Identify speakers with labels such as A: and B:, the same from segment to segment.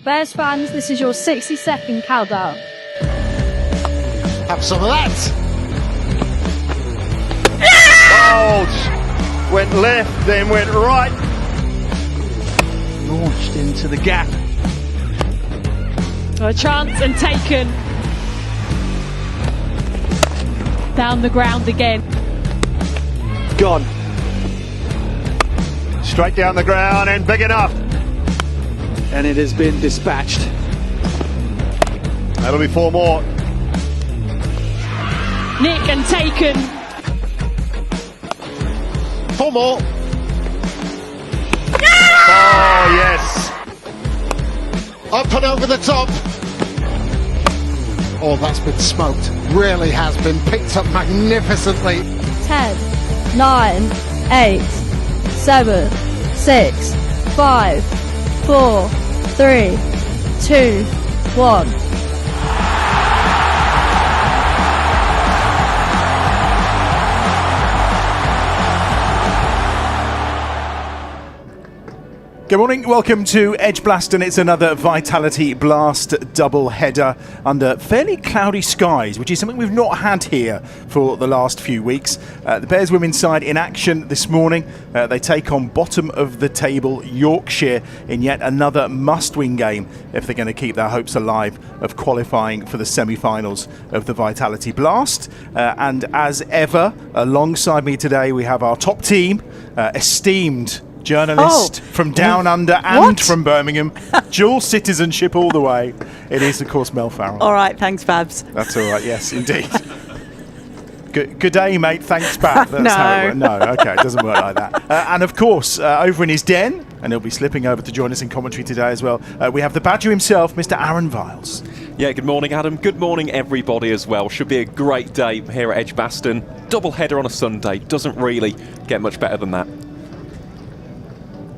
A: Bears fans, this is your 60-second countdown.
B: Have some of that.
C: Oh, went left, then went right. Launched into the gap.
D: A chance and taken. Down the ground again.
C: Gone. Straight down the ground and big enough. And it has been dispatched. That'll be 4 more.
D: Nick and taken.
B: 4 more.
C: Oh, yes.
B: Up and over the top. Oh, that's been smoked. Really has been picked up magnificently.
A: 10, 9, 8, 7, 6, 5, 4, 3, 2, 1.
E: Good morning, welcome to EdgBLASTon. It's another Vitality Blast double header under fairly cloudy skies, which is something we've not had here for the last few weeks. The Bears women's side in action this morning. They take on bottom of the table Yorkshire in yet another must-win game if they're going to keep their hopes alive of qualifying for the semi-finals of the Vitality Blast. And as ever, alongside me today we have our top team, esteemed journalist from down under and from Birmingham, dual citizenship all the way. It is, of course, Mel Farrell.
F: All right, thanks, Babs.
E: That's all right, yes, indeed. Good day, mate. Thanks, Bab. That's
F: No.
E: how it works. No, okay, it doesn't work like that. And of course, over in his den, and he'll be slipping over to join us in commentary today as well, we have the Badger himself, Mr. Aaron Viles.
G: Yeah, good morning, Adam. Good morning, everybody, as well. Should be a great day here at EdgBLASTon. Double header on a Sunday. Doesn't really get much better than that.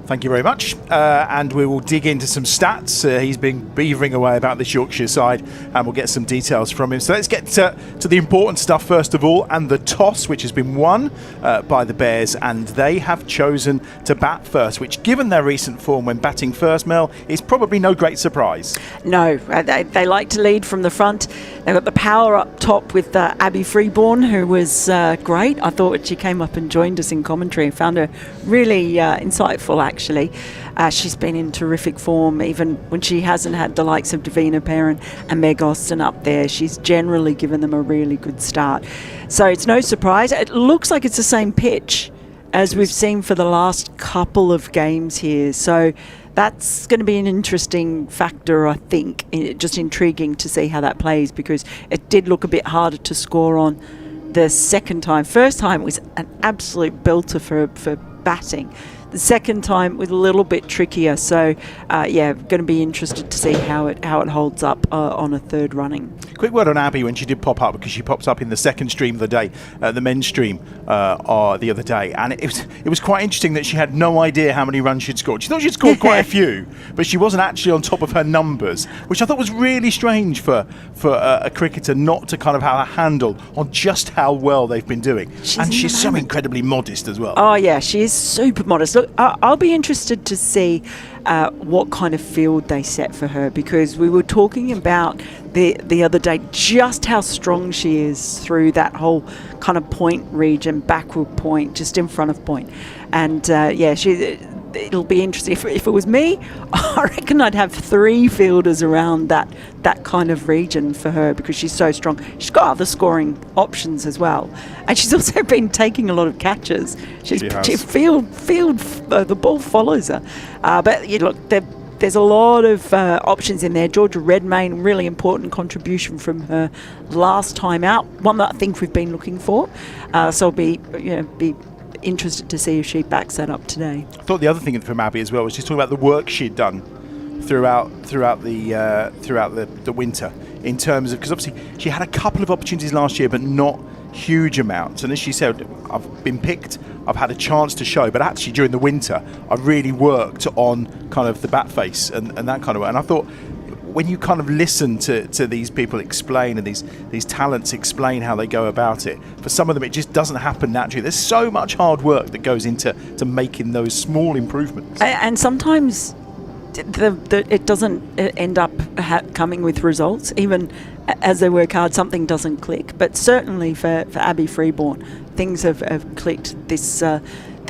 E: Thank you very much. And we will dig into some stats. He's been beavering away about this Yorkshire side, and we'll get some details from him. So let's get to the important stuff first of all, and the toss, which has been won by the Bears, and they have chosen to bat first, which, given their recent form when batting first, Mel, is probably no great surprise.
F: No, they like to lead from the front. They've got the power up top with Abby Freeborn, who was great. I thought she came up and joined us in commentary. Found her really insightful, actually. She's been in terrific form, even when she hasn't had the likes of Davina Perrin and Meg Austin up there. She's generally given them a really good start. So it's no surprise. It looks like it's the same pitch as we've seen for the last couple of games here. So that's going to be an interesting factor, I think. Just intriguing to see how that plays, because it did look a bit harder to score on the second time. First time was an absolute belter for batting. The second time was a little bit trickier, so yeah, going to be interested to see how it holds up on a third running.
E: Quick word on Abby when she did pop up, because she popped up in the second stream of the day, the men's stream the other day, and it was quite interesting that she had no idea how many runs she'd scored. She thought she'd scored quite a few, but she wasn't actually on top of her numbers, which I thought was really strange for a cricketer not to kind of have a handle on just how well they've been doing. She's so incredibly modest as well.
F: Oh yeah, she is super modest. Look, I'll be interested to see what kind of field they set for her, because we were talking about the other day just how strong she is through that whole kind of point region, backward point, just in front of point. And yeah, it'll be interesting. If it was me, I reckon I'd have 3 fielders around that kind of region for her, because she's so strong. She's got other scoring options as well, and she's also been taking a lot of catches. The ball follows her. But you look, there's a lot of options in there. Georgia Redmayne, really important contribution from her last time out, one that I think we've been looking for. So I'll be interested to see if she backs that up today.
E: I thought the other thing from Abby as well was just talking about the work she'd done throughout the winter, in terms of, because obviously she had a couple of opportunities last year, but not huge amounts. And as she said, I've been picked, I've had a chance to show, but actually during the winter I really worked on kind of the bat face and that kind of way. And I thought, when you kind of listen to these people explain, and these talents explain how they go about it, for some of them it just doesn't happen naturally. There's so much hard work that goes into making those small improvements.
F: And sometimes it doesn't end up coming with results. Even as they work hard, something doesn't click. But certainly for Abby Freeborn, things have clicked this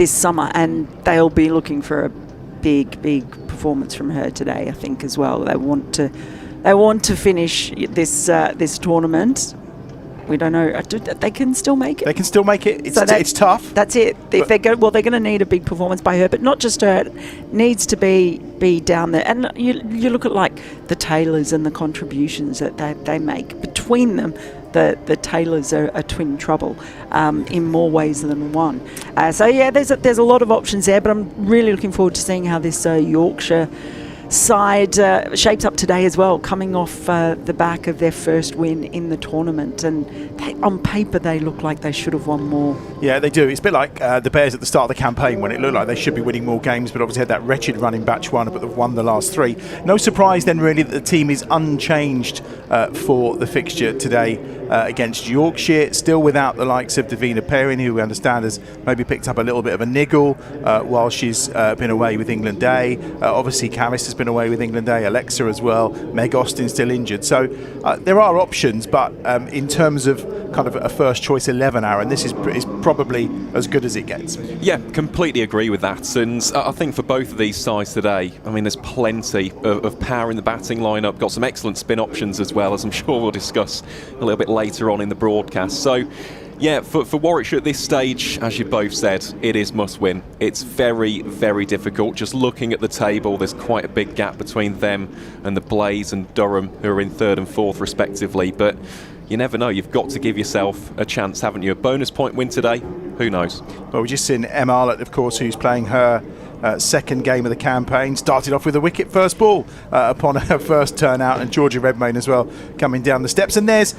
F: summer, and they'll be looking for a big performance from her today, I think, as well. They want to finish this tournament. We don't know. They can still make it.
E: They can still make it. It's tough.
F: That's it. If they're going to need a big performance by her, but not just her. It needs to be down there. And you look at like the Taylors and the contributions that they make between them. The Taylors are twin trouble in more ways than one. So yeah, there's a lot of options there. But I'm really looking forward to seeing how this Yorkshire side shapes up today as well, coming off the back of their first win in the tournament, and on paper they look like they should have won more.
E: Yeah, they do. It's a bit like the Bears at the start of the campaign, when it looked like they should be winning more games, but obviously had that wretched run in batch one, but they've won the last three. No surprise then really that the team is unchanged for the fixture today against Yorkshire, still without the likes of Davina Perrin, who we understand has maybe picked up a little bit of a niggle while she's been away with England Day. Obviously Caris has been away with England Day, Alexa as well, Meg Austin still injured. So there are options, but in terms of kind of a first choice 11, Aaron, this is probably as good as it gets.
G: Yeah, completely agree with that. And I think for both of these sides today, I mean, there's plenty of power in the batting lineup. Got some excellent spin options as well, as I'm sure we'll discuss a little bit later on in the broadcast. So yeah, for Warwickshire at this stage, as you both said, it is must win. It's very, very difficult. Just looking at the table, there's quite a big gap between them and the Blaze and Durham, who are in third and fourth respectively. But you never know. You've got to give yourself a chance, haven't you? A bonus point win today? Who knows? Well,
E: we've just seen Emma Arlott, of course, who's playing her second game of the campaign. Started off with a wicket first ball upon her first turn out, and Georgia Redmayne as well coming down the steps. And there's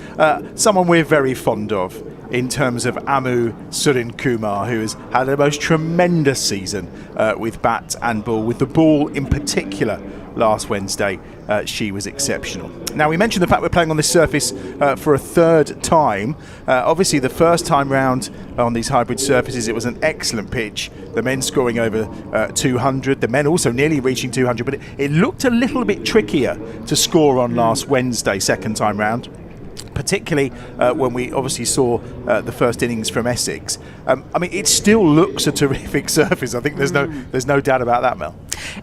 E: someone we're very fond of in terms of Amu Surin Kumar, who has had a most tremendous season with bat and ball. With the ball in particular last Wednesday, she was exceptional. Now, we mentioned the fact we're playing on this surface for a third time. Obviously, the first time round on these hybrid surfaces, it was an excellent pitch. The men scoring over 200, the men also nearly reaching 200, but it looked a little bit trickier to score on last Wednesday, second time round. Particularly when we obviously saw the first innings from Essex. I mean, it still looks a terrific surface. I think there's no doubt about that, Mel.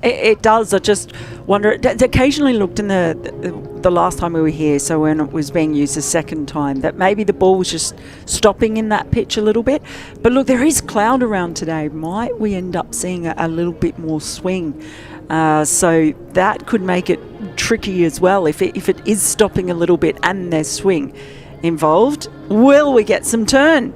F: It does. I just wonder. It occasionally looked in the last time we were here, so when it was being used the second time, that maybe the ball was just stopping in that pitch a little bit. But look, there is cloud around today. Might we end up seeing a little bit more swing? So that could make it tricky as well. If it is stopping a little bit and there's swing involved, will we get some turn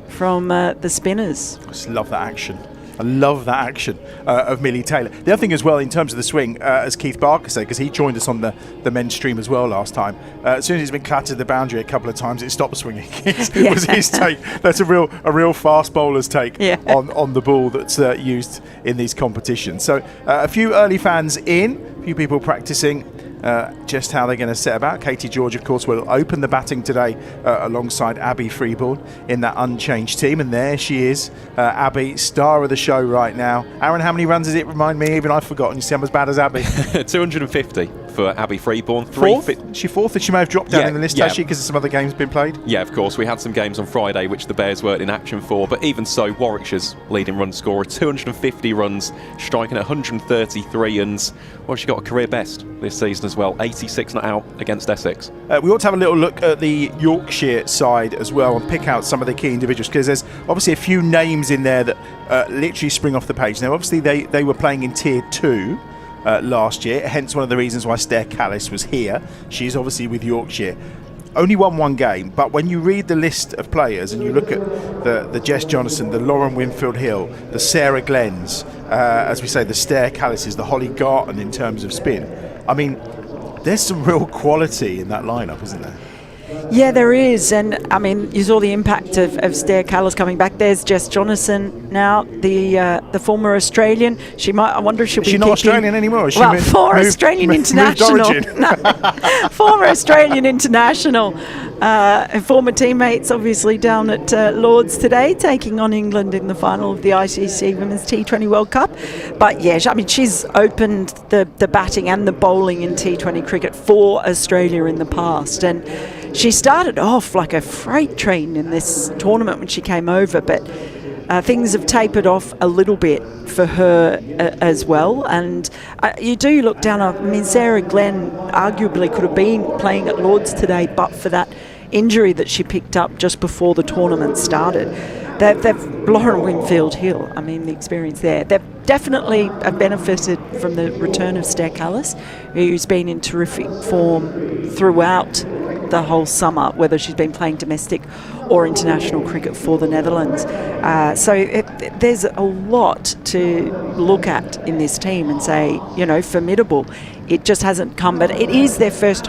F: from the spinners?
E: I just love that action. I love that action of Millie Taylor. The other thing as well, in terms of the swing, as Keith Barker said, because he joined us on the men's stream as well last time, as soon as he's been clattered the boundary a couple of times, it stopped swinging. It was his take. That's a real fast bowler's take on the ball that's used in these competitions. So a few early fans in, a few people practicing just how they're going to set about. Katie George, of course, will open the batting today alongside Abby Freeborn in that unchanged team. And there she is, Abby, star of the show right now. Aaron, how many runs does it remind me? Even I've forgotten. You see, I'm as bad as Abby.
G: 250 for Abby Freeborn.
E: Fourth? She fourth? She may have dropped down in the list, has she, because some other games have been played?
G: Yeah, of course. We had some games on Friday which the Bears weren't in action for, but even so, Warwickshire's leading run scorer, 250 runs, striking 133, and well, she got a career best this season as well, 86 not out against Essex.
E: We ought to have a little look at the Yorkshire side as well and pick out some of the key individuals, because there's obviously a few names in there that literally spring off the page. Now, obviously, they were playing in Tier 2 last year, hence one of the reasons why Stair Callis was here. She's obviously with Yorkshire. Only won one game, but when you read the list of players and you look at the Jess Jonathan, the Lauren Winfield Hill, the Sarah Glens, as we say, the Stair Callises, the Holly Garton in terms of spin, I mean, there's some real quality in that lineup, isn't there?
F: Yeah, there is, and I mean, you saw the impact of Stair Callis coming back. There's Jess Jonathan now, the former Australian. I wonder if she'll be.
E: Is she not Australian anymore?
F: Australian international. Former Australian international. And former teammates, obviously, down at Lords today, taking on England in the final of the ICC Women's T20 World Cup. But yeah, I mean, she's opened the batting and the bowling in T20 cricket for Australia in the past, and she started off like a freight train in this tournament when she came over, but things have tapered off a little bit for her as well. And you do look down, I mean, Sarah Glenn arguably could have been playing at Lords today, but for that injury that she picked up just before the tournament started. Lauren Winfield Hill, I mean, the experience there. They've definitely benefited from the return of Stair Callis, who's been in terrific form throughout the whole summer, whether she's been playing domestic or international cricket for the Netherlands. There's a lot to look at in this team and say, formidable. It just hasn't come, but it is their first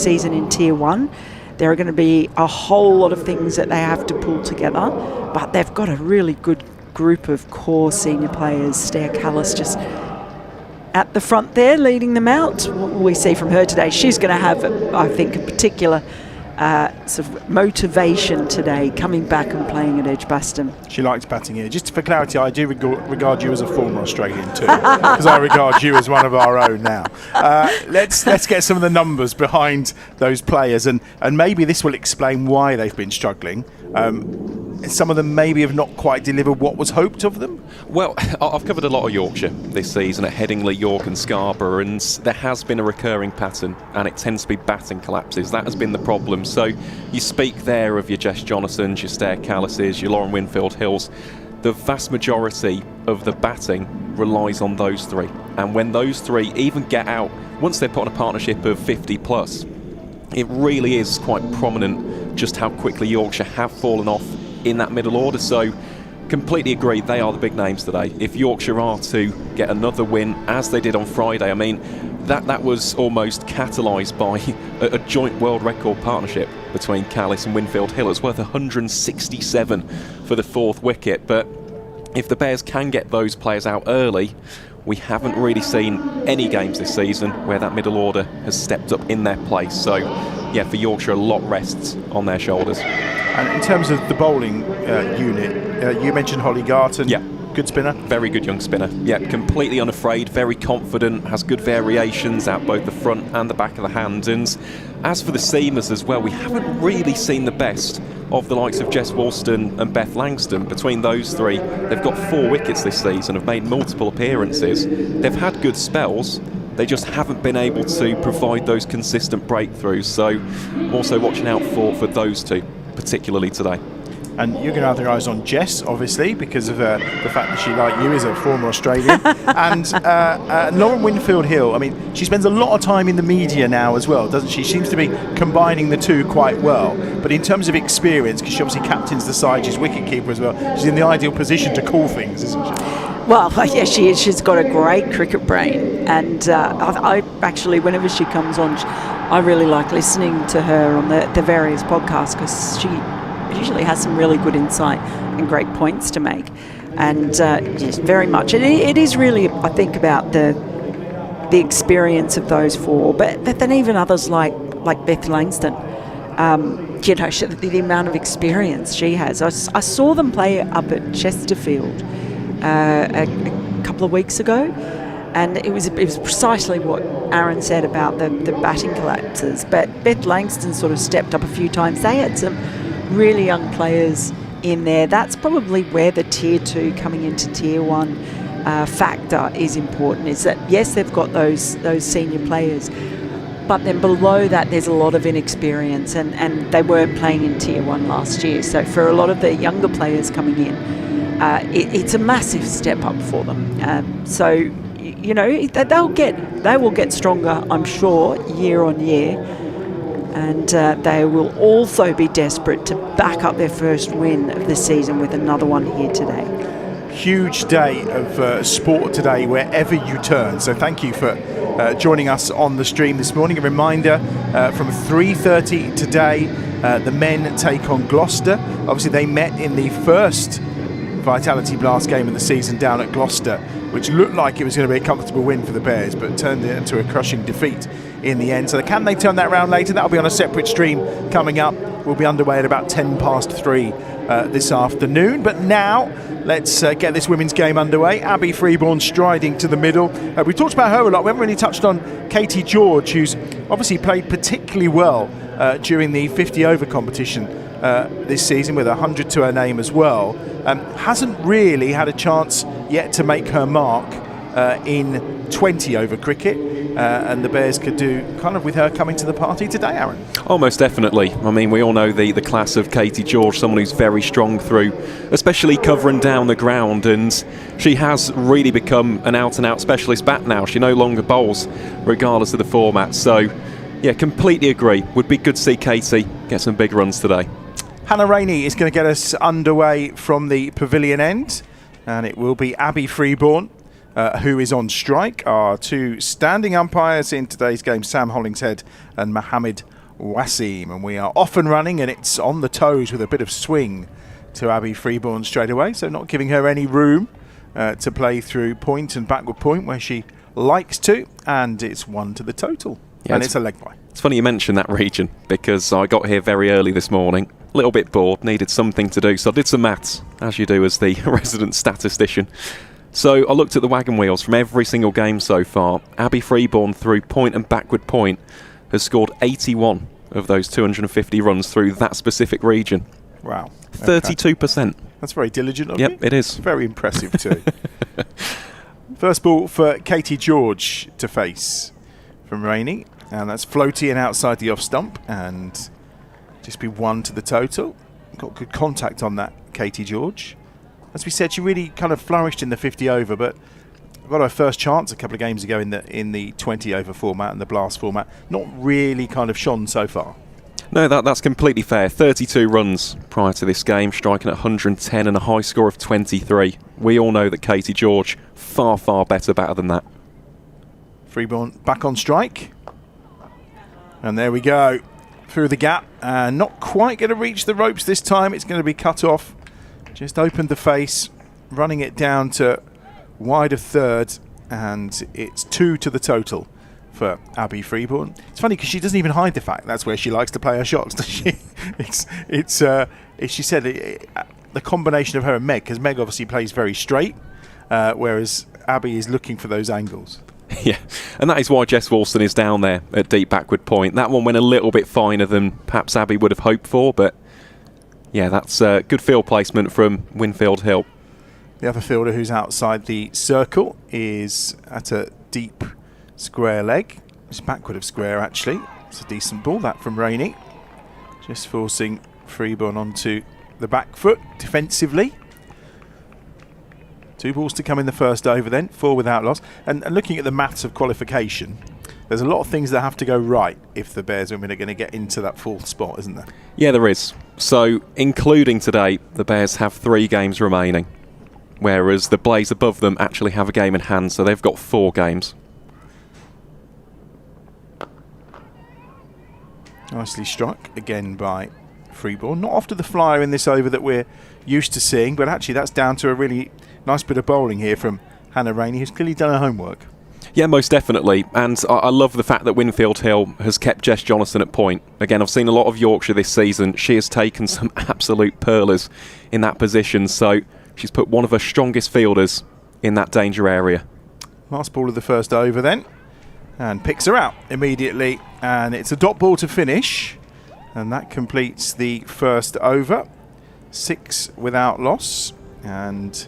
F: season in Tier 1. There are going to be a whole lot of things that they have to pull together, but they've got a really good group of core senior players. Stair Callis just at the front there, leading them out. What will we see from her today? She's going to have, I think, a particular sort of motivation today, coming back and playing at EdgBLASTon.
E: She likes batting here. Just for clarity, I do regard you as a former Australian too, because I regard you as one of our own now. Let's get some of the numbers behind those players, and maybe this will explain why they've been struggling. Some of them maybe have not quite delivered what was hoped of them.
G: Well, I've covered a lot of Yorkshire this season at Headingley, York and Scarborough, and there has been a recurring pattern, and it tends to be batting collapses. That has been the problem. So you speak there of your Jess Jonasons, your Stair Callises, your Lauren Winfield Hills. The vast majority of the batting relies on those three. And when those three even get out, once they're put on a partnership of 50 plus, it really is quite prominent just how quickly Yorkshire have fallen off in that middle order. So completely agree, they are the big names today. If Yorkshire are to get another win as they did on Friday, I mean, that was almost catalysed by a joint world record partnership between Callis and Winfield Hill. It's worth 167 for the fourth wicket, but if the Bears can get those players out early, we haven't really seen any games this season where that middle order has stepped up in their place. So yeah, for Yorkshire, a lot rests on their shoulders.
E: And in terms of the bowling unit, you mentioned Holly Garton.
G: Yeah.
E: Good spinner?
G: Very good young spinner. Yeah, completely unafraid, very confident, has good variations out both the front and the back of the hand. And as for the seamers as well, we haven't really seen the best of the likes of Jess Woolston and Beth Langston. Between those three, they've got 4 wickets this season, have made multiple appearances. They've had good spells, they just haven't been able to provide those consistent breakthroughs. So also watching out for those two, particularly today.
E: And you're going to have your eyes on Jess, obviously, because of the fact that she, like you, is a former Australian. And Lauren Winfield Hill, I mean, she spends a lot of time in the media now as well, doesn't she? She seems to be combining the two quite well. But in terms of experience, because she obviously captains the side, she's wicket-keeper as well, she's in the ideal position to call things, isn't she?
F: Well, yeah, she is. She's got a great cricket brain. And I actually, whenever she comes on, I really like listening to her on the various podcasts, because she usually has some really good insight and great points to make. And yes, very much. It is really, I think, about the experience of those 4, but then even others like Beth Langston. The amount of experience she has. I saw them play up at Chesterfield a couple of weeks ago, and it was precisely what Aaron said about the batting collapses. But Beth Langston sort of stepped up a few times. They had some really young players in there. That's probably where the Tier 2 coming into Tier 1 factor is important, is that yes, they've got those senior players, but then below that there's a lot of inexperience, and they weren't playing in Tier 1 last year. So for a lot of the younger players coming in, it's a massive step up for them. So you know, they will get stronger, I'm sure, year on year. And they will also be desperate to back up their first win of the season with another one here today.
E: huge day of sport today wherever you turn. So thank you for joining us on the stream this morning. A reminder, from 3:30 today, the men take on Gloucester. Obviously they met in the first Vitality Blast game of the season down at Gloucester, which looked like it was going to be a comfortable win for the Bears, but turned it into a crushing defeat in the end. So can they turn that around later? That'll be on a separate stream coming up. We'll be underway at about 3:10 this afternoon. But now let's get this women's game underway. Abby Freeborn striding to the middle. We talked about her a lot. We haven't really touched on Katie George, who's obviously played particularly well during the 50 over competition this season, with 100 to her name as well. Hasn't really had a chance yet to make her mark in 20 over cricket, and the Bears could do kind of with her coming to the party today, Aaron.
G: Almost definitely. I mean, we all know the class of Katie George, someone who's very strong through, especially covering down the ground, and she has really become an out-and-out specialist bat now. She no longer bowls, regardless of the format. So, yeah, completely agree. Would be good to see Katie get some big runs today.
E: Hannah Rainey is going to get us underway from the pavilion end, and it will be Abby Freeborn who is on strike. Our two standing umpires in today's game, Sam Hollingshead and Mohammed Wasim, and we are off and running, and it's on the toes with a bit of swing to Abby Freeborn straight away, so not giving her any room to play through point and backward point where she likes to, and it's 1 to the total. Yeah, and it's a leg bye.
G: It's funny you mentioned that region, because I got here very early this morning, a little bit bored, needed something to do, so I did some maths, as you do as the resident statistician. So I looked at the wagon wheels from every single game so far. Abby Freeborn through point and backward point has scored 81 of those 250 runs through that specific region.
E: Wow.
G: 32%.
E: That's very diligent of you.
G: Yep, it is.
E: Very impressive too. First ball for Katie George to face from Rainey, and that's floaty and outside the off stump, and just be 1 to the total. Got good contact on that, Katie George. As we said, she really kind of flourished in the 50 over, but got her first chance a couple of games ago in the 20 over format and the blast format. Not really kind of shone so far.
G: No, that's completely fair. 32 runs prior to this game, striking at 110 and a high score of 23. We all know that Katie George, far, far better batter than that.
E: Freeborn back on strike. And there we go. Through the gap. And not quite going to reach the ropes this time. It's going to be cut off. Just opened the face, running it down to wide of third, and it's 2 to the total for Abby Freeborn. It's funny because she doesn't even hide the fact that's where she likes to play her shots, does she? She said the combination of her and Meg, because Meg obviously plays very straight, whereas Abby is looking for those angles.
G: Yeah, and that is why Jess Walston is down there at deep backward point. That one went a little bit finer than perhaps Abby would have hoped for, but yeah, that's good field placement from Winfield Hill.
E: The other fielder who's outside the circle is at a deep square leg. It's backward of square, actually. It's a decent ball, that from Rainey. Just forcing Freeborn onto the back foot defensively. 2 balls to come in the first over then, 4 without loss. And looking at the maths of qualification, there's a lot of things that have to go right if the Bears women are going to get into that 4th spot, isn't there?
G: Yeah, there is. So, including today, the Bears have 3 games remaining, whereas the Blaze above them actually have a game in hand, so they've got 4 games.
E: Nicely struck again by Freeborn. Not off to the flyer in this over that we're used to seeing, but actually that's down to a really nice bit of bowling here from Hannah Rainey, who's clearly done her homework.
G: Yeah, most definitely. And I love the fact that Winfield Hill has kept Jess Jonathan at point. Again, I've seen a lot of Yorkshire this season. She has taken some absolute pearlers in that position. So she's put one of her strongest fielders in that danger area.
E: Last ball of the first over then. And picks her out immediately. And it's a dot ball to finish. And that completes the first over. 6 without loss. And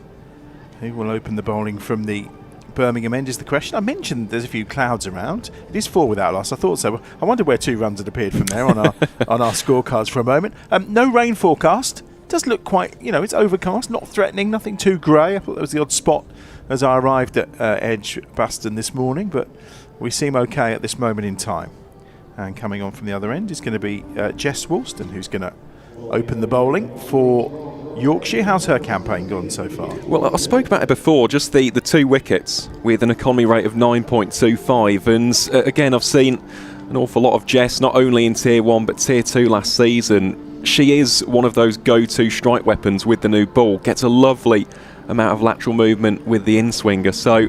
E: who will open the bowling from the Birmingham end is the question. I mentioned there's a few clouds around. It is 4 without loss. I thought so. I wonder where 2 runs had appeared from there on our on our scorecards for a moment. No rain forecast. Does look quite, it's overcast, not threatening, nothing too grey. I thought there was the odd spot as I arrived at EdgBLASTon this morning, but we seem okay at this moment in time. And coming on from the other end is going to be Jess Walston, who's going to open the bowling for Yorkshire. How's her campaign gone so far?
G: Well, I spoke about it before, just the 2 wickets with an economy rate of 9.25, and again, I've seen an awful lot of Jess, not only in Tier 1 but Tier 2 last season. She is one of those go-to strike weapons with the new ball, gets a lovely amount of lateral movement with the in-swinger, so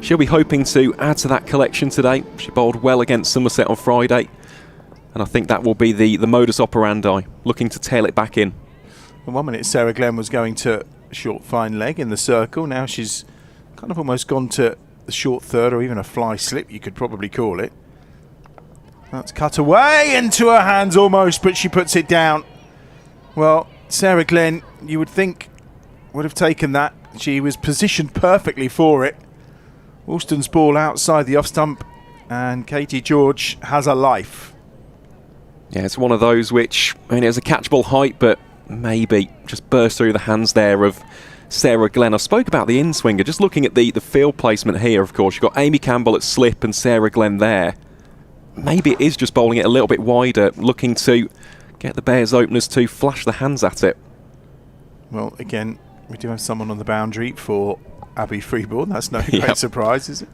G: she'll be hoping to add to that collection today. She bowled well against Somerset on Friday, and I think that will be the modus operandi, looking to tail it back in.
E: In 1 minute, Sarah Glenn was going to short fine leg in the circle. Now she's kind of almost gone to the short third, or even a fly slip, you could probably call it. That's cut away into her hands almost, but she puts it down. Well, Sarah Glenn, you would think, would have taken that. She was positioned perfectly for it. Woolston's ball outside the off stump, and Katie George has a life.
G: Yeah, it's one of those which, I mean, it was a catchable height, but maybe just burst through the hands there of Sarah Glenn. I spoke about the in-swinger, just looking at the field placement here, of course. You've got Amy Campbell at slip and Sarah Glenn there. Maybe it is just bowling it a little bit wider, looking to get the Bears openers to flash the hands at it.
E: Well, again, we do have someone on the boundary for Abby Freeborn. That's no great surprise, is it?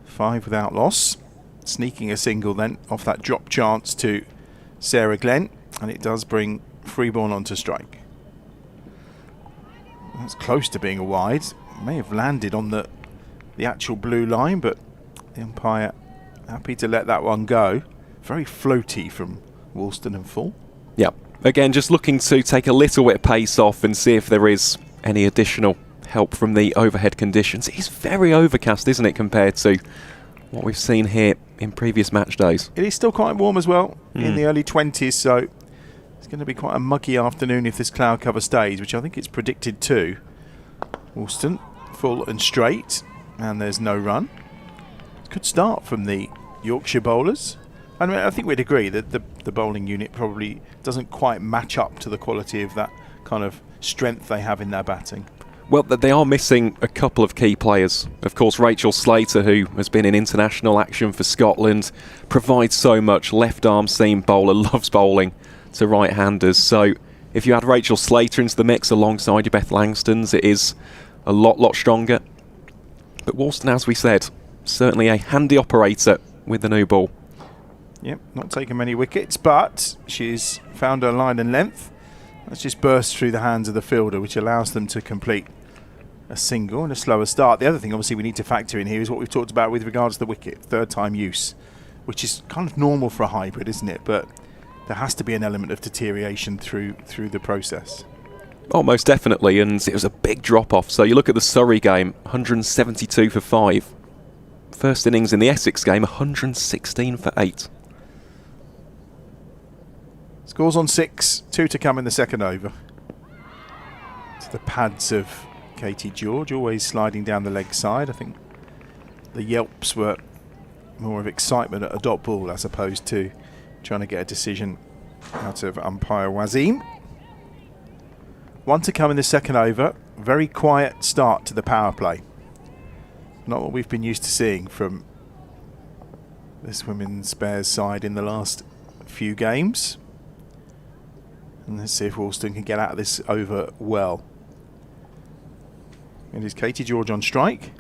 E: 5 without loss. Sneaking a single then off that drop chance to Sarah Glenn, and it does bring Freeborn onto strike. That's close to being a wide. May have landed on the actual blue line, but the umpire happy to let that one go. Very floaty from Woolston and full.
G: Yep. Again, just looking to take a little bit of pace off and see if there is any additional help from the overhead conditions. It is very overcast, isn't it, compared to what we've seen here in previous match days.
E: It is still quite warm as well, in the early 20s, so it's going to be quite a muggy afternoon if this cloud cover stays, which I think it's predicted to. Woolston, full and straight, and there's no run. Good start from the Yorkshire bowlers. I mean, I think we'd agree that the bowling unit probably doesn't quite match up to the quality of that kind of strength they have in their batting.
G: Well, they are missing a couple of key players. Of course, Rachel Slater, who has been in international action for Scotland, provides so much. Left arm seam bowler, loves bowling to right-handers. So if you add Rachel Slater into the mix alongside your Beth Langstons, it is a lot stronger. But Woolston, as we said, certainly a handy operator with the new ball.
E: Yep, not taking many wickets, but she's found her line and length. That's just burst through the hands of the fielder, which allows them to complete a single and a slower start. The other thing, obviously, we need to factor in here is what we've talked about with regards to the wicket, third time use, which is kind of normal for a hybrid, isn't it? But there has to be an element of deterioration through the process.
G: Oh, most definitely, and it was a big drop-off. So you look at the Surrey game, 172 for 5. First innings in the Essex game, 116 for 8.
E: Scores on 6, 2 to come in the second over. To the pads of Katie George, always sliding down the leg side. I think the yelps were more of excitement at a dot ball as opposed to trying to get a decision out of umpire Wazim. 1 to come in the second over. Very quiet start to the power play. Not what we've been used to seeing from this women's Bears side in the last few games. And let's see if Woolston can get out of this over well. It is Katie George on strike,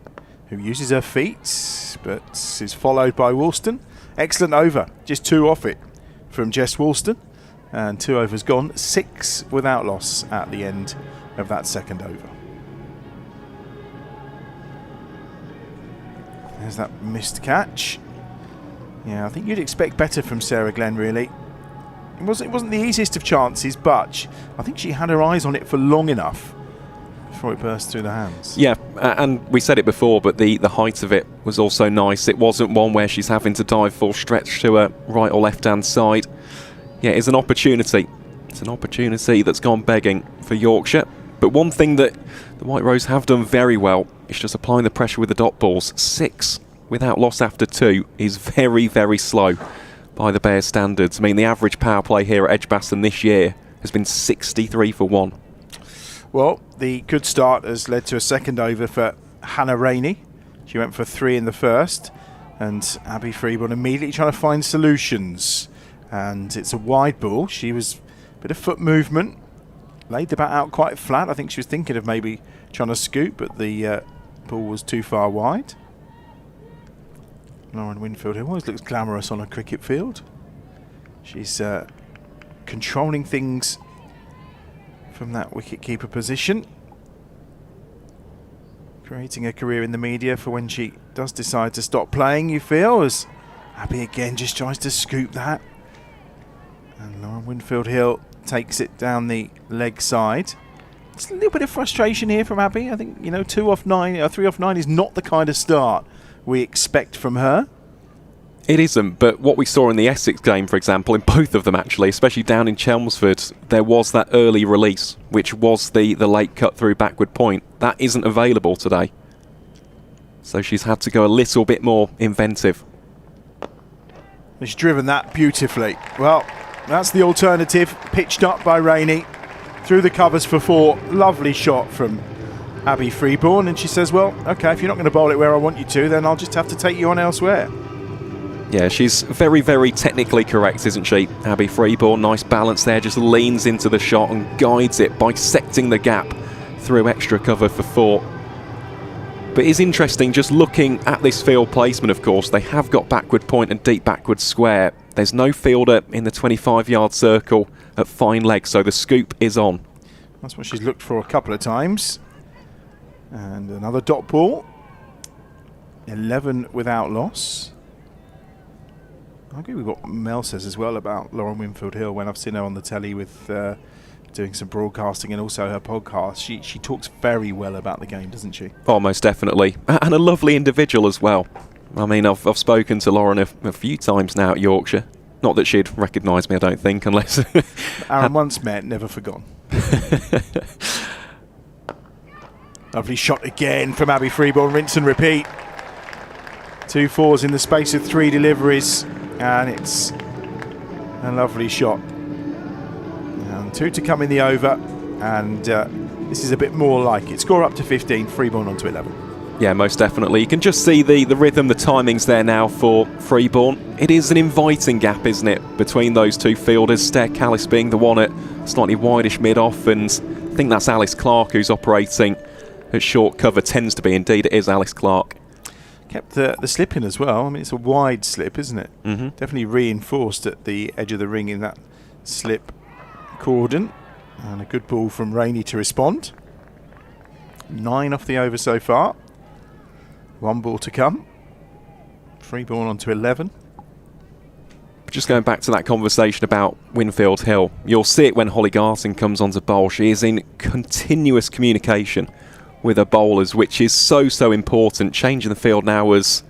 E: who uses her feet, but is followed by Woolston. Excellent over, just 2 off it from Jess Woolston. And 2 overs gone, 6 without loss at the end of that second over. There's that missed catch. Yeah, I think you'd expect better from Sarah Glenn, really. It wasn't the easiest of chances, but I think she had her eyes on it for long enough before it burst through the hands.
G: Yeah, and we said it before, but the height of it was also nice. It wasn't one where she's having to dive full stretch to her right or left-hand side. Yeah, it's an opportunity. It's an opportunity that's gone begging for Yorkshire. But one thing that the White Rose have done very well is just applying the pressure with the dot balls. 6 without loss after 2 is very slow by the Bears standards. I mean, the average power play here at EdgBLASTon this year has been 63 for 1.
E: Well, the good start has led to a second over for Hannah Rainey. She went for 3 in the first, and Abby Freeborn immediately trying to find solutions. And it's a wide ball. She was a bit of foot movement, laid the bat out quite flat. I think she was thinking of maybe trying to scoop, but the ball was too far wide. Lauren Winfield always looks glamorous on a cricket field. She's controlling things from that wicketkeeper position, creating a career in the media for when she does decide to stop playing, you feel, as Abby again just tries to scoop that. And Lauren Winfield-Hill takes it down the leg side. It's a little bit of frustration here from Abby. I think, 2 off 9, or 3 off 9 is not the kind of start we expect from her.
G: It isn't, but what we saw in the Essex game, for example, in both of them actually, especially down in Chelmsford, there was that early release, which was the late cut through backward point. That isn't available today. So she's had to go a little bit more inventive.
E: She's driven that beautifully. Well, that's the alternative, pitched up by Rainey, through the covers for 4. Lovely shot from Abby Freeborn, and she says, well, okay, if you're not going to bowl it where I want you to, then I'll just have to take you on elsewhere.
G: Yeah, she's very, very technically correct, isn't she? Abby Freeborn, nice balance there, just leans into the shot and guides it, bisecting the gap through extra cover for 4. But it's interesting just looking at this field placement, of course. They have got backward point and deep backward square. There's no fielder in the 25-yard circle at fine leg, so the scoop is on.
E: That's what she's looked for a couple of times. And another dot ball. 11 without loss. I agree with what Mel says as well about Lauren Winfield-Hill when I've seen her on the telly with doing some broadcasting and also her podcast. She talks very well about the game, doesn't she?
G: Oh, most definitely. And a lovely individual as well. I mean, I've spoken to Lauren a few times now at Yorkshire. Not that she'd recognise me, I don't think, unless...
E: Aaron once met, never forgotten. Lovely shot again from Abby Freeborn. Rinse and repeat. 2 4s in the space of 3 deliveries. And it's a lovely shot. And 2 to come in the over. And this is a bit more like it. Score up to 15, Freeborn on to 11.
G: Yeah, most definitely. You can just see the rhythm, the timings there now for Freeborn. It is an inviting gap, isn't it, between those 2 fielders. Stair Callis being the one at slightly wideish mid-off, and I think that's Alice Clark who's operating at short cover. Tends to be, indeed, it is Alice Clark.
E: Kept the slip in as well. I mean, it's a wide slip, isn't it?
G: Mm-hmm.
E: Definitely reinforced at the edge of the ring in that slip cordon. And a good ball from Rainey to respond. 9 off the over so far. 1 ball to come. Freeborn on to 11.
G: Just going back to that conversation about Winfield-Hill, you'll see it when Holly Garton comes on to bowl. She is in continuous communication with her bowlers, which is so important. Changing the field now as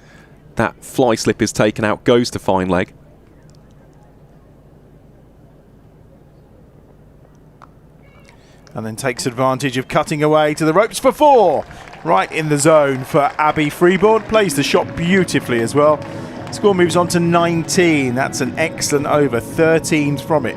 G: that fly slip is taken out, goes to fine leg.
E: And then takes advantage of cutting away to the ropes for 4. Right in the zone for Abby Freeborn. Plays the shot beautifully as well. Score moves on to 19. That's an excellent over. 13 from it.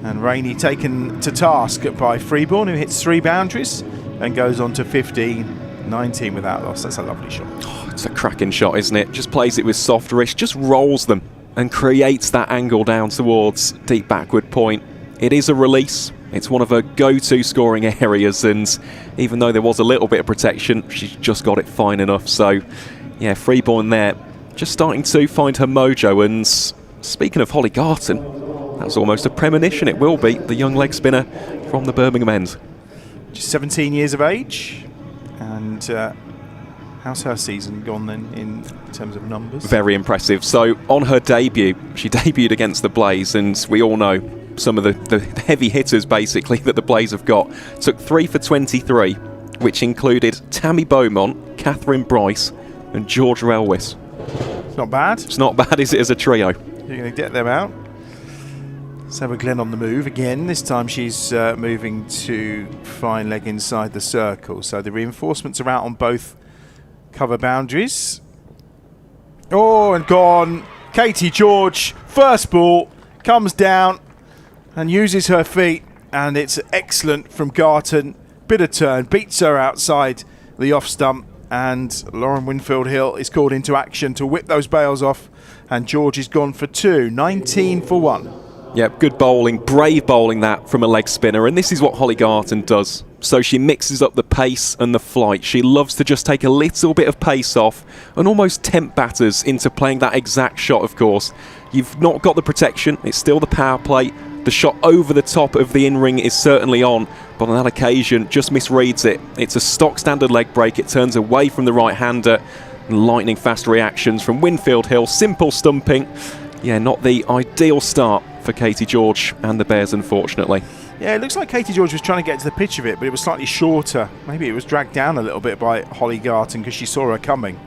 E: And Rainey taken to task by Freeborn, who hits 3 boundaries and goes on to 15. 19 without loss. That's a lovely shot.
G: Oh, it's a cracking shot, isn't it? Just plays it with soft wrist, just rolls them and creates that angle down towards deep backward point. It is a release. It's one of her go-to scoring areas, and even though there was a little bit of protection, she's just got it fine enough. So, yeah, Freeborn there, just starting to find her mojo. And speaking of Holly Garton, that's almost a premonition. It will be the young leg spinner from the Birmingham end.
E: Just 17 years of age. And how's her season gone then in terms of numbers?
G: Very impressive. So, on her debut, she debuted against the Blaze, and we all know some of the heavy hitters basically that the Blaze have got. Took 3 for 23, which included Tammy Beaumont, Catherine Bryce and Georgia Elwis.
E: It's not bad.
G: It's not bad, is it, as a trio?
E: You're going to get them out. Sarah Glenn on the move again. This time she's moving to fine leg inside the circle. So the reinforcements are out on both cover boundaries. Oh, and gone. Katie George, first ball, comes down and uses her feet, and it's excellent from Garton. Bit of turn, beats her outside the off stump, and Lauren Winfield-Hill is called into action to whip those bails off, and George is gone for 2. 19 for 1.
G: Yeah, good bowling, brave bowling that from a leg spinner, and this is what Holly Garton does. So she mixes up the pace and the flight. She loves to just take a little bit of pace off and almost tempt batters into playing that exact shot, of course. You've not got the protection, it's still the power play. The shot over the top of the in-ring is certainly on, but on that occasion just misreads it. It's a stock standard leg break, it turns away from the right-hander. Lightning fast reactions from Winfield Hill, simple stumping. Yeah, not the ideal start for Katie George and the Bears, unfortunately.
E: Yeah, it looks like Katie George was trying to get to the pitch of it, but it was slightly shorter. Maybe it was dragged down a little bit by Holly Garton because she saw her coming,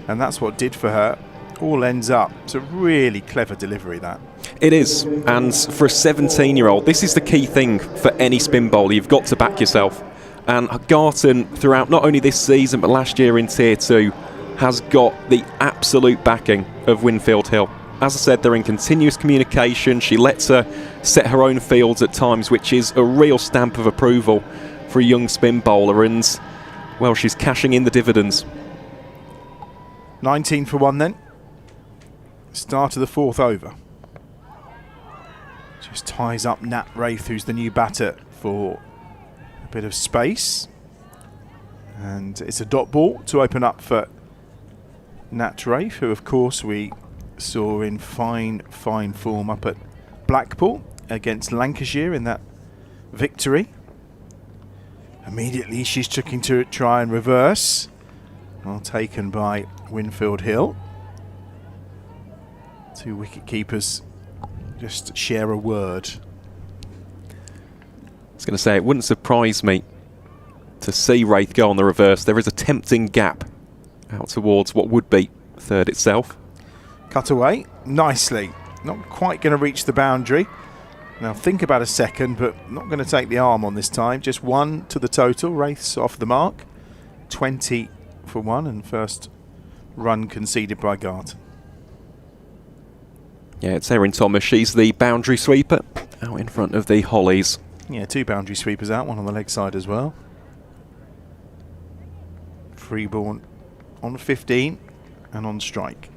E: and that's what did for her. All ends up. It's a really clever delivery, that.
G: It is, and for a 17-year-old, this is the key thing for any spin bowler. You've got to back yourself. And Garton, throughout not only this season, but last year in Tier 2, has got the absolute backing of Winfield Hill. As I said, they're in continuous communication. She lets her set her own fields at times, which is a real stamp of approval for a young spin bowler, and, well, she's cashing in the dividends.
E: 19 for 1 then. Start of the 4th over. Just ties up Nat Wraith, who's the new batter, for a bit of space. And it's a dot ball to open up for Nat Wraith, who of course we saw in fine form up at Blackpool against Lancashire in that victory. Immediately she's looking to try and reverse. Well taken by Winfield Hill. 2 wicket keepers just share a word.
G: I was going to say, it wouldn't surprise me to see Wraith go on the reverse. There is a tempting gap out towards what would be third itself.
E: Cut away nicely. Not quite going to reach the boundary. Now think about a second, but not going to take the arm on this time. Just 1 to the total. Wraith's off the mark. 20 for 1, and first run conceded by Garton.
G: Yeah, it's Erin Thomas. She's the boundary sweeper out in front of the Hollies.
E: Yeah, 2 boundary sweepers out, 1 on the leg side as well. Freeborn on 15 and on strike.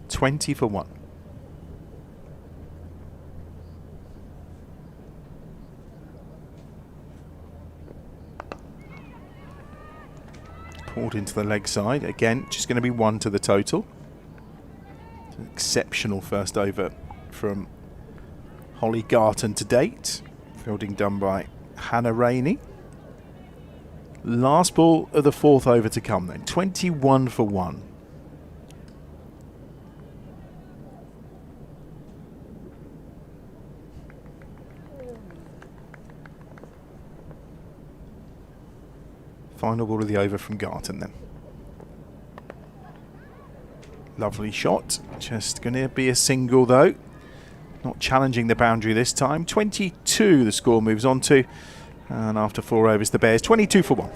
E: 20 for 1. Pulled into the leg side. Again, just going to be 1 to the total. An exceptional first over from Holly Garton to date. Fielding done by Hannah Rainey. Last ball of the 4th over to come then. 21 for 1. Final ball of the over from Garton then. Lovely shot. Just going to be a single though. Not challenging the boundary this time. 22 the score moves on to. And after 4 overs the Bears 22 for 1.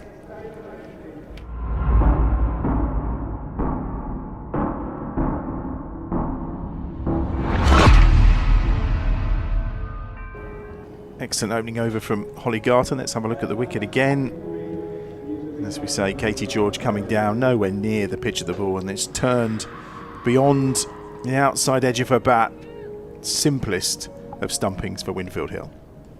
E: Excellent opening over from Holly Garton. Let's have a look at the wicket again. And as we say, Katie George coming down nowhere near the pitch of the ball, and it's turned beyond the outside edge of her bat. Simplest of stumpings for Winfield Hill.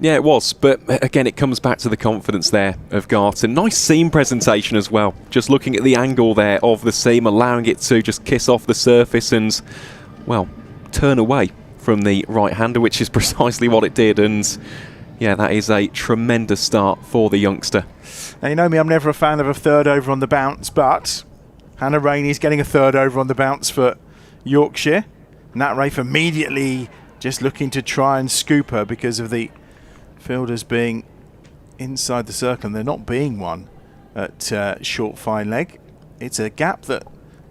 G: Yeah, it was, but again, it comes back to the confidence there of Garton. Nice seam presentation as well. Just looking at the angle there of the seam, allowing it to just kiss off the surface and, well, turn away from the right-hander, which is precisely what it did. And yeah, that is a tremendous start for the youngster.
E: Now, you know me, I'm never a fan of a third over on the bounce, but Hannah Rainey's getting a third over on the bounce for Yorkshire. Nat Wraith immediately just looking to try and scoop her because of the fielders being inside the circle, and there not being one at short fine leg. It's a gap that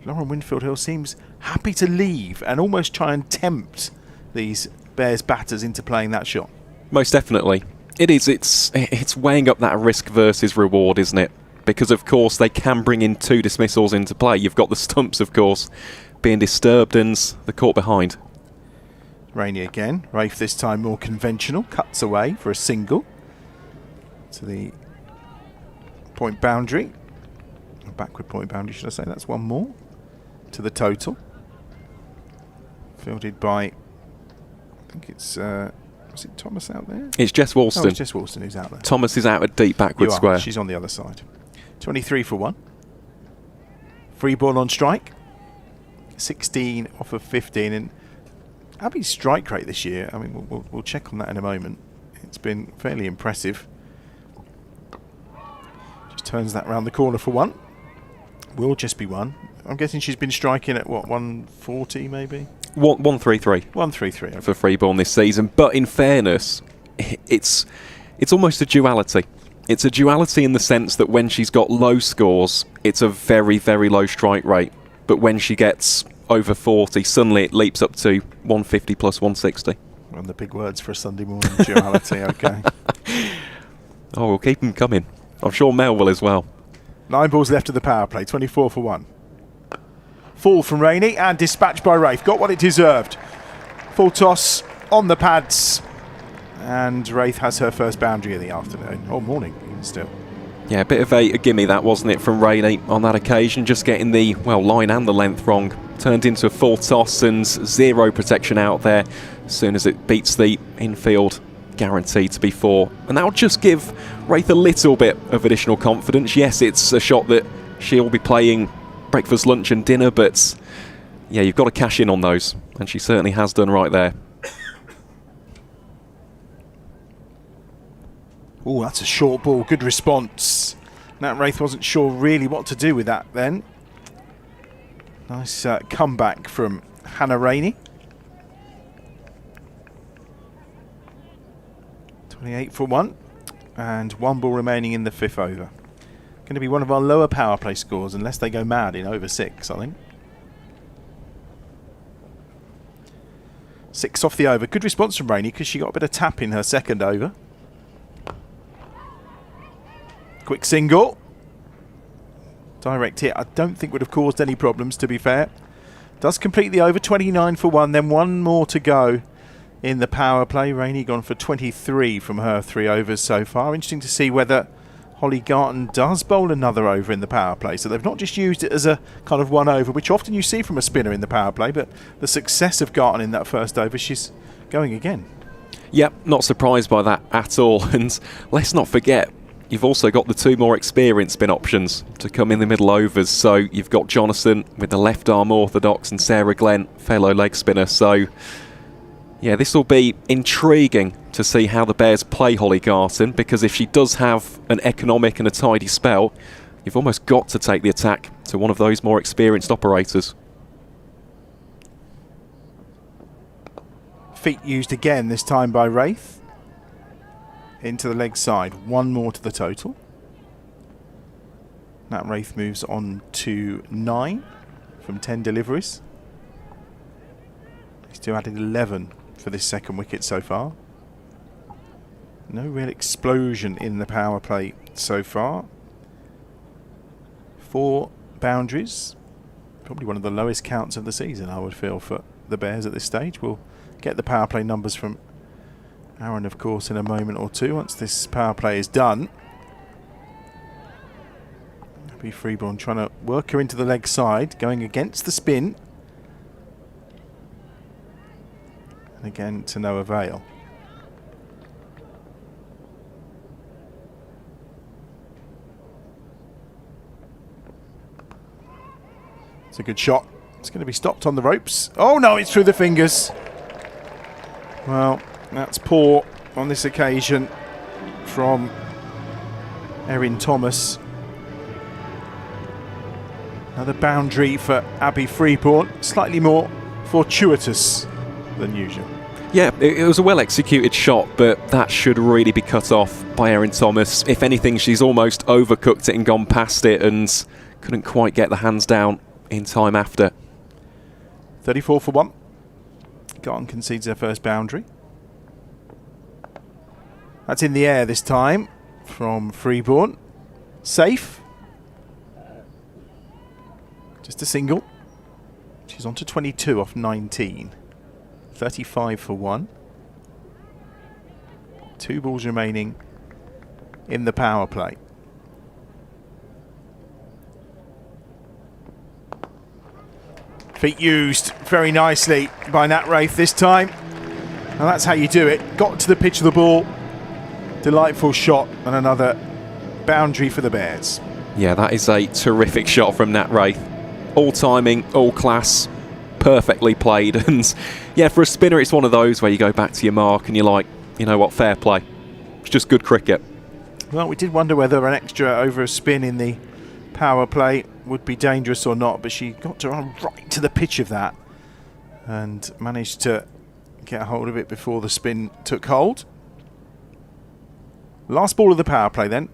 E: Lauren Winfield Hill seems happy to leave and almost try and tempt these Bears batters into playing that shot.
G: Most definitely. It is. It's weighing up that risk versus reward, isn't it? Because, of course, they can bring in 2 dismissals into play. You've got the stumps, of course, being disturbed and the caught behind.
E: Rainey again. Wraith this time more conventional. Cuts away for a single to the point boundary. A backward point boundary, should I say. That's 1 more to the total. Fielded by think it's, was it Thomas out there?
G: It's Jess Walston.
E: Oh, it's Jess Walston who's out there.
G: Thomas is out at deep backward square.
E: She's on the other side. 23 for 1. Free ball on strike. 16 off of 15. And Abby's strike rate this year, I mean, we'll check on that in a moment. It's been fairly impressive. Just turns that round the corner for 1. Will just be 1. I'm guessing she's been striking at, what, 140 maybe?
G: 133.
E: 133. Okay.
G: For Freeborn this season. But in fairness, it's almost a duality. It's a duality in the sense that when she's got low scores, it's a very, very low strike rate. But when she gets over 40, suddenly it leaps up to 150 plus 160.
E: One of the big words for a Sunday morning, duality, okay.
G: Oh, we'll keep them coming. I'm sure Mel will as well.
E: 9 balls left of the power play, 24 for 1. Fall from Rainey and dispatched by Rafe. Got what it deserved. Full toss on the pads. And Rafe has her first boundary of the afternoon. Or morning, even still.
G: Yeah, a bit of a gimme that, wasn't it, from Rainey on that occasion. Just getting the, well, line and the length wrong. Turned into a full toss and zero protection out there as soon as it beats the infield. Guaranteed to be 4. And that'll just give Rafe a little bit of additional confidence. Yes, it's a shot that she'll be playing breakfast, lunch and dinner, but yeah, you've got to cash in on those. And she certainly has done right there.
E: Oh, that's a short ball. Good response. Nat Rafe wasn't sure really what to do with that then. Nice comeback from Hannah Rainey. 28 for 1. And 1 ball remaining in the 5th over. Going to be one of our lower power play scores unless they go mad in over 6, I think. 6 off the over. Good response from Rainey because she got a bit of tap in her second over. Quick single. Direct hit. I don't think would have caused any problems, to be fair. Does complete the over. 29 for 1. Then 1 more to go in the power play. Rainey gone for 23 from her 3 overs so far. Interesting to see whether Holly Garton does bowl another over in the power play. So they've not just used it as a kind of 1 over, which often you see from a spinner in the power play, but the success of Garton in that first over, she's going again.
G: Yep, not surprised by that at all. And let's not forget, you've also got the 2 more experienced spin options to come in the middle overs. So you've got Jonathan with the left arm orthodox and Sarah Glenn, fellow leg spinner. So yeah, this will be intriguing to see how the Bears play Holly Garton, because if she does have an economic and a tidy spell, you've almost got to take the attack to one of those more experienced operators.
E: Feet used again, this time by Rafe. Into the leg side. 1 more to the total. Nat Rafe moves on to 9 from 10 deliveries. He's still added 11 for this second wicket so far. No real explosion in the power play so far. 4 boundaries. Probably one of the lowest counts of the season, I would feel, for the Bears at this stage. We'll get the power play numbers from Aaron, of course, in a moment or two once this power play is done. Abby Freeborn trying to work her into the leg side, going against the spin. And again, to no avail. It's a good shot. It's going to be stopped on the ropes. Oh no, it's through the fingers. Well, that's poor on this occasion from Erin Thomas. Another boundary for Abby Freeborn. Slightly more fortuitous than usual.
G: Yeah, it was a well-executed shot, but that should really be cut off by Erin Thomas. If anything, she's almost overcooked it and gone past it and couldn't quite get the hands down in time after.
E: 34 for 1. Garton concedes her first boundary. That's in the air this time from Freeborn. Safe. Just a single. She's on to 22 off 19. 35 for 1. 2 balls remaining in the power play. Feet used very nicely by Nat Rafe this time. And that's how you do it. Got to the pitch of the ball. Delightful shot and another boundary for the Bears.
G: Yeah, that is a terrific shot from Nat Wraith. All timing, all class, perfectly played. And yeah, for a spinner, it's one of those where you go back to your mark and you're like, you know what, fair play. It's just good cricket.
E: Well, we did wonder whether an extra over a spin in the power play would be dangerous or not, but she got to run right to the pitch of that and managed to get a hold of it before the spin took hold. Last ball of the power play then.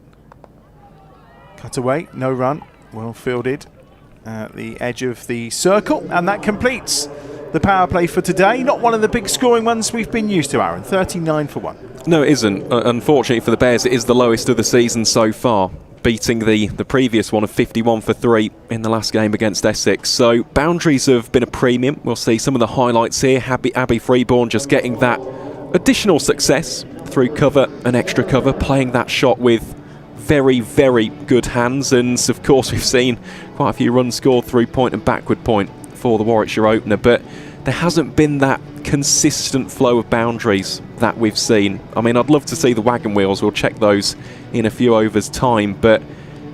E: Cut away, no run, well fielded at the edge of the circle, and that completes the power play for today. Not one of the big scoring ones we've been used to, Aaron. 39 for 1.
G: No, it isn't. Unfortunately for the Bears, it is the lowest of the season so far, beating the previous one of 51 for 3 in the last game against Essex. So boundaries have been a premium. We'll see some of the highlights here. Abby Freeborn just getting that additional success through cover and extra cover, playing that shot with very, very good hands. And of course we've seen quite a few runs scored through point and backward point for the Warwickshire opener, but there hasn't been that consistent flow of boundaries that we've seen. I mean, I'd love to see the wagon wheels. We'll check those in a few overs time, but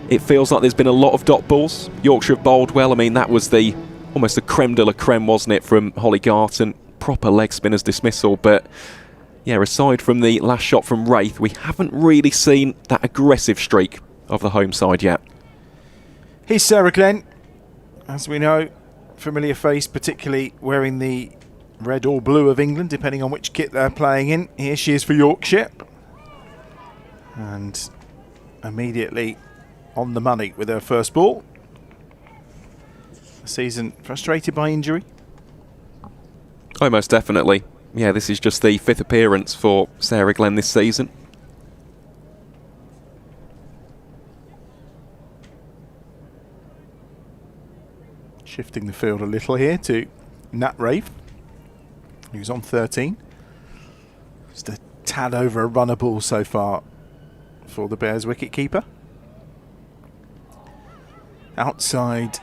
G: it feels like there's been a lot of dot balls. Yorkshire have bowled well. I mean, that was almost the creme de la creme, wasn't it, from Holly Garton. Proper leg spinner's dismissal, but yeah, aside from the last shot from Wraith, we haven't really seen that aggressive streak of the home side yet.
E: Here's Sarah Glenn. As we know, familiar face, particularly wearing the red or blue of England, depending on which kit they're playing in. Here she is for Yorkshire. And immediately on the money with her first ball. A season frustrated by injury.
G: Oh, most definitely. Yeah, this is just the 5th appearance for Sarah Glenn this season.
E: Shifting the field a little here to Nat Wraith, who's on 13. Just a tad over a runner ball so far for the Bears wicketkeeper. Outside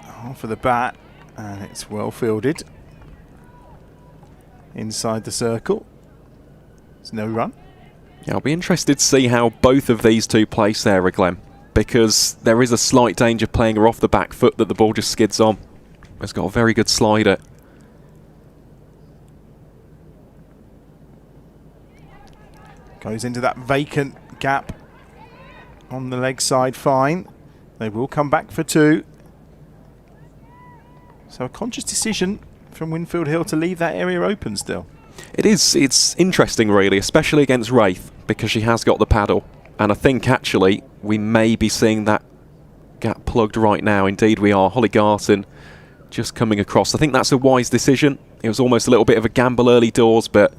E: half of the bat, and it's well fielded. Inside the circle. There's no run.
G: Yeah, I'll be interested to see how both of these two play Sarah Glenn, because there is a slight danger playing her off the back foot that the ball just skids on. It's got a very good slider.
E: Goes into that vacant gap on the leg side, fine. They will come back for 2. So a conscious decision from Winfield Hill to leave that area open still.
G: It is. It's interesting, really, especially against Wraith, because she has got the paddle. And I think, actually, we may be seeing that gap plugged right now. Indeed, we are. Holly Garton just coming across. I think that's a wise decision. It was almost a little bit of a gamble early doors, but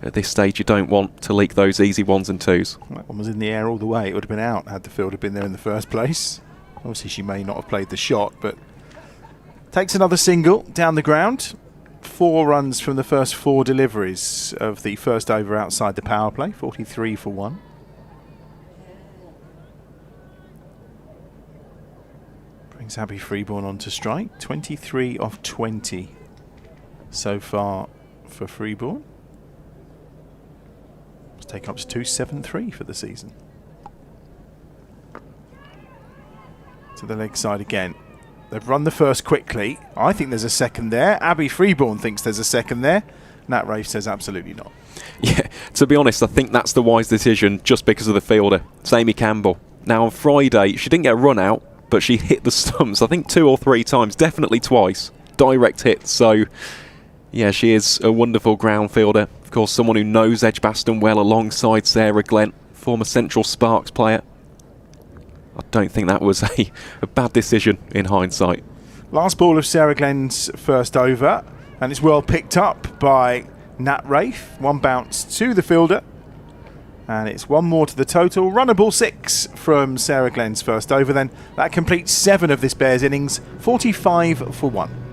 G: at this stage, you don't want to leak those easy 1s and 2s.
E: That one was in the air all the way. It would have been out had the field have been there in the first place. Obviously, she may not have played the shot, but takes another single down the ground. 4 runs from the first 4 deliveries of the first over outside the power play. 43 for 1. Brings Abby Freeborn on to strike. 23 off 20 so far for Freeborn. Let's take up to 273 for the season. To the leg side again. They've run the first quickly. I think there's a second there. Abby Freeborn thinks there's a second there. Nat Wraith says absolutely not.
G: Yeah, to be honest, I think that's the wise decision just because of the fielder. It's Amy Campbell. Now, on Friday, she didn't get a run out, but she hit the stumps, I think 2 or 3 times, definitely twice. Direct hits. So, yeah, she is a wonderful ground fielder. Of course, someone who knows EdgBLASTon well alongside Sarah Glenn, former Central Sparks player. I don't think that was a bad decision in hindsight.
E: Last ball of Sarah Glenn's first over, and it's well picked up by Nat Wraith. 1 bounce to the fielder, and it's 1 more to the total. Runnable 6 from Sarah Glenn's first over then. That completes 7 of this Bears innings, 45 for 1.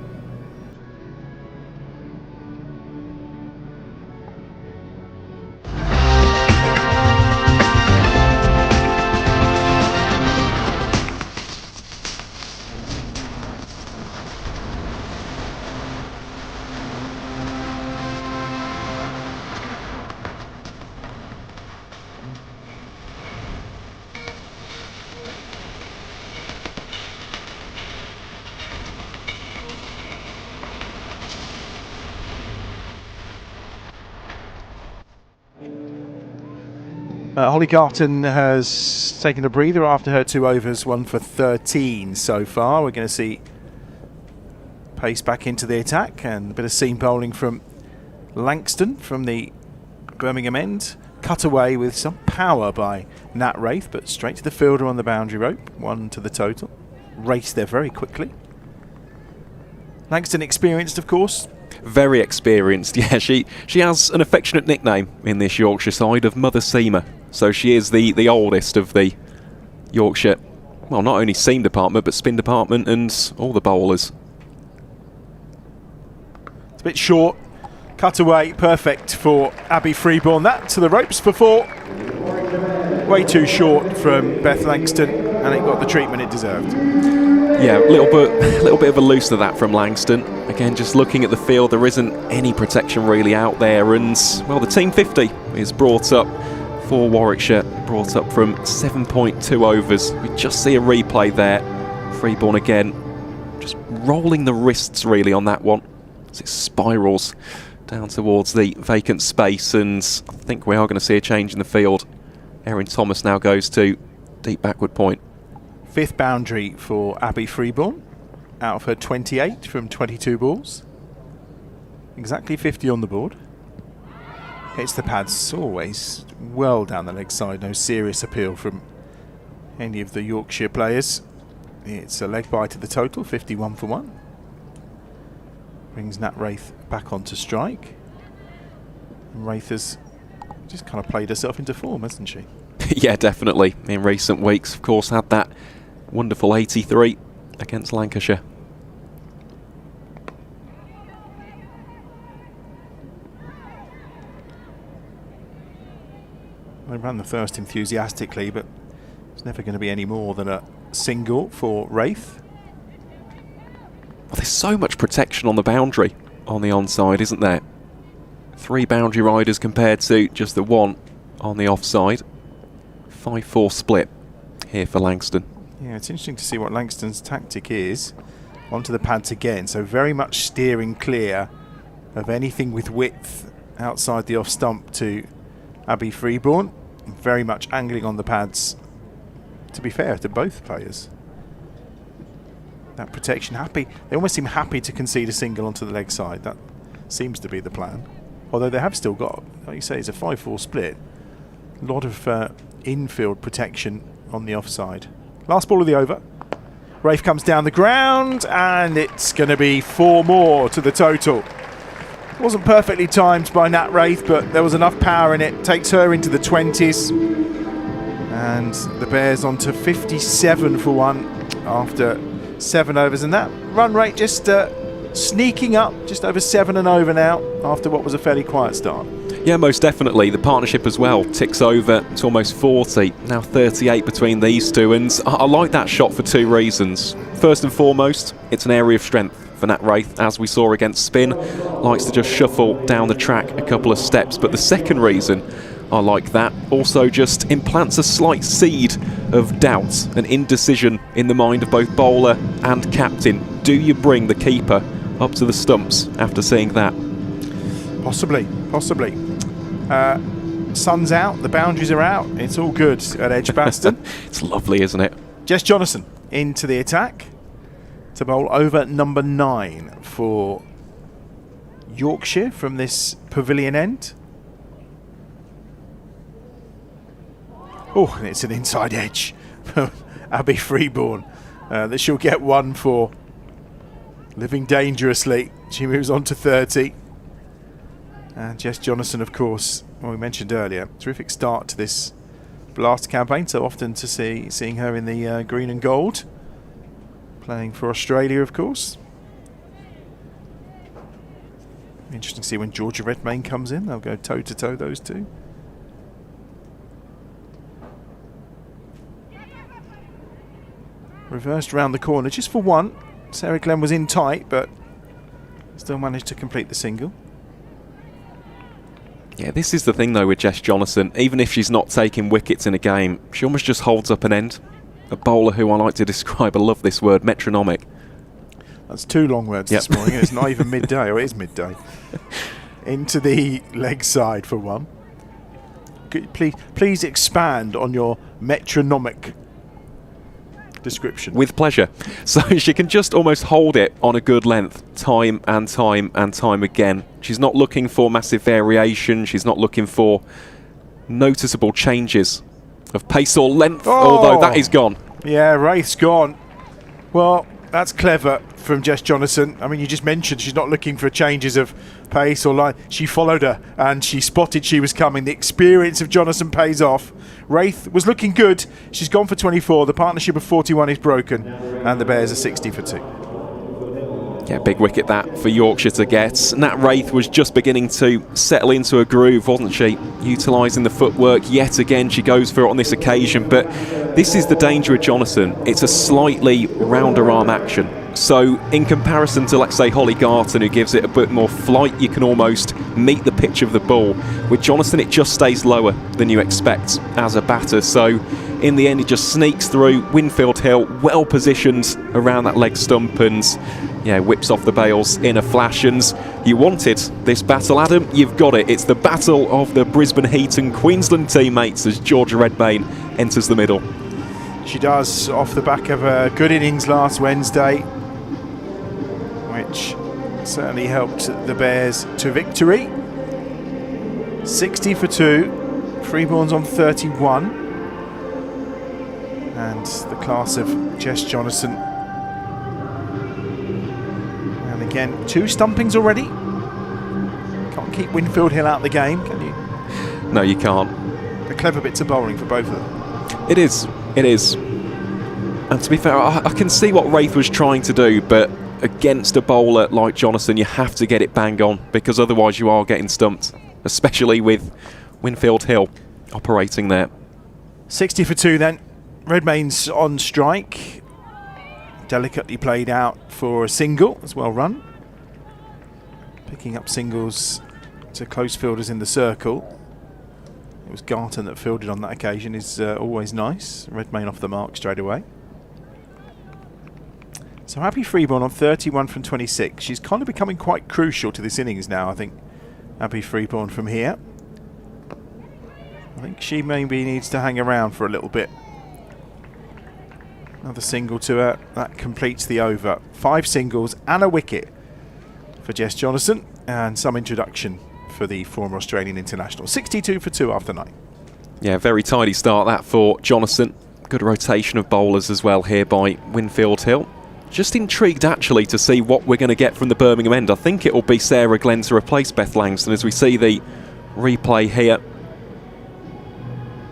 E: Holly Garton has taken a breather after her 2 overs, 1 for 13 so far. We're going to see pace back into the attack and a bit of seam bowling from Langston from the Birmingham end. Cut away with some power by Nat Wraith, but straight to the fielder on the boundary rope. 1 to the total. Race there very quickly. Langston experienced, of course.
G: Very experienced, yeah. She has an affectionate nickname in this Yorkshire side of Mother Seamer. So she is the oldest of the Yorkshire, well, not only seam department, but spin department and all the bowlers.
E: It's a bit short. Cut away, perfect for Abby Freeborn. That to the ropes for 4. Way too short from Beth Langston, and it got the treatment it deserved.
G: Yeah, a little bit of a loose to that from Langston. Again, just looking at the field, there isn't any protection really out there, and well, the team 50 is brought up for Warwickshire, brought up from 7.2 overs. We just see a replay there. Freeborn again, just rolling the wrists really on that one as it spirals down towards the vacant space, and I think we are going to see a change in the field. Erin Thomas now goes to deep backward point.
E: 5th boundary for Abby Freeborn, out of her 28 from 22 balls. Exactly 50 on the board. Hits the pads always well down the leg side, no serious appeal from any of the Yorkshire players. It's a leg bye to the total, 51 for 1. Brings Nat Wraith back onto strike. And Wraith has just kind of played herself into form, hasn't she?
G: Yeah, definitely. In recent weeks, of course, had that wonderful 83 against Lancashire.
E: They ran the first enthusiastically, but it's never going to be any more than a single for Wraith.
G: Well, there's so much protection on the boundary on the onside, isn't there? 3 boundary riders compared to just the 1 on the offside. 5-4 split here for Langston.
E: Yeah, it's interesting to see what Langston's tactic is. Onto the pads again, so very much steering clear of anything with width outside the off stump to Abby Freeborn. Very much angling on the pads, to be fair to both players. That protection, happy. They almost seem happy to concede a single onto the leg side. That seems to be the plan. Although they have still got, like you say, it's a 5-4 split. A lot of infield protection on the offside. Last ball of the over. Wraith comes down the ground, and it's going to be 4 more to the total. Wasn't perfectly timed by Nat Wraith, but there was enough power in it. Takes her into the 20s. And the Bears on to 57 for 1 after 7 overs. And that run rate just sneaking up, just over 7 and over now after what was a fairly quiet start.
G: Yeah, most definitely. The partnership as well ticks over to almost 40, now 38 between these two, and I like that shot for 2 reasons. First and foremost, it's an area of strength for Nat Wraith, as we saw against spin. Likes to just shuffle down the track a couple of steps, but the second reason I like that also just implants a slight seed of doubt and indecision in the mind of both bowler and captain. Do you bring the keeper up to the stumps after seeing that?
E: Possibly. Sun's out, the boundaries are out. It's all good at EdgBLASTon.
G: It's lovely, isn't it?
E: Jess Jonathan into the attack to bowl over number 9 for Yorkshire from this pavilion end. Oh, and it's an inside edge from Abby Freeborn that she'll get 1 for. Living dangerously. She moves on to 30. And Jess Jonathan, of course, well, we mentioned earlier, terrific start to this Blast campaign. So often to seeing her in the green and gold, playing for Australia, of course. Interesting to see when Georgia Redmayne comes in. They'll go toe to toe, those two. Reversed round the corner just for 1. Sarah Glenn was in tight, but still managed to complete the single.
G: Yeah, this is the thing though with Jess Jonathan. Even if she's not taking wickets in a game, she almost just holds up an end. A bowler who I like to describe, I love this word, metronomic.
E: That's 2 long words this morning. It's not even midday, or it is midday. Into the leg side for 1. Please expand on your metronomic description.
G: With pleasure. So she can just almost hold it on a good length time and time and time again. She's not looking for massive variation. She's not looking for noticeable changes of pace or length, although that is gone.
E: Yeah, Wraith's gone. Well, that's clever from Jess Jonathan. I mean, you just mentioned she's not looking for changes of pace or line. She followed her and she spotted she was coming. The experience of Jonathan pays off. Wraith was looking good. She's gone for 24. The partnership of 41 is broken and the Bears are 60 for 2.
G: Yeah, big wicket that for Yorkshire to get. Nat Wraith was just beginning to settle into a groove, wasn't she? Utilising the footwork yet again. She goes for it on this occasion, but this is the danger with Jonathan. It's a slightly rounder arm action. So in comparison to, let's say, Holly Garton, who gives it a bit more flight, you can almost meet the pitch of the ball. With Jonathan, it just stays lower than you expect as a batter. So in the end, he just sneaks through Winfield Hill, well positioned around that leg stump, and yeah, whips off the bails in a flash. And you wanted this battle, Adam. You've got it. It's the battle of the Brisbane Heat and Queensland teammates as Georgia Redmayne enters the middle.
E: She does, off the back of a good innings last Wednesday, which certainly helped the Bears to victory. 60 for 2, Freeborn's on 31, and the class of Jess Jonathan. And again, 2 stumpings already. Can't keep Winfield Hill out of the game, can you?
G: No, you can't.
E: The clever bits of bowling for both of them.
G: It is. It is. And to be fair, I can see what Wraith was trying to do, but against a bowler like Jonathan, you have to get it bang on, because otherwise you are getting stumped, especially with Winfield Hill operating there.
E: 60 for 2 then. Redmayne's on strike. Delicately played out for a single. It's well run. Picking up singles to close fielders in the circle. It was Garton that fielded on that occasion. Is always nice. Redmayne off the mark straight away. So Abby Freeborn on 31 from 26. She's kind of becoming quite crucial to this innings now, I think. Abby Freeborn from here. I think she maybe needs to hang around for a little bit. Another single to her. That completes the over. 5 singles and a wicket for Jess Jonathan, and some introduction for the former Australian international. 62 for 2 after 9.
G: Yeah, very tidy start that for Jonathan. Good rotation of bowlers as well here by Winfield Hill. Just intrigued actually to see what we're going to get from the Birmingham end. I think it will be Sarah Glenn to replace Beth Langston as we see the replay here.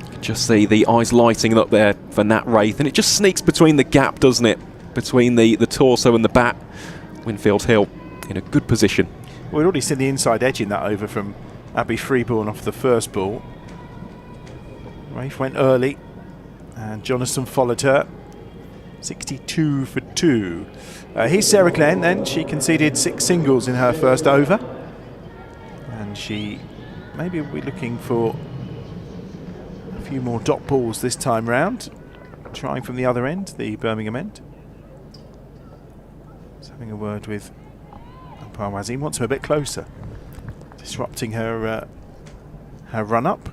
G: You can just see the eyes lighting up there for Nat Wraith, and it just sneaks between the gap, doesn't it? Between the torso and the bat. Winfield Hill in a good position.
E: Well, we'd already seen the inside edge in that over from Abby Freeborn off the first ball. Wraith went early and Jonathan followed her. 62 for 2. Here's Sarah Glenn then. She conceded 6 singles in her first over. And she maybe will be looking for a few more dot balls this time round. Trying from the other end, the Birmingham end. Just having a word with umpire Wazim. Wants him a bit closer. Disrupting her her run up.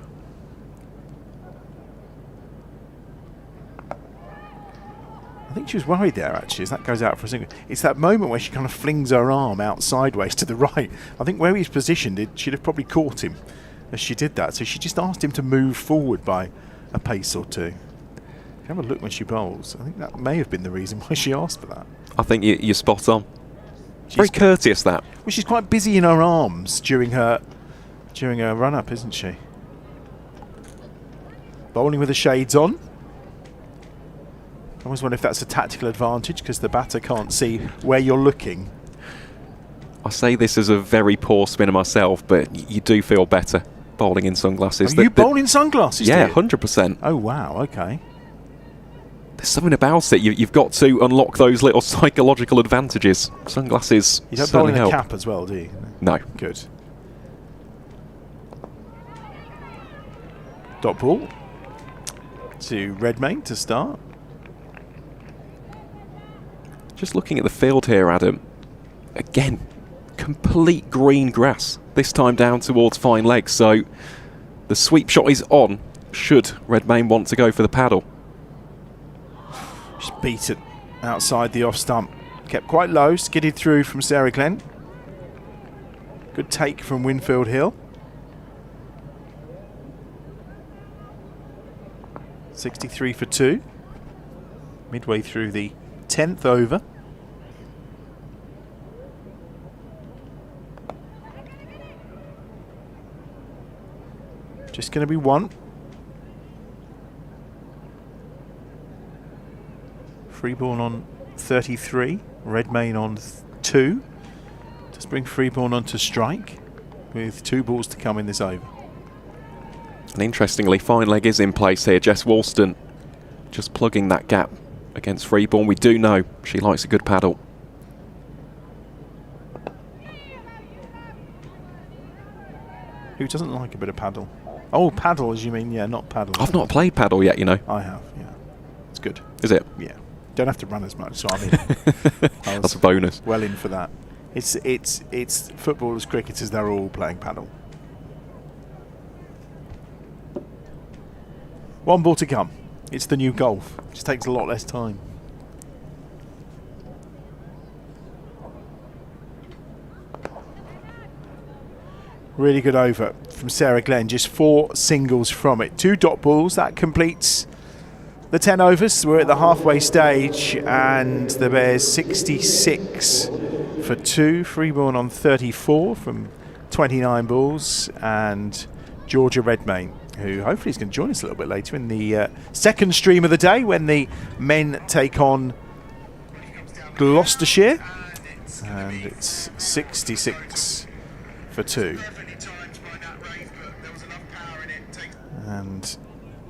E: I think she was worried there actually as that goes out for a single. It's that moment where she kind of flings her arm out sideways to the right. I think where he's positioned, she'd have probably caught him as she did that. So she just asked him to move forward by a pace or two. If you have a look when she bowls, I think that may have been the reason why she asked for that.
G: I think you're spot on. Very courteous, that. Well,
E: she's quite busy in her arms during her run up, isn't she? Bowling with the shades on. I always wonder if that's a tactical advantage because the batter can't see where you're looking.
G: I say this as a very poor spinner myself, but you do feel better bowling in sunglasses.
E: You bowl in sunglasses?
G: Yeah, 100%.
E: Oh wow, okay.
G: There's something about it. You've got to unlock those little psychological advantages. Sunglasses.
E: You don't bowl in a cap as well, do you?
G: No.
E: Good. Dot ball to Redmayne to start.
G: Just looking at the field here, Adam. Again, complete green grass. This time down towards fine legs. So The sweep shot is on, should Redmayne want to go for the paddle.
E: Just beat it outside the off stump. Kept quite low, skidded through from Sarah Glenn. Good take from Winfield Hill. 63 for 2. Midway through the 10th over. Just going to be one. Freeborn on 33. Redmayne on 2. Just bring Freeborn on to strike with 2 balls to come in this over.
G: And interestingly, fine leg is in place here. Jess Walston just plugging that gap against Freeborn. We do know she likes a good paddle.
E: Who doesn't like a bit of paddle? Oh, paddle as you mean, yeah, not paddle.
G: I've not played paddle yet, you know.
E: I have, yeah. It's good.
G: Is it?
E: Yeah. Don't have to run as much, so I mean,
G: that's a bonus.
E: Well in for that. It's footballers, cricketers, they're all playing paddle. 1 ball to come. It's the new golf. It just takes a lot less time. Really good over from Sarah Glenn. Just 4 singles from it. 2 dot balls. That completes the 10 overs. We're at the halfway stage, and the Bears 66 for 2. Freeborn on 34 from 29 balls, and Georgia Redmayne, who hopefully is going to join us a little bit later in the second stream of the day when the men take on Gloucestershire. And it's 66 for 2. And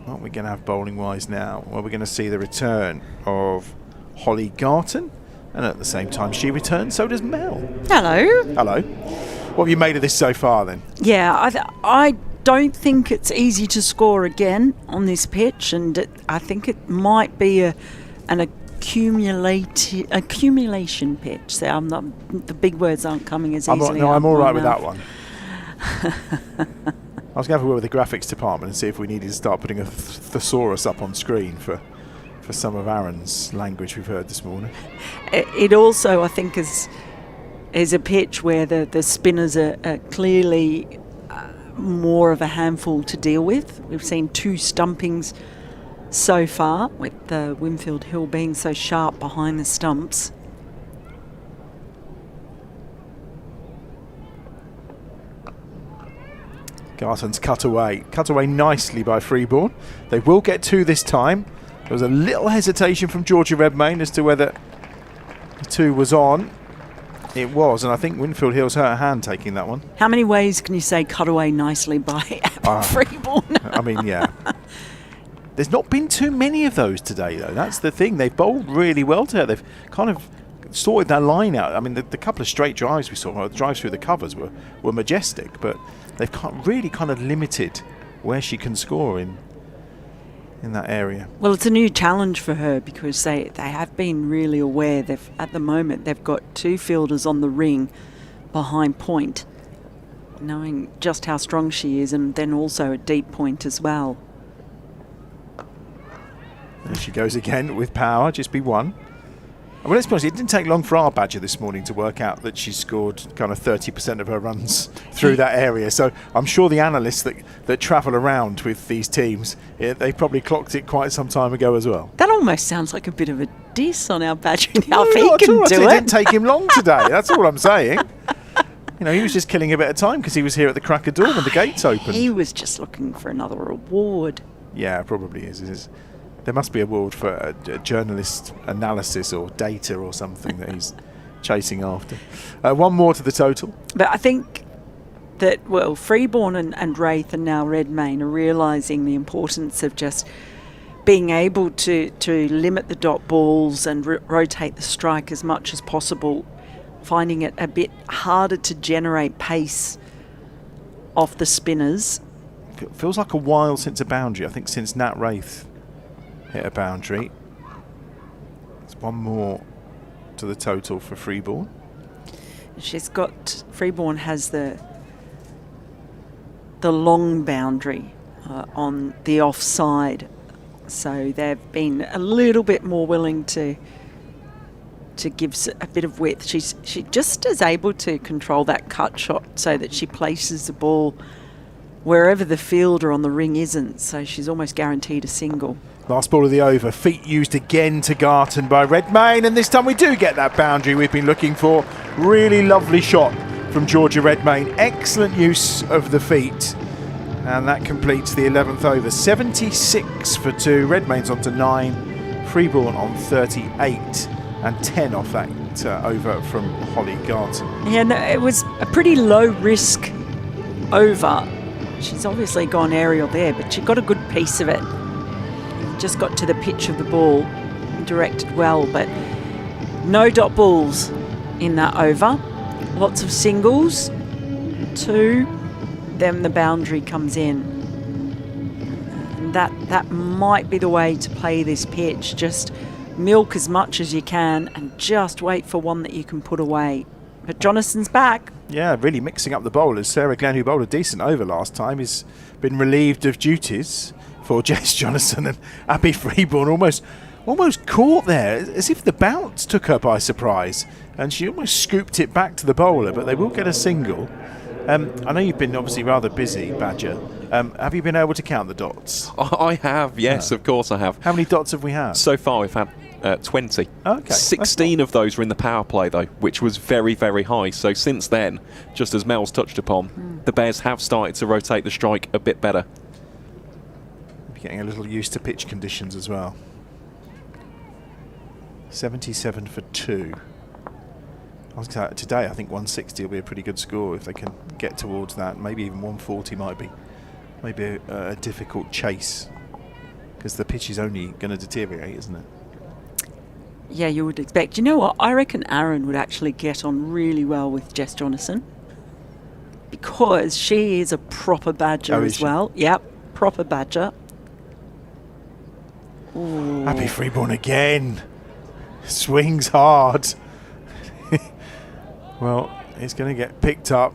E: what are we going to have bowling-wise now? Well, we're going to see the return of Holly Garton. And at the same time she returns, so does Mel.
F: Hello.
E: Hello. What have you made of this so far then?
F: Yeah, I don't think it's easy to score again on this pitch, and I think it might be an accumulation pitch. So the big words aren't coming as easily.
E: I'm all right with that one. I was going to have a word with the graphics department and see if we needed to start putting a thesaurus up on screen for some of Aaron's language we've heard this morning.
F: It also, I think, is a pitch where the spinners are clearly more of a handful to deal with. We've seen 2 stumpings so far, with Winfield Hill being so sharp behind the stumps.
E: Garton's cut away nicely by Freeborn. They will get 2 this time. There was a little hesitation from Georgia Redmayne as to whether the 2 was on. It was, and I think Winfield Hill's hurt her hand taking that one.
F: How many ways can you say cut away nicely by Freeborn?
E: I mean, yeah. There's not been too many of those today, though. That's the thing. They've bowled really well to her. They've kind of sorted that line out. I mean, the couple of straight drives we saw, the drives through the covers were majestic, but they've really kind of limited where she can score in that area.
F: Well, it's a new challenge for her because they have been really aware. At the moment they've got 2 fielders on the ring behind point, knowing just how strong she is, and then also at deep point as well.
E: There she goes again with power, just be 1. Well, let's be honest, it didn't take long for our Badger this morning to work out that she scored kind of 30% of her runs through that area. So I'm sure the analysts that travel around with these teams, they probably clocked it quite some time ago as well.
F: That almost sounds like a bit of a diss on our Badger and
E: No,
F: how he
E: not at
F: can
E: all.
F: do
E: It
F: it.
E: didn't take him long today. That's all I'm saying. You know, he was just killing a bit of time because he was here at the crack of dawn when the gates opened.
F: He was just looking for another award.
E: Yeah, probably is. There must be a award for a journalist analysis or data or something that he's chasing after. 1 more to the total.
F: But I think that, well, Freeborn and Wraith and now Redmayne are realising the importance of just being able to limit the dot balls and rotate the strike as much as possible, finding it a bit harder to generate pace off the spinners.
E: It feels like a while since a boundary. I think since Nat Wraith hit a boundary. There's 1 more to the total for Freeborn.
F: Freeborn has the long boundary on the offside. So they've been a little bit more willing to give a bit of width. She just is able to control that cut shot so that she places the ball wherever the fielder on the ring isn't. So she's almost guaranteed a single.
E: Last ball of the over. Feet used again to Garton by Redmayne, and this time we do get that boundary we've been looking for. Really lovely shot from Georgia Redmayne. Excellent use of the feet. And that completes the 11th over. 76 for 2. Redmayne's on to 9. Freeborn on 38. And 10 off that over from Holly Garton.
F: Yeah, no, it was a pretty low risk over. She's obviously gone aerial there, but she got a good piece of it. Just got to the pitch of the ball and directed well, but no dot balls in that over. Lots of singles. 2, then the boundary comes in. And that might be the way to play this pitch. Just milk as much as you can and just wait for one that you can put away. But Jonathan's back.
E: Yeah, really mixing up the bowlers. Sarah Glenn, who bowled a decent over last time, has been relieved of duties for Jess Jonathan, and Abby Freeborn almost caught there, as if the bounce took her by surprise, and she almost scooped it back to the bowler, but they will get a single. I know you've been obviously rather busy, Badger. Have you been able to count the dots?
G: I have, yes, of course I have.
E: How many dots have we had?
G: So far we've had 20.
E: Okay.
G: 16 of those were in the power play, though, which was very, very high. So since then, just as Mel's touched upon, the Bears have started to rotate the strike a bit better.
E: Getting a little used to pitch conditions as well. 77 for 2. Today I think 160 will be a pretty good score if they can get towards that. Maybe even 140 might be a difficult chase, because the pitch is only going to deteriorate, isn't it?
F: Yeah, you would expect. You know what? I reckon Aaron would actually get on really well with Jess Jonathan, because she is a proper badger as well. Yep, proper badger. Ooh.
E: Happy Freeborn again. Swings hard. Well, it's going to get picked up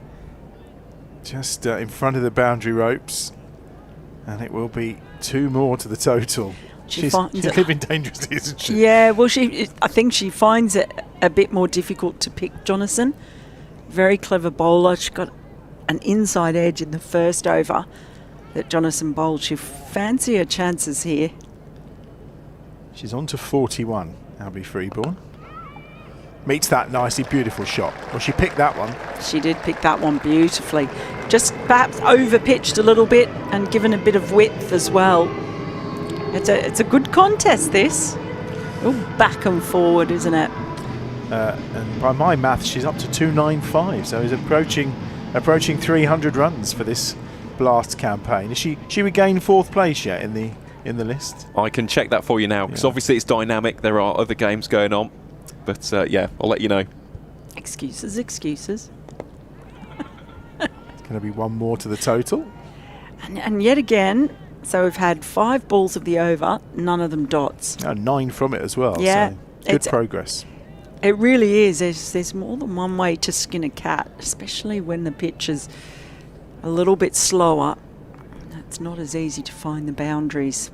E: just in front of the boundary ropes, and it will be 2 more to the total. She's living dangerously, isn't she?
F: Yeah, well, I think she finds it a bit more difficult to pick Jonathan. Very clever bowler. She got an inside edge in the first over that Jonathan bowled. She fancy her chances here.
E: She's on to 41, Abby Freeborn. Meets that nicely, beautiful shot. Well, she picked that one.
F: She did pick that one beautifully. Just perhaps over-pitched a little bit and given a bit of width as well. It's a good contest, this. Oh, back and forward, isn't it?
E: And by my maths, she's up to 295, so is approaching 300 runs for this Blast campaign. Is she regained 4th place yet in the list?
G: I can check that for you now, because obviously it's dynamic. There are other games going on. But yeah, I'll let you know.
F: Excuses.
E: It's going to be 1 more to the total.
F: And yet again, so we've had 5 balls of the over, none of them dots.
E: 9 from it as well.
F: Yeah,
E: so good progress.
F: It really is. There's more than one way to skin a cat, especially when the pitch is a little bit slower. It's not as easy to find the boundaries.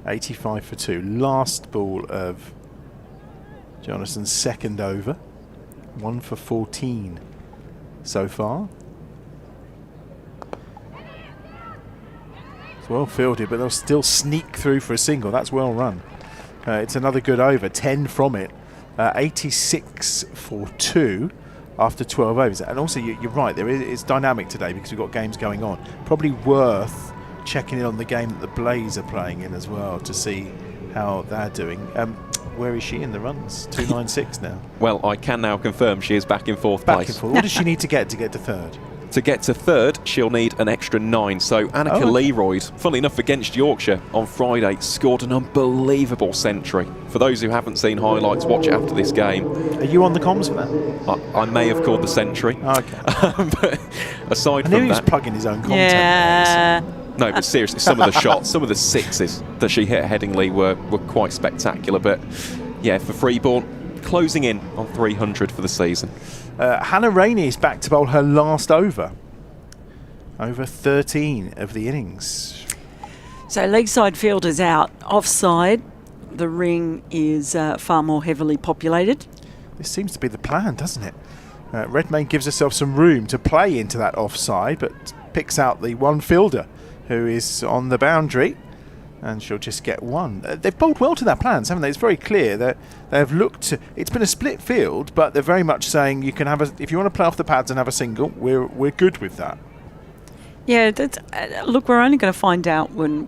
E: 85 for 2. Last ball of Jonathan's second over. 1 for 14 so far. It's well fielded, but they'll still sneak through for a single. That's well run. It's another good over. 10 from it. 86 for 2 after 12 overs. And also, you're right, it's dynamic today because we've got games going on. Probably worth checking in on the game that the Blaze are playing in as well to see how they're doing. Where is she in the runs? 296 now.
G: Well, I can now confirm she is back in 4th place.
E: What does she need to get to 3rd?
G: To get to 3rd, she'll need an extra 9. So Annika Leroy, funnily enough, against Yorkshire on Friday, scored an unbelievable century. For those who haven't seen highlights, watch it after this game.
E: Are you on the comms for that?
G: I may have called the century.
E: Okay.
G: But aside from that,
E: he was plugging his own content.
F: Yeah.
G: No, but seriously, some of the shots, some of the sixes that she hit at Headingley were quite spectacular. But yeah, for Freeborn, closing in on 300 for the season.
E: Hannah Rainey is back to bowl her last over. over 13 of the innings.
F: So leg side field is out. Offside, the ring is far more heavily populated.
E: This seems to be the plan, doesn't it? Redmayne gives herself some room to play into that offside, but picks out the one fielder who is on the boundary, and she'll just get one. They've bowled well to their plans, haven't they? It's very clear that they've looked. It's been a split field, but they're very much saying you can have if you want to play off the pads and have a single, we're good with that.
F: Yeah, that's, look, we're only going to find out when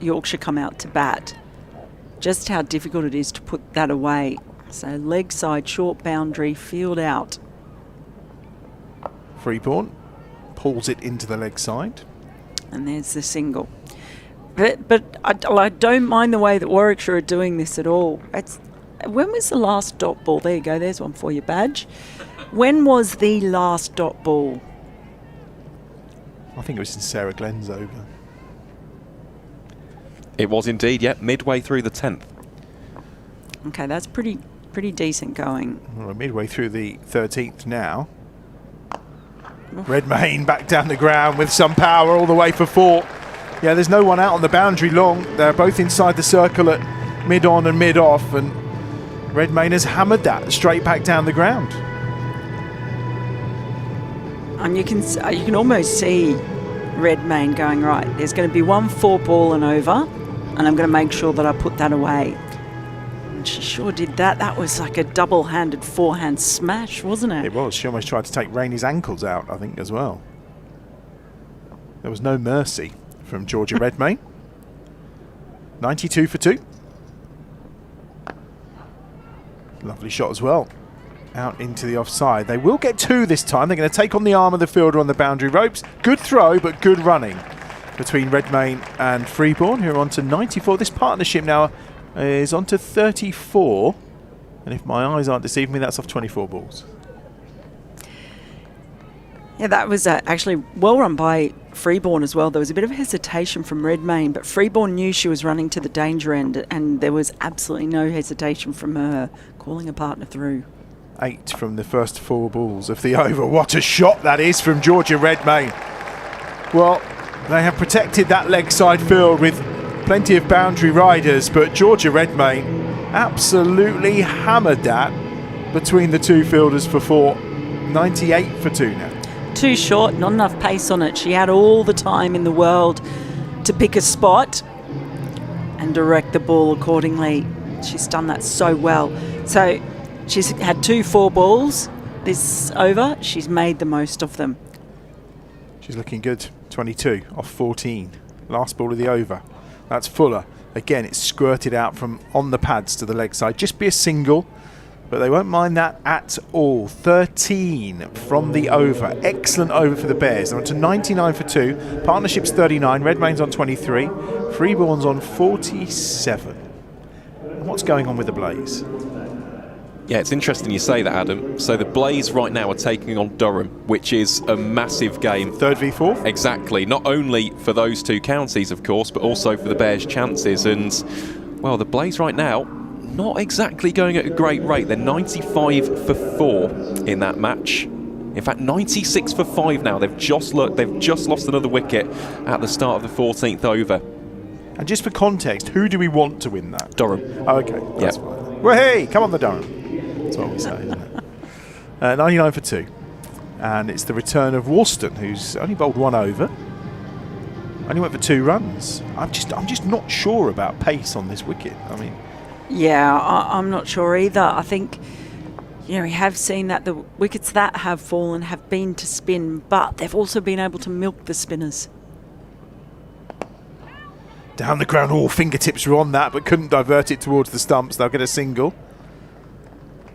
F: Yorkshire come out to bat just how difficult it is to put that away. So leg side, short boundary, field out.
E: Freeborn pulls it into the leg side.
F: And there's the single. But I don't mind the way that Warwickshire are doing this at all. When was the last dot ball? There you go, there's one for your badge. When was the last dot ball?
E: I think it was in Sarah Glenn's over.
G: It was indeed, yeah, midway through the 10th.
F: Okay, that's pretty decent going.
E: Well, we're midway through the 13th now. Redmayne back down the ground with some power all the way for 4. Yeah, there's no one out on the boundary long. They're both inside the circle at mid-on and mid-off, and Redmayne has hammered that straight back down the ground.
F: And you can almost see Redmayne going, right, there's going to be one 4 ball and over, and I'm going to make sure that I put that away. And she sure did that. That was like a double-handed forehand smash, wasn't it?
E: It was. She almost tried to take Rainey's ankles out, I think, as well. There was no mercy from Georgia Redmayne. 92 for 2. Lovely shot as well. Out into the offside. They will get 2 this time. They're going to take on the arm of the fielder on the boundary ropes. Good throw, but good running between Redmayne and Freeborn, who are on to 94. This partnership now is on to 34. And if my eyes aren't deceiving me, that's off 24 balls.
F: Yeah, that was actually well run by Freeborn as well. There was a bit of hesitation from Redmayne, but Freeborn knew she was running to the danger end, and there was absolutely no hesitation from her calling a partner through.
E: 8 from the first 4 balls of the over. What a shot that is from Georgia Redmayne. Well, they have protected that leg side field with plenty of boundary riders, but Georgia Redmayne absolutely hammered that between the 2 fielders for 4. 98 for 2 now.
F: Too short, not enough pace on it. She had all the time in the world to pick a spot and direct the ball accordingly. She's done that so well. So she's had 2 4 balls this over. She's made the most of them.
E: She's looking good. 22 off 14. Last ball of the over. That's Fuller. Again, it's squirted out from on the pads to the leg side. Just be a single, but they won't mind that at all. 13 from the over. Excellent over for the Bears. They're on to 99 for 2. Partnership's 39. Redmayne's on 23. Freeborn's on 47. And what's going on with the Blaze?
G: Yeah, it's interesting you say that, Adam. So the Blaze right now are taking on Durham, which is a massive game.
E: 3rd v 4th?
G: Exactly. Not only for those 2 counties, of course, but also for the Bears' chances. And, well, the Blaze right now, not exactly going at a great rate. They're 95 for 4 in that match. In fact, 96 for 5 now. They've just lost another wicket at the start of the 14th over.
E: And just for context, who do we want to win that?
G: Durham.
E: Oh, okay. That's fine. Well, hey, come on the Durham. That's what we say, isn't it? 99 for 2. And it's the return of Walston, who's only bowled 1 over. Only went for 2 runs. I'm just not sure about pace on this wicket. I mean,
F: yeah, I'm not sure either. I think, we have seen that the wickets that have fallen have been to spin, but they've also been able to milk the spinners.
E: Down the ground, all fingertips were on that, but couldn't divert it towards the stumps. They'll get a single.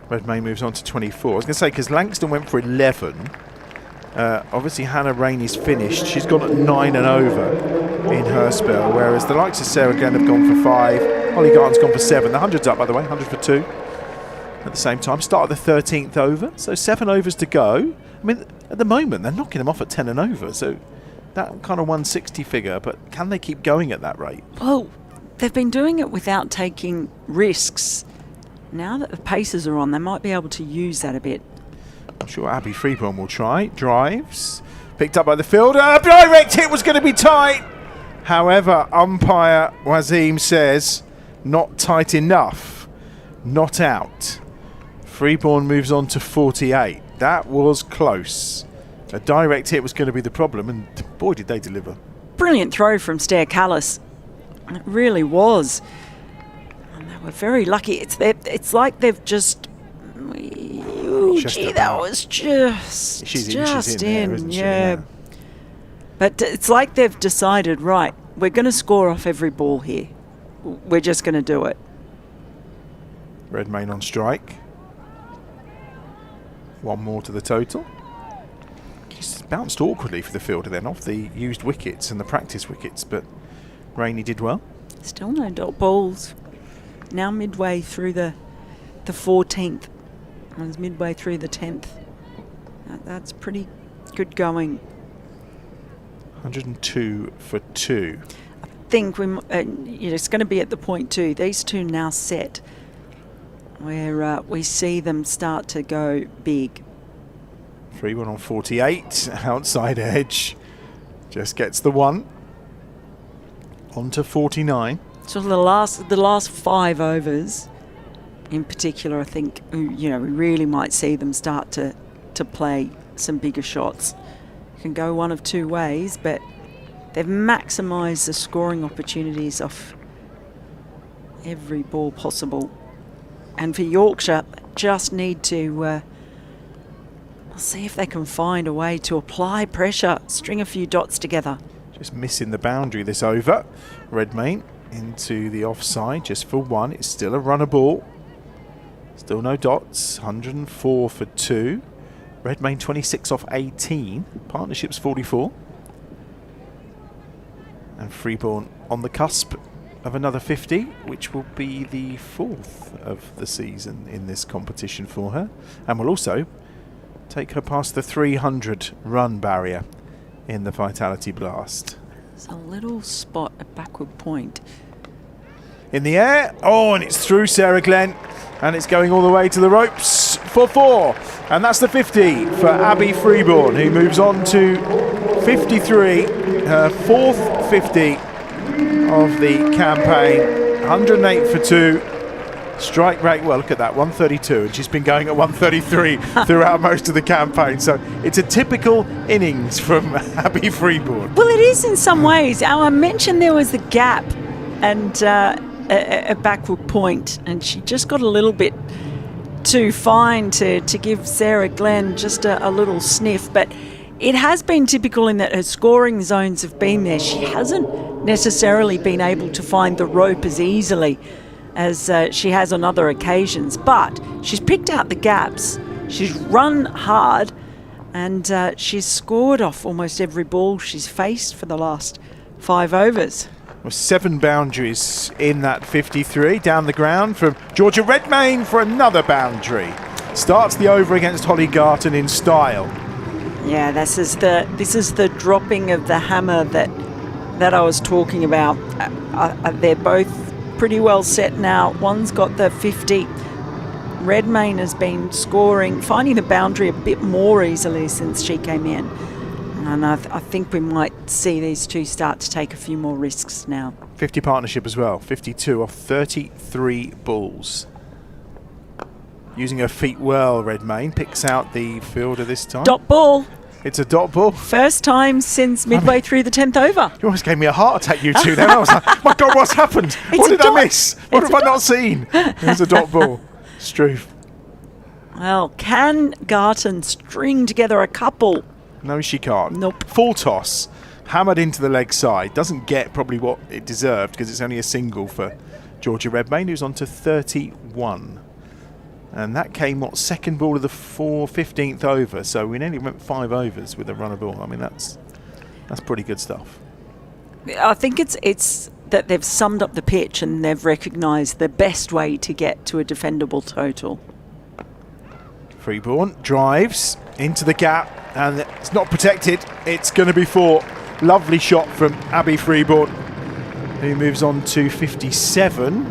E: Redmayne moves on to 24. I was going to say, because Langston went for 11. Obviously, Hannah Rainey's finished. She's gone at 9 and over in her spell, whereas the likes of Sarah Glenn have gone for 5. Holly Garton's gone for 7. The 100's up, by the way, 100 for 2. At the same time, start of the 13th over, so 7 overs to go. I mean, at the moment, they're knocking them off at 10 and over, so that kind of 160 figure, but can they keep going at that rate?
F: Well, they've been doing it without taking risks. Now that the paces are on, they might be able to use that a bit.
E: I'm sure Abby Freeborn will try. Drives. Picked up by the fielder. Direct hit was going to be tight. However, umpire Wazim says not tight enough. Not out. Freeborn moves on to 48. That was close. A direct hit was going to be the problem, and boy, did they deliver.
F: Brilliant throw from Stair Callis. It really was. And they were very lucky. It's like they've just... that was just...
E: She's
F: just
E: in there, isn't she?
F: yeah. But it's like they've decided, right, we're going to score off every ball here. We're just going to do it.
E: Redmayne on strike. One more to the total. He's bounced awkwardly for the fielder then off the used wickets and the practice wickets, but Rainey did well.
F: Still no dot balls. Now midway through the 14th. And it's midway through the 10th. That's pretty good going.
E: 102 for 2.
F: I think it's going to be at the point 2. These two now set where we see them start to go big.
E: 3-1 on 48. Outside edge. Just gets the 1. On to 49.
F: So the last 5 overs in particular, I think, we really might see them start to play some bigger shots. It can go one of two ways, but they've maximised the scoring opportunities off every ball possible. And for Yorkshire, just need to see if they can find a way to apply pressure, string a few dots together.
E: Just missing the boundary this over. Redmayne into the offside just for 1. It's still a runner ball. Still no dots. 104 for 2. Redmayne 26 off 18. Partnership's 44. And Freeborn on the cusp of another 50, which will be the 4th of the season in this competition for her, and will also take her past the 300 run barrier in the Vitality Blast.
F: There's a little spot at backward point.
E: In the air, and it's through Sarah Glenn, and it's going all the way to the ropes for 4, and that's the 50 for Abby Freeborn, who moves on to 53, her 4th 50 of the campaign. 108 for 2. Strike rate, well, look at that, 132, and she's been going at 133 throughout most of the campaign. So it's a typical innings from Abby Freeborn.
F: Well, it is in some ways. I mentioned there was the gap and a backward point, and she just got a little bit too fine to give Sarah Glenn just a little sniff. But it has been typical in that her scoring zones have been there. She hasn't necessarily been able to find the rope as easily as she has on other occasions, but she's picked out the gaps, she's run hard, and she's scored off almost every ball she's faced for the last 5 overs.
E: Well, 7 boundaries in that 53 down the ground from Georgia Redmayne for another boundary. Starts the over against Holly Garton in style.
F: Yeah, this is the dropping of the hammer that I was talking about. They're both pretty well set now. One's got the 50. Redmayne has been scoring, finding the boundary a bit more easily since she came in. And I think we might see these two start to take a few more risks now.
E: 50 partnership as well. 52 off 33 balls. Using her feet well, Redmayne picks out the fielder this time.
F: Dot ball.
E: It's a dot ball.
F: First time since midway through the 10th over.
E: You almost gave me a heart attack, you two. Then I was like, my God, what's happened? What did I miss? What have I not seen? There's a dot ball. Struve.
F: Well, can Garton string together a couple?
E: No, she can't.
F: Nope.
E: Full toss. Hammered into the leg side. Doesn't get probably what it deserved because it's only a single for Georgia Redmayne, who's on to 31. And that came, second ball of the 15th over. So we nearly went 5 overs with a runner ball. I mean, that's pretty good stuff.
F: I think it's that they've summed up the pitch and they've recognised the best way to get to a defendable total.
E: Freeborn drives into the gap, and it's not protected. It's going to be 4. Lovely shot from Abby Freeborn, who moves on to 57.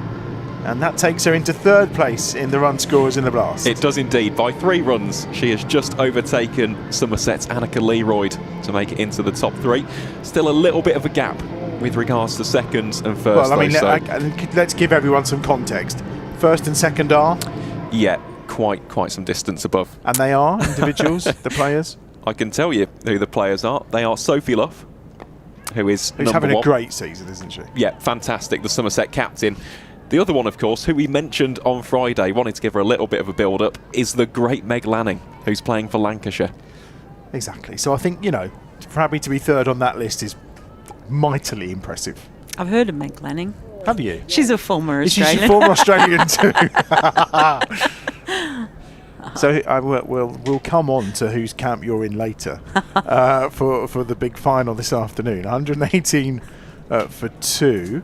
E: And that takes her into 3rd place in the run scorers in the Blast.
G: It does indeed. By 3 runs, she has just overtaken Somerset's Annika Learoyd to make it into the top 3. Still a little bit of a gap with regards to 2nd and 1st.
E: Well, I mean,
G: though,
E: let's give everyone some context. 1st and 2nd are?
G: Yeah, quite some distance above.
E: And they are individuals, the players?
G: I can tell you who the players are. They are Sophie Love, who's
E: having
G: one.
E: a great season, isn't she?
G: Yeah, fantastic. The Somerset captain. The other one, of course, who we mentioned on Friday, wanted to give her a little bit of a build-up, is the great Meg Lanning, who's playing for Lancashire.
E: Exactly. So I think, for Abby to be 3rd on that list is mightily impressive.
F: I've heard of Meg Lanning.
E: Have you?
F: She's a former
E: She's
F: Australian.
E: a former Australian too. So we'll come on to whose camp you're in later for the big final this afternoon. 118 for 2.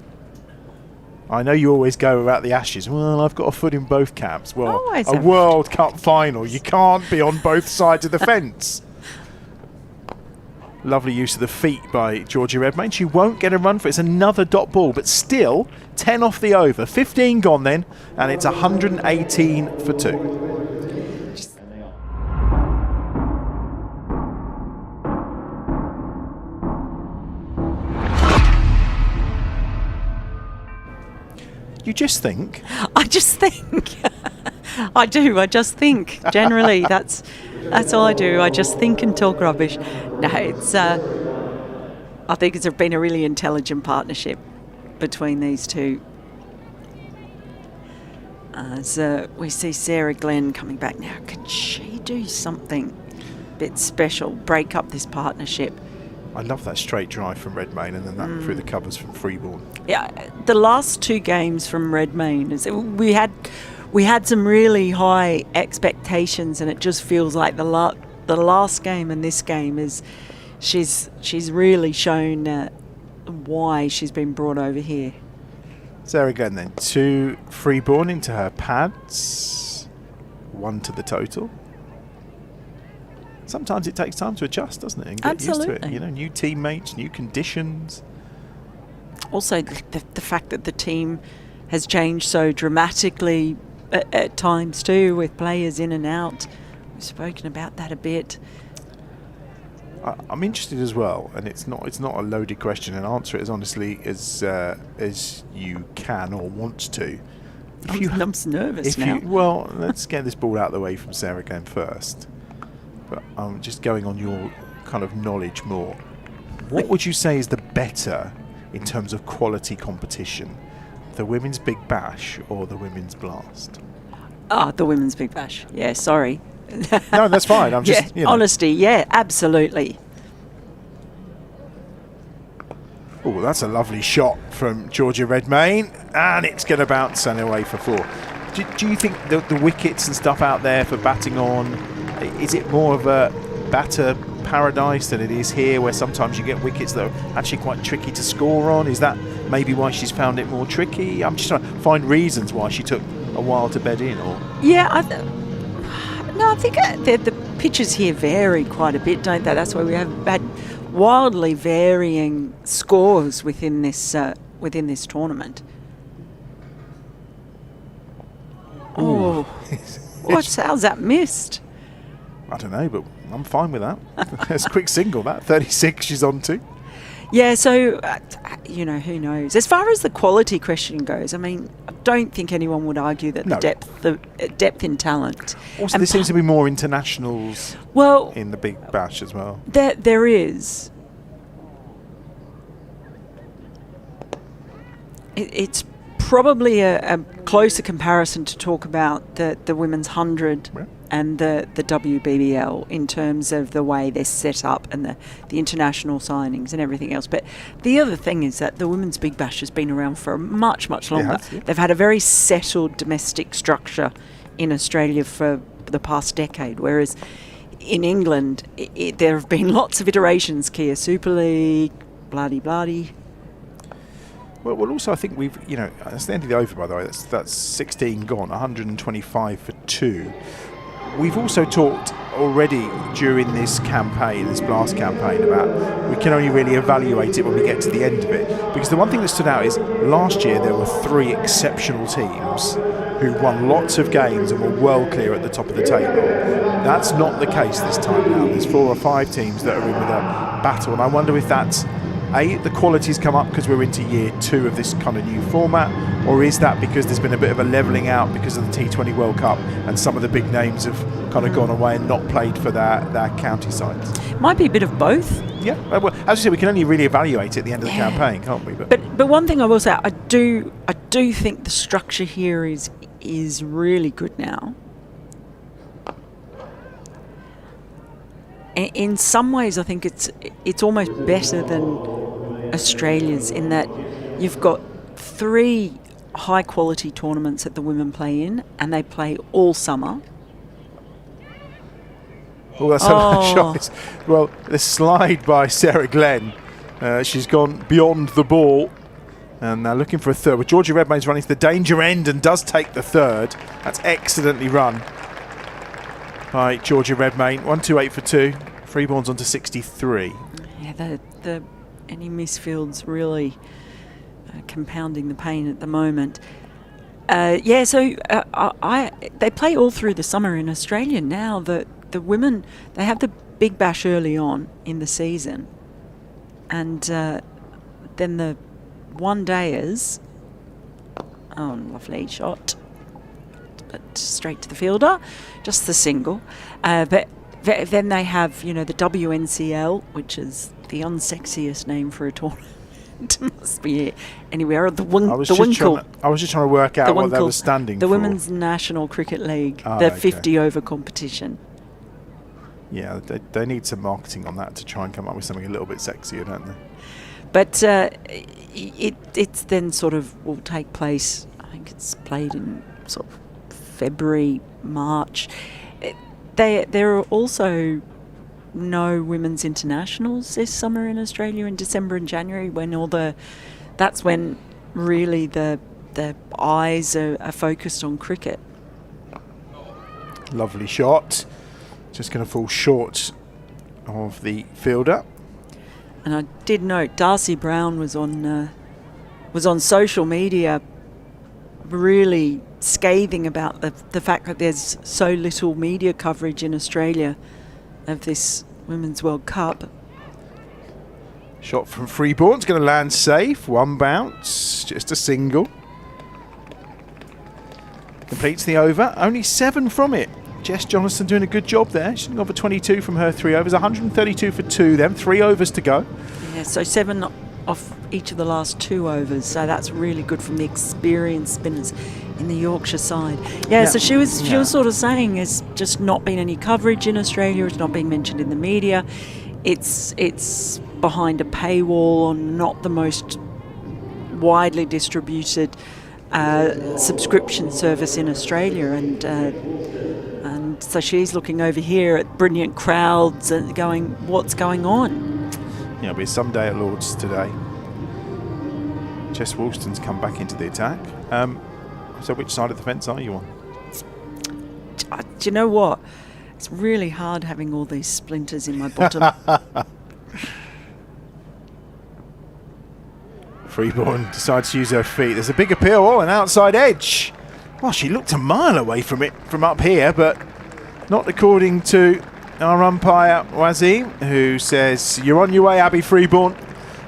E: I know you always go about the Ashes. Well, I've got a foot in both camps. Well,
F: Always
E: a
F: have.
E: World Cup final. You can't be on both sides of the fence. Lovely use of the feet by Georgia Redmayne. She won't get a run for it. It's another dot ball, but still 10 off the over. 15 gone then, and it's 118 for 2. You just think?
F: I just think. I do. I just think. Generally, that's all I do. I just think and talk rubbish. No, it's. I think it's been a really intelligent partnership between these two. As we see Sarah Glenn coming back now, can she do something a bit special? Break up this partnership.
E: I love that straight drive from Redmayne and then that through the covers from Freeborn.
F: Yeah, the last 2 games from Redmayne, we had some really high expectations, and it just feels like the last game and this game is she's really shown why she's been brought over here.
E: Sarah Glenn then 2 Freeborn into her pads, 1 to the total. Sometimes it takes time to adjust, doesn't it? And get
F: Absolutely.
E: used to it. New teammates, new conditions.
F: Also, the fact that the team has changed so dramatically at times too, with players in and out. We've spoken about that a bit.
E: I'm interested as well, and it's not a loaded question, and answer it as honestly as you can or want to.
F: I'm nervous now.
E: Well, let's get this ball out of the way from Sarah Glenn first. But I'm just going on your kind of knowledge more. What would you say is the better in terms of quality competition? The Women's Big Bash or the Women's Blast?
F: The Women's Big Bash. Yeah, sorry.
E: No, that's fine. I'm just,
F: honesty, yeah, absolutely.
E: Oh, that's a lovely shot from Georgia Redmayne, and it's going to bounce away for 4. Do you think the wickets and stuff out there for batting on, is it more of a batter paradise than it is here, where sometimes you get wickets that are actually quite tricky to score on? Is that maybe why she's found it more tricky? I'm just trying to find reasons why she took a while to bed in. Or
F: Yeah, I think the pitches here vary quite a bit, don't they? That's why we have had wildly varying scores within this tournament. Oh, how's that missed?
E: I don't know, but I'm fine with that. It's a quick single, that 36 she's on to.
F: Yeah, so who knows? As far as the quality question goes, I mean, I don't think anyone would argue that the depth in talent.
E: Also, there seems to be more internationals in the Big Bash as well.
F: There is. It's probably a closer comparison to talk about the Women's 100 and the WBBL in terms of the way they're set up and the international signings and everything else. But the other thing is that the Women's Big Bash has been around for much, much longer.
E: It has, yeah.
F: They've had a very settled domestic structure in Australia for the past decade, whereas in England there have been lots of iterations, Kia Super League, bloody.
E: Well, also I think we've, that's the end of the over, by the way. That's 16 gone, 125 for 2. We've also talked already during this campaign, this Blast campaign, about we can only really evaluate it when we get to the end of it. Because the one thing that stood out is last year there were 3 exceptional teams who won lots of games and were well clear at the top of the table. That's not the case this time now. There's 4 or 5 teams that are in with a battle, and I wonder if that's the quality's come up because we're into year 2 of this kind of new format, or is that because there's been a bit of a levelling out because of the T20 World Cup and some of the big names have kind of gone away and not played for their county sides?
F: Might be a bit of both.
E: Yeah, well, as I said, we can only really evaluate it at the end of the campaign, can't we?
F: But one thing I will say, I do think the structure here is really good now. In some ways, I think it's almost better than Australia's in that you've got 3 high-quality tournaments that the women play in, and they play all summer.
E: Oh, that's a nice shot. Well, the slide by Sarah Glenn. She's gone beyond the ball. And now looking for a third. Well, Georgia Redmayne's running to the danger end and does take the third. That's excellently run by Georgia Redmayne. 1-2-8 for 2. Freeborn's on to 63.
F: Yeah, the any misfields really compounding the pain at the moment. They play all through the summer in Australia now. The women, they have the big bash early on in the season, and then the one-dayers. Oh, lovely shot. But straight to the fielder, just the single. But then they have, the WNCL, which is the unsexiest name for a tournament. Must be anywhere. I was just
E: trying to work out what they were standing for.
F: The Women's National Cricket League, the 50-over competition.
E: Yeah, they need some marketing on that to try and come up with something a little bit sexier, don't they?
F: But it's then sort of will take place, I think it's played in sort of February, March. There are also no women's internationals this summer in Australia in December and January, that's when really the eyes are focused on cricket.
E: Lovely shot. Just going to fall short of the fielder.
F: And I did note Darcy Brown was on social media really scathing about the fact that there's so little media coverage in Australia of this Women's World Cup.
E: Shot from Freeborn's going to land safe. 1 bounce, just a single. Completes the over. Only 7 from it. Jess Jonathan doing a good job there. She's gone for 22 from her 3 overs. 132 for 2 then. 3 overs to go.
F: Yeah, so 7 off each of the last 2 overs. So that's really good from the experienced spinners in the Yorkshire side. Yeah, so she was sort of saying there's just not been any coverage in Australia. It's not being mentioned in the media. It's behind a paywall on not the most widely distributed subscription service in Australia, and so she's looking over here at brilliant crowds and going, what's going on?
E: Yeah, it'll be a someday at Lord's today. Jess Woolston's come back into the attack. So which side of the fence are you on?
F: Do you know what? It's really hard having all these splinters in my bottom.
E: Freeborn decides to use her feet. There's a big appeal. Oh, an outside edge. Well, she looked a mile away from it from up here, but not according to our umpire, Wazim, who says, you're on your way, Abby Freeborn,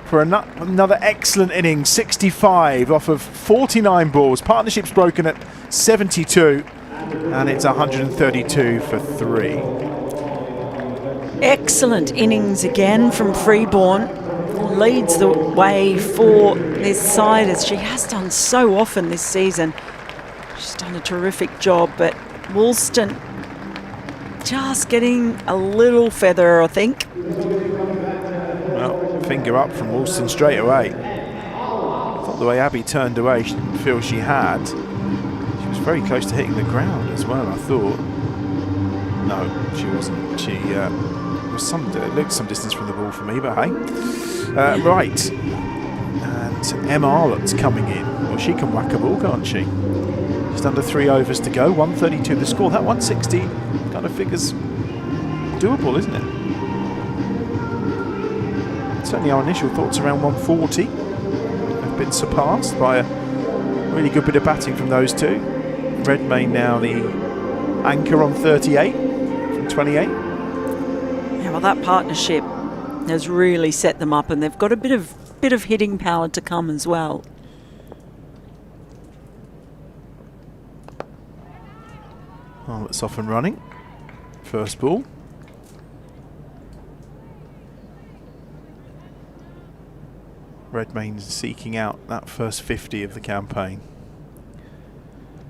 E: for another excellent innings. 65 off of 49 balls. Partnership's broken at 72, and it's 132 for 3.
F: Excellent innings again from Freeborn. Leads the way for this side, as she has done so often this season. She's done a terrific job, but Woolston just getting a little feather, I think.
E: Well, finger up from Woolston straight away. I thought the way Abby turned away, she didn't feel she had. She was very close to hitting the ground as well, I thought. No, she wasn't. She looked some distance from the ball for me, but hey. Right. And Emma Arlott's coming in. Well, she can whack a ball, can't she? Just under 3 overs to go. 132 the score. That 160 kind of figures doable, isn't it? Certainly our initial thoughts around 140 have been surpassed by a really good bit of batting from those two. Redmayne now the anchor on 38 from 28.
F: Yeah, well, that partnership has really set them up, and they've got a bit of hitting power to come as well.
E: Oh, it's off and running. First ball. Redmayne seeking out that first 50 of the campaign.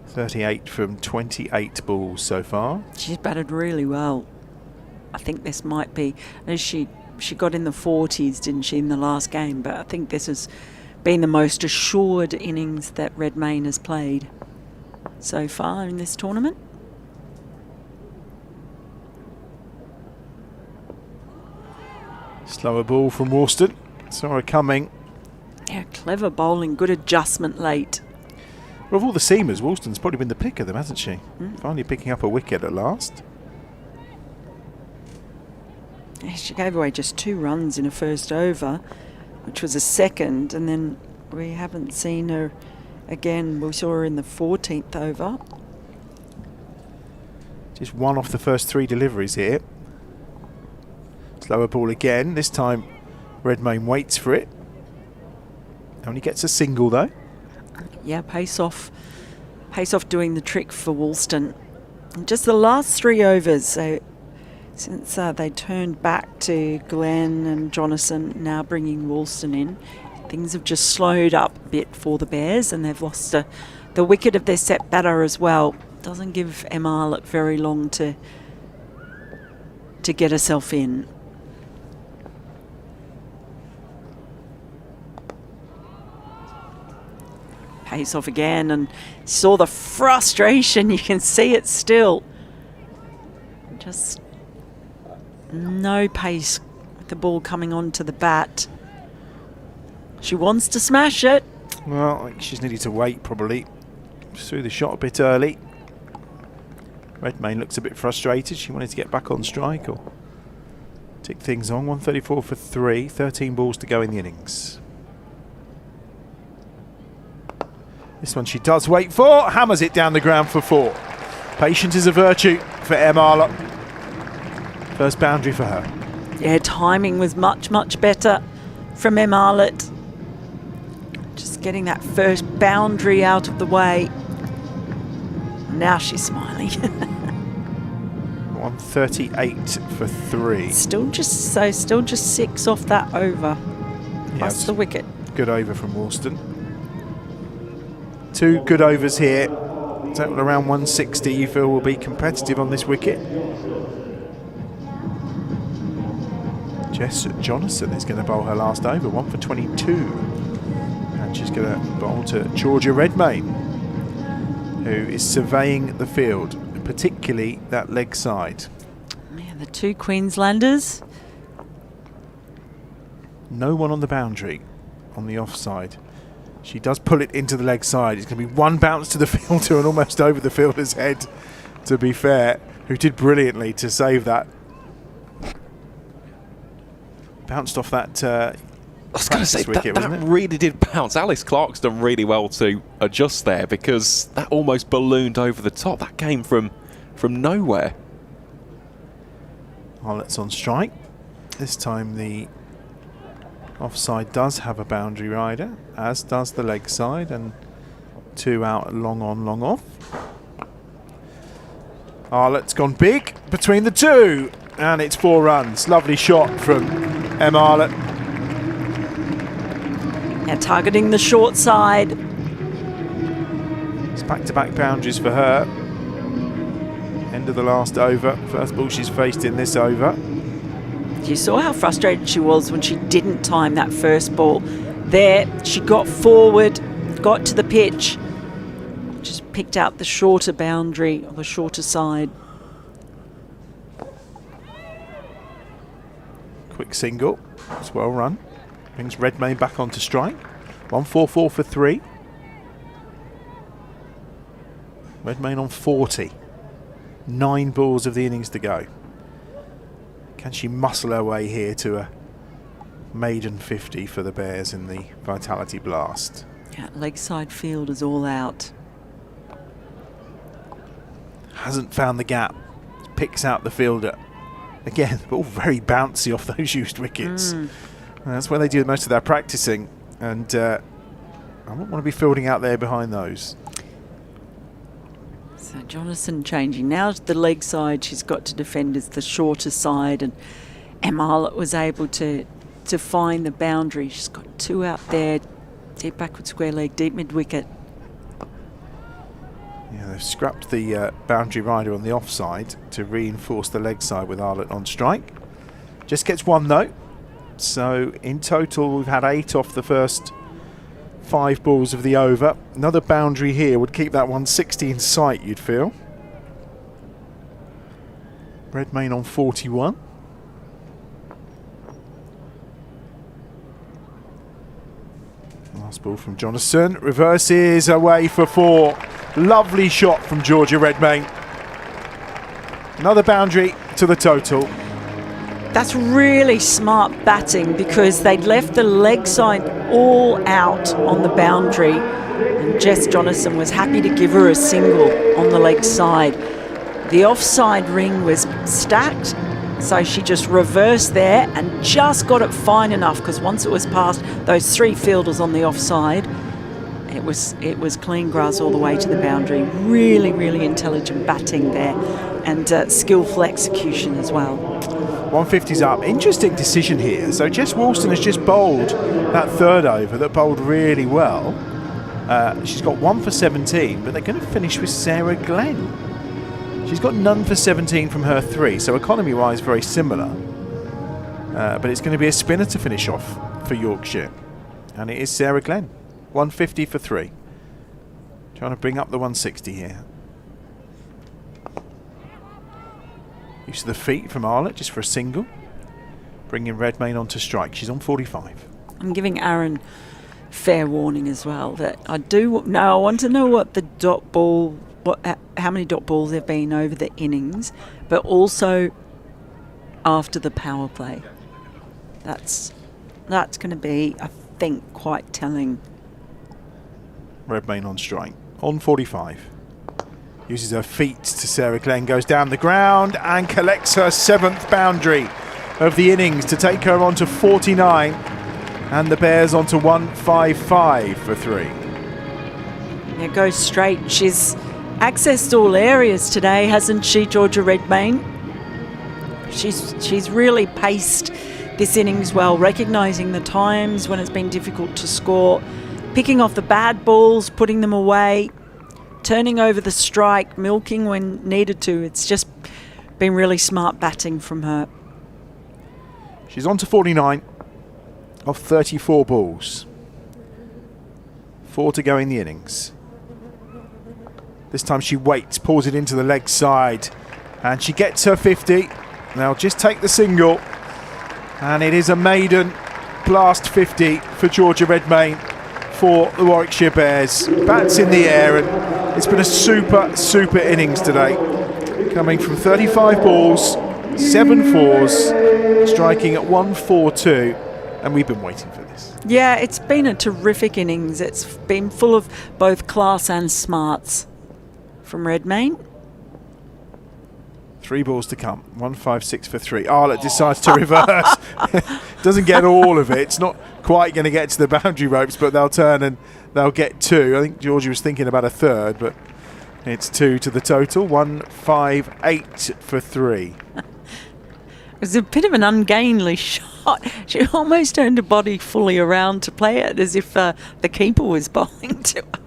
E: 38 from 28 balls so far.
F: She's batted really well. I think this might be, as she got in the 40s, didn't she, in the last game? But I think this has been the most assured innings that Redmayne has played so far in this tournament.
E: Slower ball from Warstone. Saw her coming.
F: Yeah, clever bowling, good adjustment late.
E: Well, of all the seamers, Woolston's probably been the pick of them, hasn't she? Finally picking up a wicket at last.
F: Yeah, she gave away just 2 runs in a first over, which was a second, and then we haven't seen her again. We saw her in the 14th over.
E: Just 1 off the first 3 deliveries here. Slower ball again. This time Redmayne waits for it. Only gets a single though.
F: Yeah, pace off doing the trick for Woolston. And just the last 3 overs, so since they turned back to Glenn and Jonathan, now bringing Woolston in, things have just slowed up a bit for the Bears, and they've lost the wicket of their set batter as well. Doesn't give Emma Arlott very long to get herself in. Pace off again, and saw the frustration. You can see it still. Just no pace with the ball coming onto the bat. She wants to smash it.
E: Well, I think she's needed to wait probably. Just threw the shot a bit early. Redmayne looks a bit frustrated. She wanted to get back on strike or tick things on. 134 for 3, 13 balls to go in the innings. This one she does wait for, hammers it down the ground for 4. Patience is a virtue for Emma Arlott. First boundary for her.
F: Yeah, timing was much, much better from Emma Arlott. Just getting that first boundary out of the way. Now she's smiling.
E: 138 for 3.
F: Still just 6 off that over. Plus the wicket.
E: Good over from Warstone. 2 good overs here. Total around 160 you feel will be competitive on this wicket. Jess Jonathan is going to bowl her last over, 1 for 22. And she's going to bowl to Georgia Redmayne, who is surveying the field, particularly that leg side.
F: Yeah, the 2 Queenslanders.
E: No one on the boundary on the offside. She does pull it into the leg side. It's going to be 1 bounce to the fielder and almost over the fielder's head, to be fair, who did brilliantly to save that. Bounced off that
G: I was going to say,
E: wicket,
G: that really did bounce. Alice Clark's done really well to adjust there, because that almost ballooned over the top. That came from nowhere.
E: Arlott's on strike. This time the offside does have a boundary rider, as does the leg side, and 2 out, long on, long off. Arlott's gone big between the 2, and it's 4 runs. Lovely shot from Emma Arlott.
F: Yeah, targeting the short side.
E: It's back-to-back boundaries for her. End of the last over. First ball she's faced in this over.
F: You saw how frustrated she was when she didn't time that first ball. There, she got forward, got to the pitch, just picked out the shorter boundary, or the shorter side.
E: Quick single. It's well run. Brings Redmayne back onto strike. 144 for 3. Redmayne on 40. 9 balls of the innings to go. Can she muscle her way here to a maiden 50 for the Bears in the Vitality Blast?
F: Yeah, leg side field is all out.
E: Hasn't found the gap. Picks out the fielder. Again, all very bouncy off those used wickets. And that's where they do most of their practicing. And I wouldn't want to be fielding out there behind those.
F: So Jonathan changing. Now to the leg side, she's got to defend as the shorter side. And Emma Arlott was able to find the boundary. She's got 2 out there. Deep backward square leg, deep mid wicket.
E: Yeah, they've scrapped the boundary rider on the offside to reinforce the leg side with Arlott on strike. Just gets 1 though. So in total we've had 8 off the first 5 balls of the over. Another boundary here would keep that 160 in sight, you'd feel. Redmayne on 41. Last ball from Jonathan. Reverses away for 4. Lovely shot from Georgia Redmayne. Another boundary to the total.
F: That's really smart batting because they'd left the leg side all out on the boundary, and Jess Jonathan was happy to give her a single on the leg side. The offside ring was stacked, so she just reversed there and just got it fine enough, because once it was past those 3 fielders on the offside, it was clean grass all the way to the boundary. Really, really intelligent batting there, and skillful execution as well.
E: 150's up. Interesting decision here. So Jess Woolston has just bowled that 3rd over that bowled really well. She's got 1 for 17, but they're going to finish with Sarah Glenn. She's got none for 17 from her 3, so economy-wise very similar. But it's going to be a spinner to finish off for Yorkshire. And it is Sarah Glenn. 150 for 3. Trying to bring up the 160 here. Use of the feet from Arlott just for a single. Bringing Redmayne on to strike. She's on 45.
F: I'm giving Aaron fair warning as well that I want to know what the dot ball, how many dot balls there have been over the innings, but also after the power play. That's going to be, I think, quite telling.
E: Redmayne on strike. On 45. Uses her feet to Sarah Glenn, goes down the ground and collects her 7th boundary of the innings to take her on to 49, and the Bears on to 155 for 3.
F: Yeah, goes straight. She's accessed all areas today, hasn't she, Georgia Redmayne? She's really paced this innings well, recognising the times when it's been difficult to score, picking off the bad balls, putting them away, turning over the strike, milking when needed to. It's just been really smart batting from her.
E: She's on to 49 of 34 balls. 4 to go in the innings. This time she waits, pulls it into the leg side, and she gets her 50. Now just take the single, and it is a maiden blast 50 for Georgia Redmayne for the Warwickshire Bears. Bats in the air, and it's been a super innings today. Coming from 35 balls, 7 fours, striking at 142, and we've been waiting for this.
F: Yeah, it's been a terrific innings. It's been full of both class and smarts from Redmayne.
E: 3 balls to come. 156 for 3. Arlott decides to reverse. Doesn't get all of it. It's not quite going to get to the boundary ropes, but they'll turn and they'll get 2. I think Georgie was thinking about a 3rd, but it's 2 to the total. 158 for 3.
F: It was a bit of an ungainly shot. She almost turned her body fully around to play it as if the keeper was bowling to her.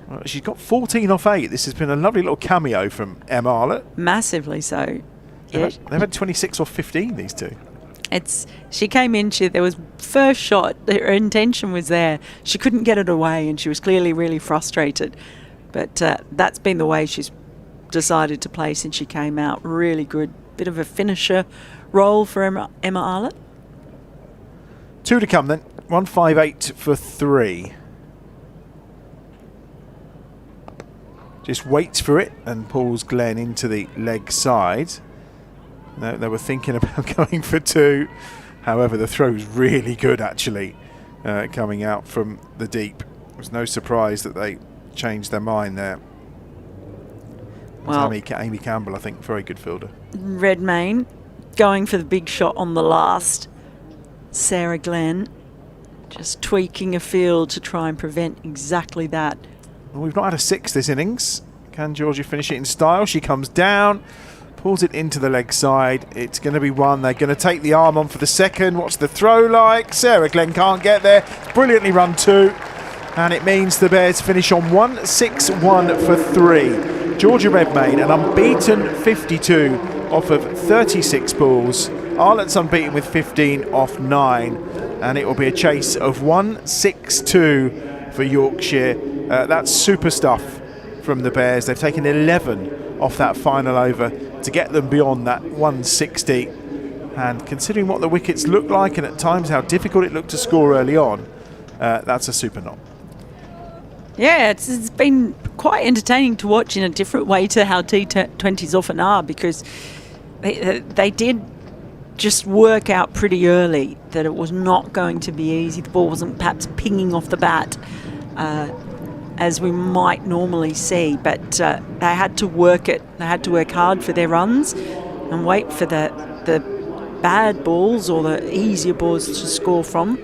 E: Well, she's got 14 off 8. This has been a lovely little cameo from Emma Arlott.
F: Massively so. Yeah.
E: They've had 26 off 15, these two.
F: She came in, there was first shot, her intention was there. She couldn't get it away, and she was clearly really frustrated. But that's been the way she's decided to play since she came out. Really good. Bit of a finisher role for Emma Arlott.
E: 2 to come then. 158 for 3. Just waits for it and pulls Glenn into the leg side. They were thinking about going for 2. However, the throw was really good, actually, coming out from the deep. It was no surprise that they changed their mind there.
F: Well,
E: Amy Campbell, I think, very good fielder.
F: Redmayne going for the big shot on the last. Sarah Glenn just tweaking a field to try and prevent exactly that.
E: Well, we've not had a 6 this innings. Can Georgia finish it in style? She comes down, pulls it into the leg side. It's going to be 1. They're going to take the arm on for the second. What's the throw like? Sarah Glenn can't get there. It's brilliantly run 2. And it means the Bears finish on 1-6-1 for 3. Georgia Redmayne, an unbeaten 52 off of 36 balls. Arlett's unbeaten with 15 off 9. And it will be a chase of 1-6-2 for Yorkshire. That's super stuff from the Bears. They've taken 11 off that final over to get them beyond that 160. And considering what the wickets look like and at times how difficult it looked to score early on, that's a super knock.
F: Yeah, it's been quite entertaining to watch in a different way to how T20s often are, because they did just work out pretty early that it was not going to be easy. The ball wasn't perhaps pinging off the bat as we might normally see, but they had to work it. They had to work hard for their runs and wait for the bad balls or the easier balls to score from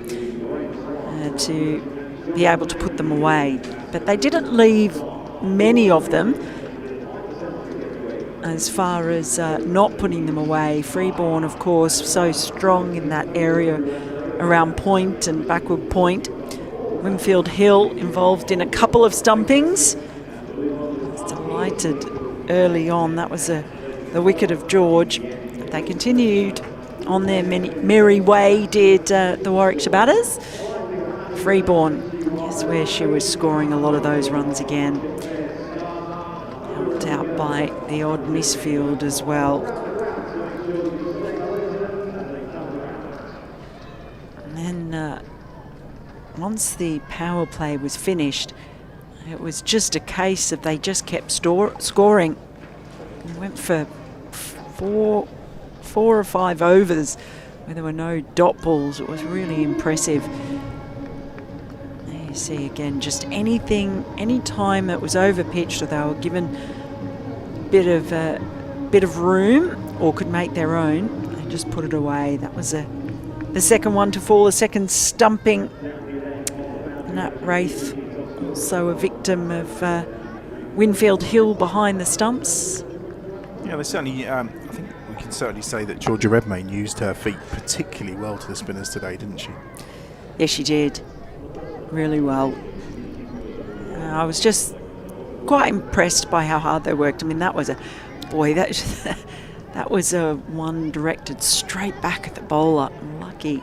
F: to be able to put them away. But they didn't leave many of them as far as not putting them away. Freeborn, of course, so strong in that area around point and backward point. Winfield Hill involved in a couple of stumpings. I was delighted early on. That was the wicket of George. They continued on their merry way, did the Warwickshire batters. Freeborn, yes, where she was scoring a lot of those runs again. Helped out by the odd misfield as well. And then once the power play was finished, it was just a case of they just kept scoring. They went for four or 5 overs where there were no dot balls. It was really impressive. There you see again, just any time it was over pitched or they were given a bit of room or could make their own, they just put it away. That was the second one to fall, the second stumping. Nat Wraith, also a victim of Winfield Hill behind the stumps.
E: Yeah, they certainly. I think we can certainly say that Georgia Redmayne used her feet particularly well to the spinners today, didn't she?
F: Yes, she did. Really well. I was just quite impressed by how hard they worked. I mean, that was a one directed straight back at the bowler. Lucky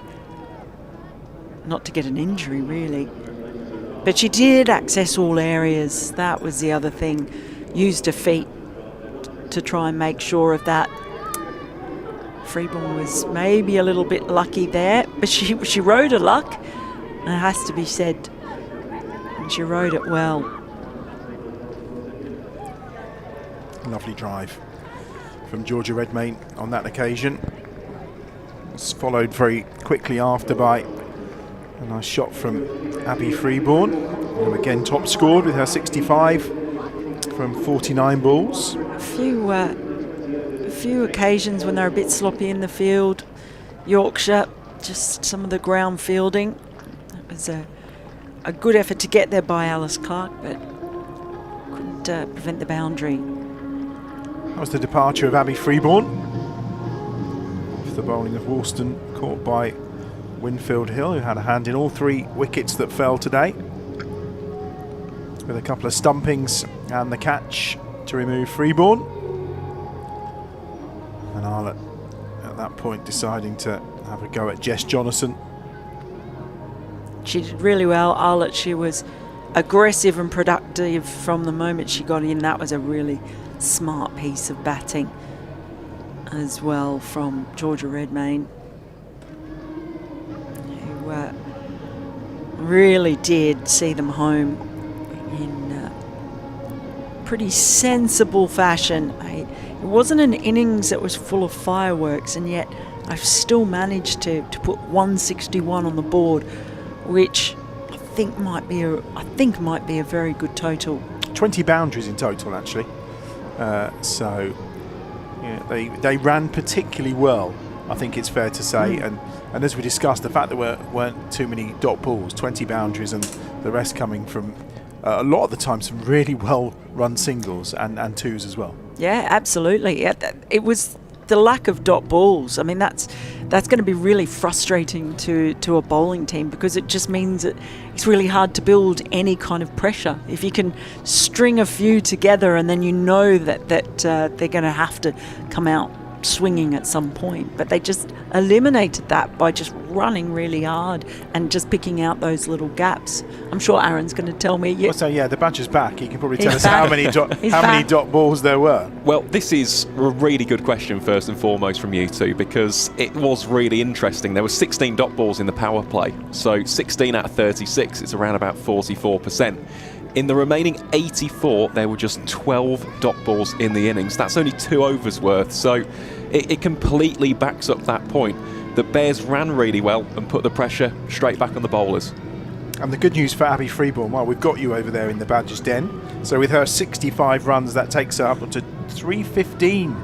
F: not to get an injury, really. But she did access all areas. That was the other thing. Used her feet to try and make sure of that. Freeborn was maybe a little bit lucky there, but she rode her luck, and it has to be said. And she rode it well.
E: Lovely drive from Georgia Redmayne on that occasion. It's followed very quickly after by a nice shot from Abby Freeborn, who again top scored with her 65 from 49 balls.
F: A few occasions when they're a bit sloppy in the field. Yorkshire, just some of the ground fielding. It was a good effort to get there by Alice Clark, but couldn't prevent the boundary.
E: That was the departure of Abby Freeborn. Off the bowling of Worston, caught by Winfield Hill, who had a hand in all 3 wickets that fell today, with a couple of stumpings and the catch to remove Freeborn. And Arlett at that point deciding to have a go at Jess Jonathan.
F: She did really well, Arlett. She was aggressive and productive from the moment she got in. That was a really smart piece of batting as well from Georgia Redmayne, who really did see them home in pretty sensible fashion. It wasn't an innings that was full of fireworks, and yet I've still managed to put 161 on the board, which I think might be a very good total.
E: 20 boundaries in total, actually. So yeah, they ran particularly well, I think it's fair to say. And as we discussed, the fact there weren't too many dot balls, 20 boundaries, and the rest coming from a lot of the time some really well run singles and twos as well.
F: Yeah, absolutely. It was the lack of dot balls. I mean, that's going to be really frustrating to a bowling team, because it just means that it's really hard to build any kind of pressure. If you can string a few together and then you know that they're going to have to come out swinging at some point, but they just eliminated that by just running really hard and just picking out those little gaps. I'm sure Aaron's going to tell me.
E: Well, so yeah, the badger's back. He can probably tell us how many dot balls there were.
G: Well, this is a really good question first and foremost from you two, because it was really interesting. There were 16 dot balls in the power play, so 16 out of 36. It's around about 44%. In the remaining 84, there were just 12 dot balls in the innings. That's only 2 overs worth, so it completely backs up that point. The Bears ran really well and put the pressure straight back on the bowlers.
E: And the good news for Abby Freeborn, well, we've got you over there in the Badger's Den. So with her 65 runs, that takes her up to 315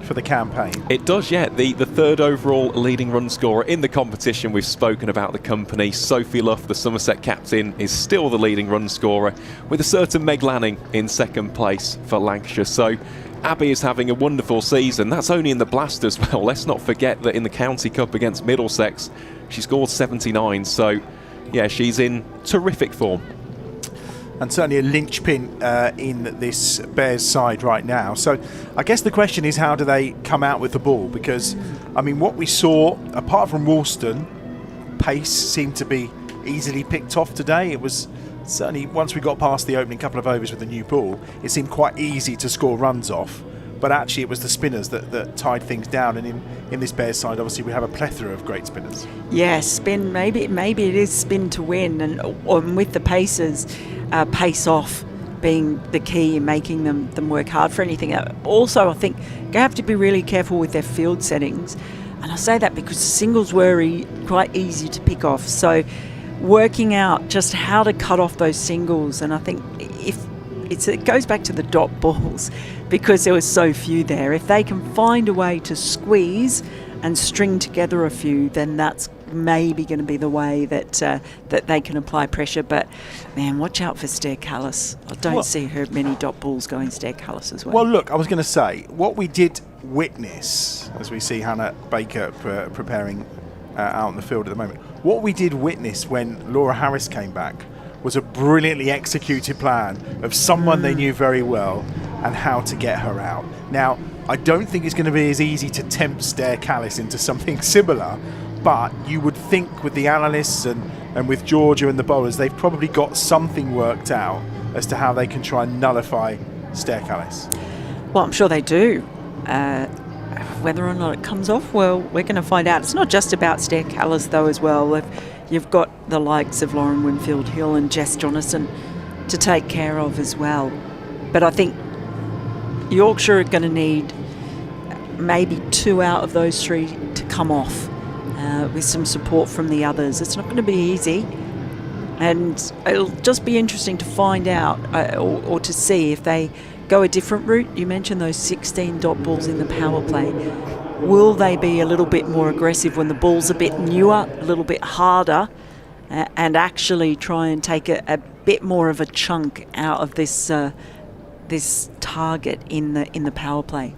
E: for the campaign.
G: It does, yeah. The third overall leading run scorer in the competition. We've spoken about the company. Sophie Luff, the Somerset captain, is still the leading run scorer, with a certain Meg Lanning in second place for Lancashire. So Abby is having a wonderful season. That's only in the Blast as well. Let's not forget that in the County Cup against Middlesex, she scored 79. So yeah, she's in terrific form.
E: And certainly a linchpin in this Bears side right now. So I guess the question is, how do they come out with the ball? Because, I mean, what we saw, apart from Woolston, pace seemed to be easily picked off today. It was certainly, once we got past the opening couple of overs with the new ball, it seemed quite easy to score runs off. But actually it was the spinners that tied things down. And in this Bears side, obviously, we have a plethora of great spinners.
F: Yeah, spin, maybe it is spin to win. And with the pacers, pace off being the key in making them work hard for anything. Also, I think you have to be really careful with their field settings. And I say that because the singles were quite easy to pick off. So working out just how to cut off those singles. And I think it goes back to the dot balls, because there was so few there. If they can find a way to squeeze and string together a few, then that's maybe going to be the way that they can apply pressure. But man, watch out for Stair Callis. I don't see her many dot balls going Stair Callis as well.
E: Well, look, I was going to say, what we did witness, as we see Hannah Baker preparing out in the field at the moment, what we did witness when Laura Harris came back was a brilliantly executed plan of someone they knew very well and how to get her out. Now, I don't think it's going to be as easy to tempt Stair Callis into something similar, but you would think with the analysts and with Georgia and the bowlers, they've probably got something worked out as to how they can try and nullify Stair Callis.
F: Well, I'm sure they do. Whether or not it comes off, well, we're going to find out. It's not just about Stair Callis, though, as well. You've got the likes of Lauren Winfield-Hill and Jess Jonathan to take care of as well. But I think Yorkshire are going to need maybe 2 out of those 3 to come off with some support from the others. It's not going to be easy. And it'll just be interesting to find out or to see if they go a different route. You mentioned those 16 dot balls in the power play. Will they be a little bit more aggressive when the ball's a bit newer, a little bit harder, and actually try and take a bit more of a chunk out of this target in the power play?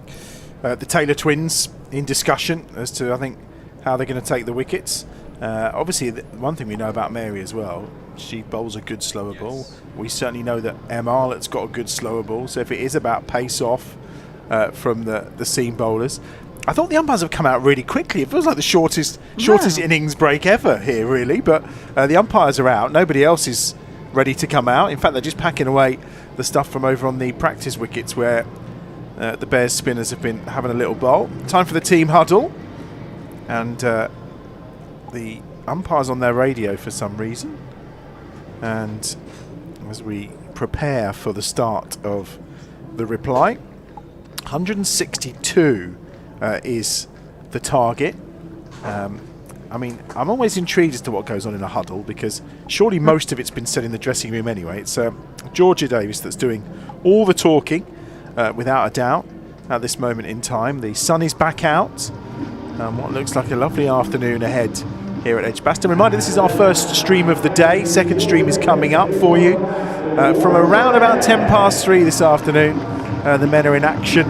E: The Taylor twins in discussion as to, I think, how they're going to take the wickets. Obviously, one thing we know about Mary as well, she bowls a good slower ball. We certainly know that Em Arlett's got a good slower ball. So if it is about pace off from the seam bowlers, I thought the umpires have come out really quickly. It feels like the shortest innings break ever here, really. But the umpires are out. Nobody else is ready to come out. In fact, they're just packing away the stuff from over on the practice wickets where the Bears spinners have been having a little bowl. Time for the team huddle. And the umpire's on their radio for some reason. And as we prepare for the start of the reply, 162 is the target. I mean, I'm always intrigued as to what goes on in a huddle, because surely most of it's been said in the dressing room anyway. It's Georgia Davis that's doing all the talking, without a doubt, at this moment in time. The sun is back out. What looks like a lovely afternoon ahead here at EdgBLASTon. Reminder, this is our first stream of the day. Second stream is coming up for you from around about 3:10 this afternoon. The men are in action,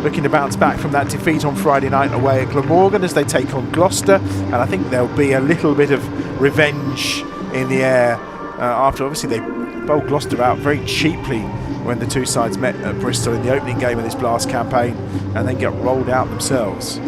E: looking to bounce back from that defeat on Friday night away at Glamorgan as they take on Gloucester, and I think there'll be a little bit of revenge in the air after obviously they bowled Gloucester out very cheaply when the two sides met at Bristol in the opening game of this Blast campaign, and then get rolled out themselves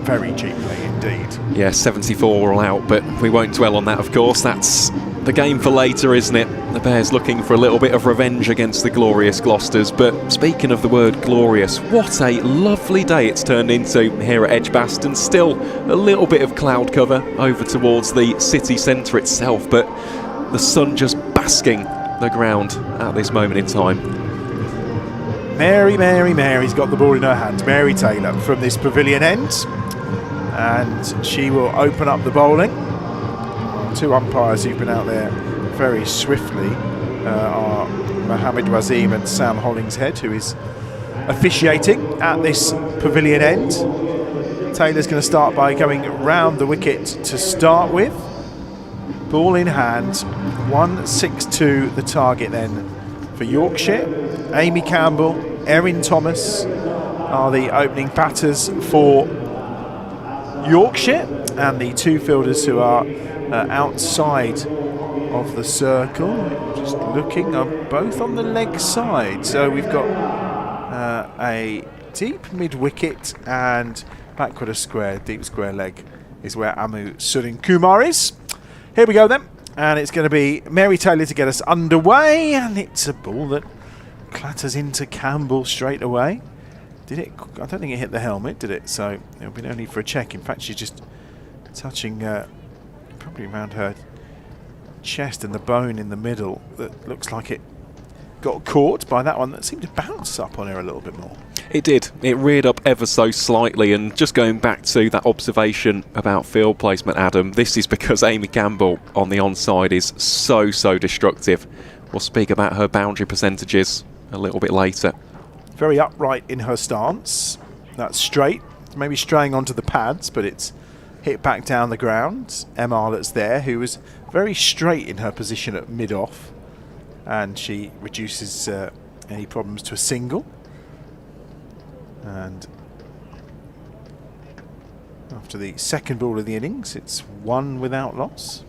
E: very cheaply indeed.
G: Yeah, 74 all out, but we won't dwell on that, of course. That's the game for later, isn't it? The Bears looking for a little bit of revenge against the glorious Gloucesters. But speaking of the word glorious, what a lovely day it's turned into here at EdgBLASTon. Still a little bit of cloud cover over towards the city centre itself, but the sun just basking the ground at this moment in time.
E: Mary's got the ball in her hand. Mary Taylor from this pavilion end, and she will open up the bowling. Two umpires who've been out there very swiftly are Mohammed Wazim and Sam Hollingshead, who is officiating at this pavilion end. Taylor's going to start by going round the wicket to start with. Ball in hand, 162 the target then for Yorkshire. Amy Campbell, Erin Thomas are the opening batters for Yorkshire, and the two fielders who are outside of the circle, just looking, are both on the leg side. So we've got a deep mid-wicket and backward a square, deep square leg is where Amu Surin Kumar is. Here we go then, and it's going to be Mary Taylor to get us underway, and it's a ball that clatters into Campbell straight away. Did it? I don't think it hit the helmet, did it? So it'll be no need for a check. In fact, she's just touching probably around her chest and the bone in the middle that looks like it got caught by that one that seemed to bounce up on her a little bit more.
G: It did. It reared up ever so slightly, and just going back to that observation about field placement, Adam, this is because Amy Campbell on the onside is so destructive. We'll speak about her boundary percentages a little bit later.
E: Very upright in her stance. That's straight, maybe straying onto the pads, but it's hit back down the ground. Em Arlett's there, who was very straight in her position at mid-off, and she reduces any problems to a single. And after the second ball of the innings, it's one without loss.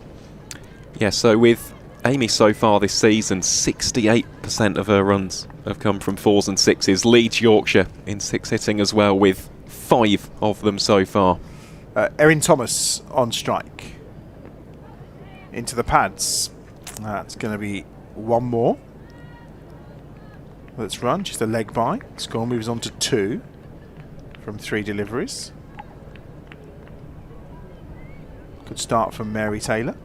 G: Yeah, so with Amy so far this season, 68% of her runs have come from 4s and 6s. Leads Yorkshire in 6 hitting as well, with 5 of them so far.
E: Erin Thomas on strike. Into the pads. That's going to be one more. Let's run, just a leg by. Score moves on to 2 from 3 deliveries. Good start from Mary Taylor.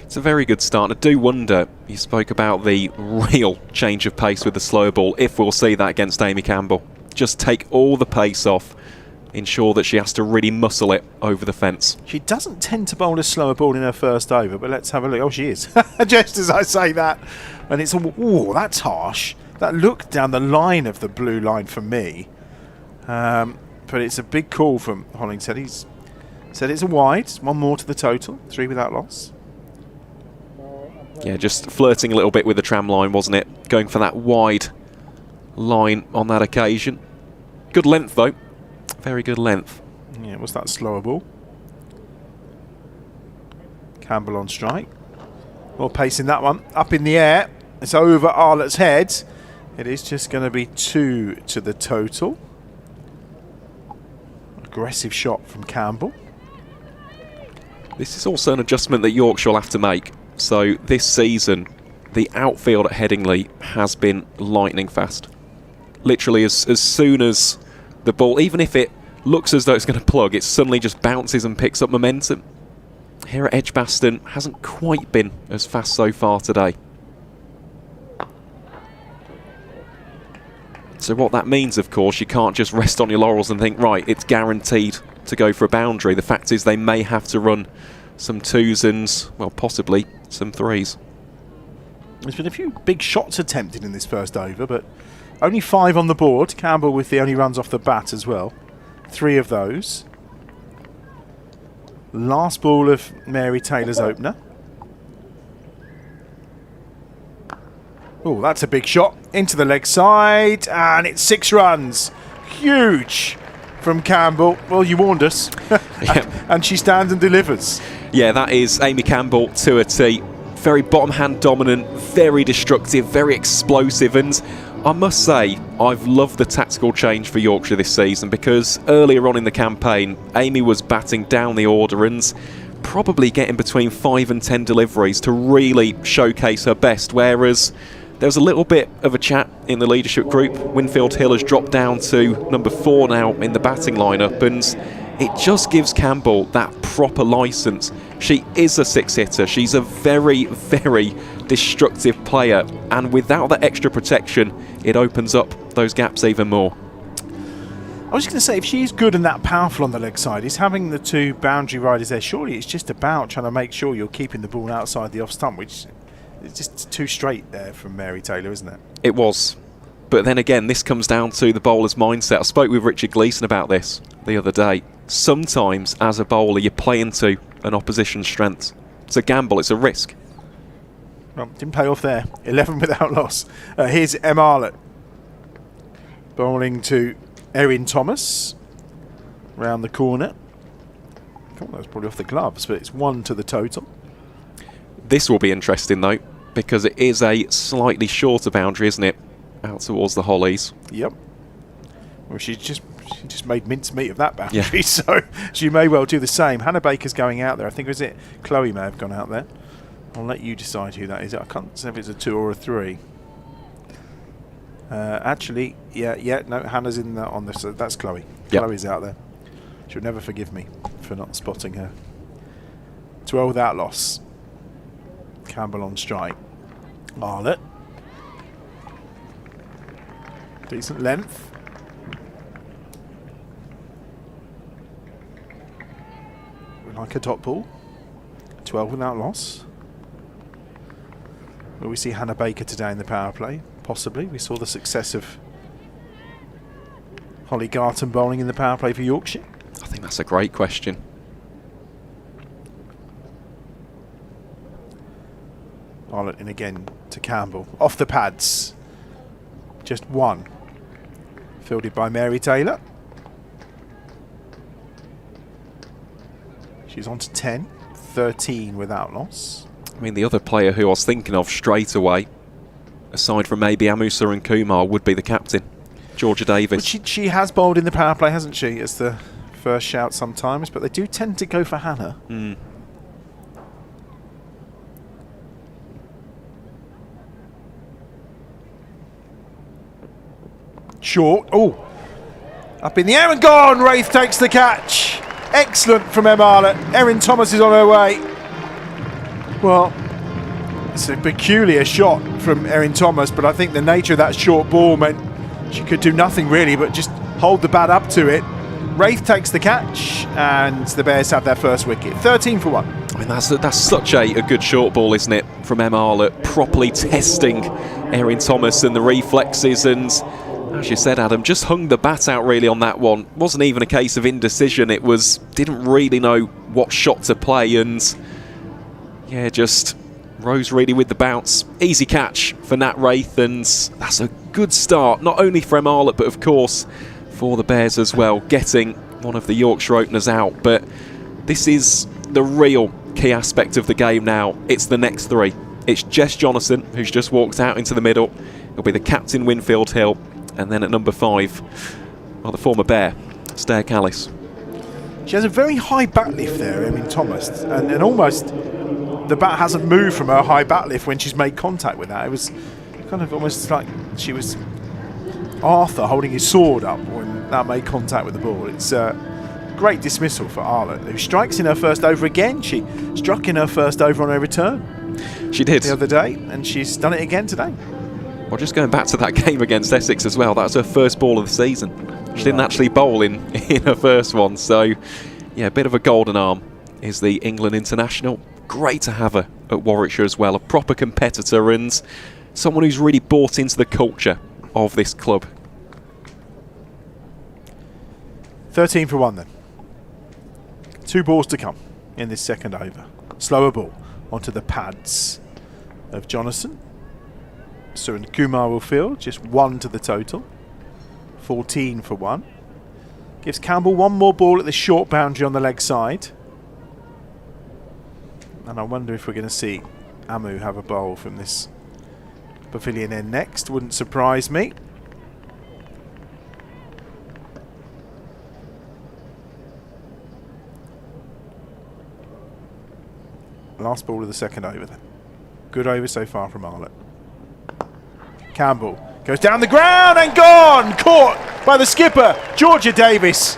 G: It's a very good start. I do wonder, you spoke about the real change of pace with the slow ball, if we'll see that against Amy Campbell. Just take all the pace off, ensure that she has to really muscle it over the fence.
E: She doesn't tend to bowl a slower ball in her first over, but let's have a look. Oh, she is. Just as I say that. And it's, oh, that's harsh. That looked down the line of the blue line for me. But it's a big call from Hollingshead. He's said it's a wide. One more to the total. 3 without loss.
G: Yeah, just flirting a little bit with the tram line, wasn't it? Going for that wide line on that occasion. Good length, though. Very good length.
E: Yeah, what's that slower ball? Campbell on strike. More pace in that one. Up in the air. It's over Arlett's head. It is just going to be 2 to the total. Aggressive shot from Campbell.
G: This is also an adjustment that Yorkshire will have to make. So this season, the outfield at Headingley has been lightning fast. Literally, as soon as the ball, even if it looks as though it's going to plug, it suddenly just bounces and picks up momentum. Here at EdgBLASTon, hasn't quite been as fast so far today. So what that means, of course, you can't just rest on your laurels and think, right, it's guaranteed to go for a boundary. The fact is they may have to run some 2s and, well, possibly some 3s.
E: There's been a few big shots attempted in this first over, but only 5 on the board. Campbell with the only runs off the bat as well. 3 of those. Last ball of Mary Taylor's opener. Oh, that's a big shot into the leg side, and it's 6 runs. Huge from Campbell. Well, you warned us. And she stands and delivers.
G: Yeah, that is Amy Campbell to a tee. Very bottom hand dominant, very destructive, very explosive, and I must say I've loved the tactical change for Yorkshire this season, because earlier on in the campaign Amy was batting down the order and probably getting between 5 and 10 deliveries to really showcase her best, whereas there was a little bit of a chat in the leadership group. Winfield Hill has dropped down to number 4 now in the batting lineup, and it just gives Campbell that proper licence. She is a 6-hitter. She's a very, very destructive player, and without that extra protection, it opens up those gaps even more.
E: I was just going to say, if she's good and that powerful on the leg side, is having the 2 boundary riders there, surely it's just about trying to make sure you're keeping the ball outside the off stump, which is just too straight there from Mary Taylor, isn't it? It
G: was. But then again, this comes down to the bowler's mindset. I spoke with Richard Gleeson about this the other day. Sometimes, as a bowler, you play into an opposition's strengths. It's a gamble, it's a risk.
E: Well, didn't pay off there. 11 without loss. Here's Emma Arlott bowling to Erin Thomas round the corner. Oh, that was probably off the gloves, but it's 1 to the total.
G: This will be interesting though, because it is a slightly shorter boundary, isn't it? Out towards the Hollies.
E: Yep. Well, she just made mincemeat of that boundary, yeah. So she may well do the same. Hannah Baker's going out there. I think, was it Chloe may have gone out there. I'll let you decide who that is. I can't say if it's a 2 or a 3. Actually, no, Hannah's in on this. That's Chloe. Yep. Chloe's out there. She'll never forgive me for not spotting her. 12 without loss. Campbell on strike. Arlott. Decent length. We like a top ball. 12 without loss. Will we see Hannah Baker today in the power play? Possibly. We saw the success of Holly Garton bowling in the power play for Yorkshire.
G: I think that's a great question.
E: Arlott in again to Campbell. Off the pads. Just 1. Fielded by Mary Taylor. She's on to 10. 13 without loss.
G: I mean, the other player who I was thinking of straight away, aside from maybe Amusa and Kumar, would be the captain, Georgia Davis.
E: Well, she has bowled in the power play, hasn't she, as the first shout sometimes, but they do tend to go for Hannah. Short. Oh, up in the air and gone. Wraith takes the catch. Excellent from Emma Arlott. Erin Thomas is on her way. Well, it's a peculiar shot from Erin Thomas, but I think the nature of that short ball meant she could do nothing really but just hold the bat up to it. Wraith takes the catch, and the Bears have their first wicket. 13 for 1.
G: I mean, that's such a good short ball, isn't it, from Emma Arlott, properly testing Erin Thomas and the reflexes, and as you said, Adam, just hung the bat out really on that one. Wasn't even a case of indecision. It was, didn't really know what shot to play, and yeah, just rose really with the bounce. Easy catch for Nat Wraith, and that's a good start, not only for Emma Arlott, but of course for the Bears as well, getting one of the Yorkshire openers out. But this is the real key aspect of the game now. It's the next 3. It's Jess Jonathan, who's just walked out into the middle. It'll be the captain, Winfield Hill. And then at number 5, well, the former Bear, Stair Callis.
E: She has a very high bat lift there, Erin Thomas, and almost the bat hasn't moved from her high bat lift when she's made contact with that. It was kind of almost like she was Arthur holding his sword up when that made contact with the ball. It's a great dismissal for Arlott, who strikes in her first over again. She struck in her first over on her return.
G: She did.
E: The other day, and she's done it again today.
G: Well, just going back to that game against Essex as well, that was her first ball of the season. She didn't actually bowl in her first one, so yeah, a bit of a golden arm is the England international. Great to have her at Warwickshire as well, a proper competitor and someone who's really bought into the culture of this club.
E: 13 for 1 then. 2 balls to come in this second over. Slower ball onto the pads of Jonathan. Suren Kumar will field, just 1 to the total. 14 for 1. Gives Campbell 1 more ball at the short boundary on the leg side. And I wonder if we're going to see Amu have a bowl from this pavilion end next. Wouldn't surprise me. Last ball of the second over then. Good over so far from Arlott. Campbell goes down the ground and gone! Caught by the skipper, Georgia Davis.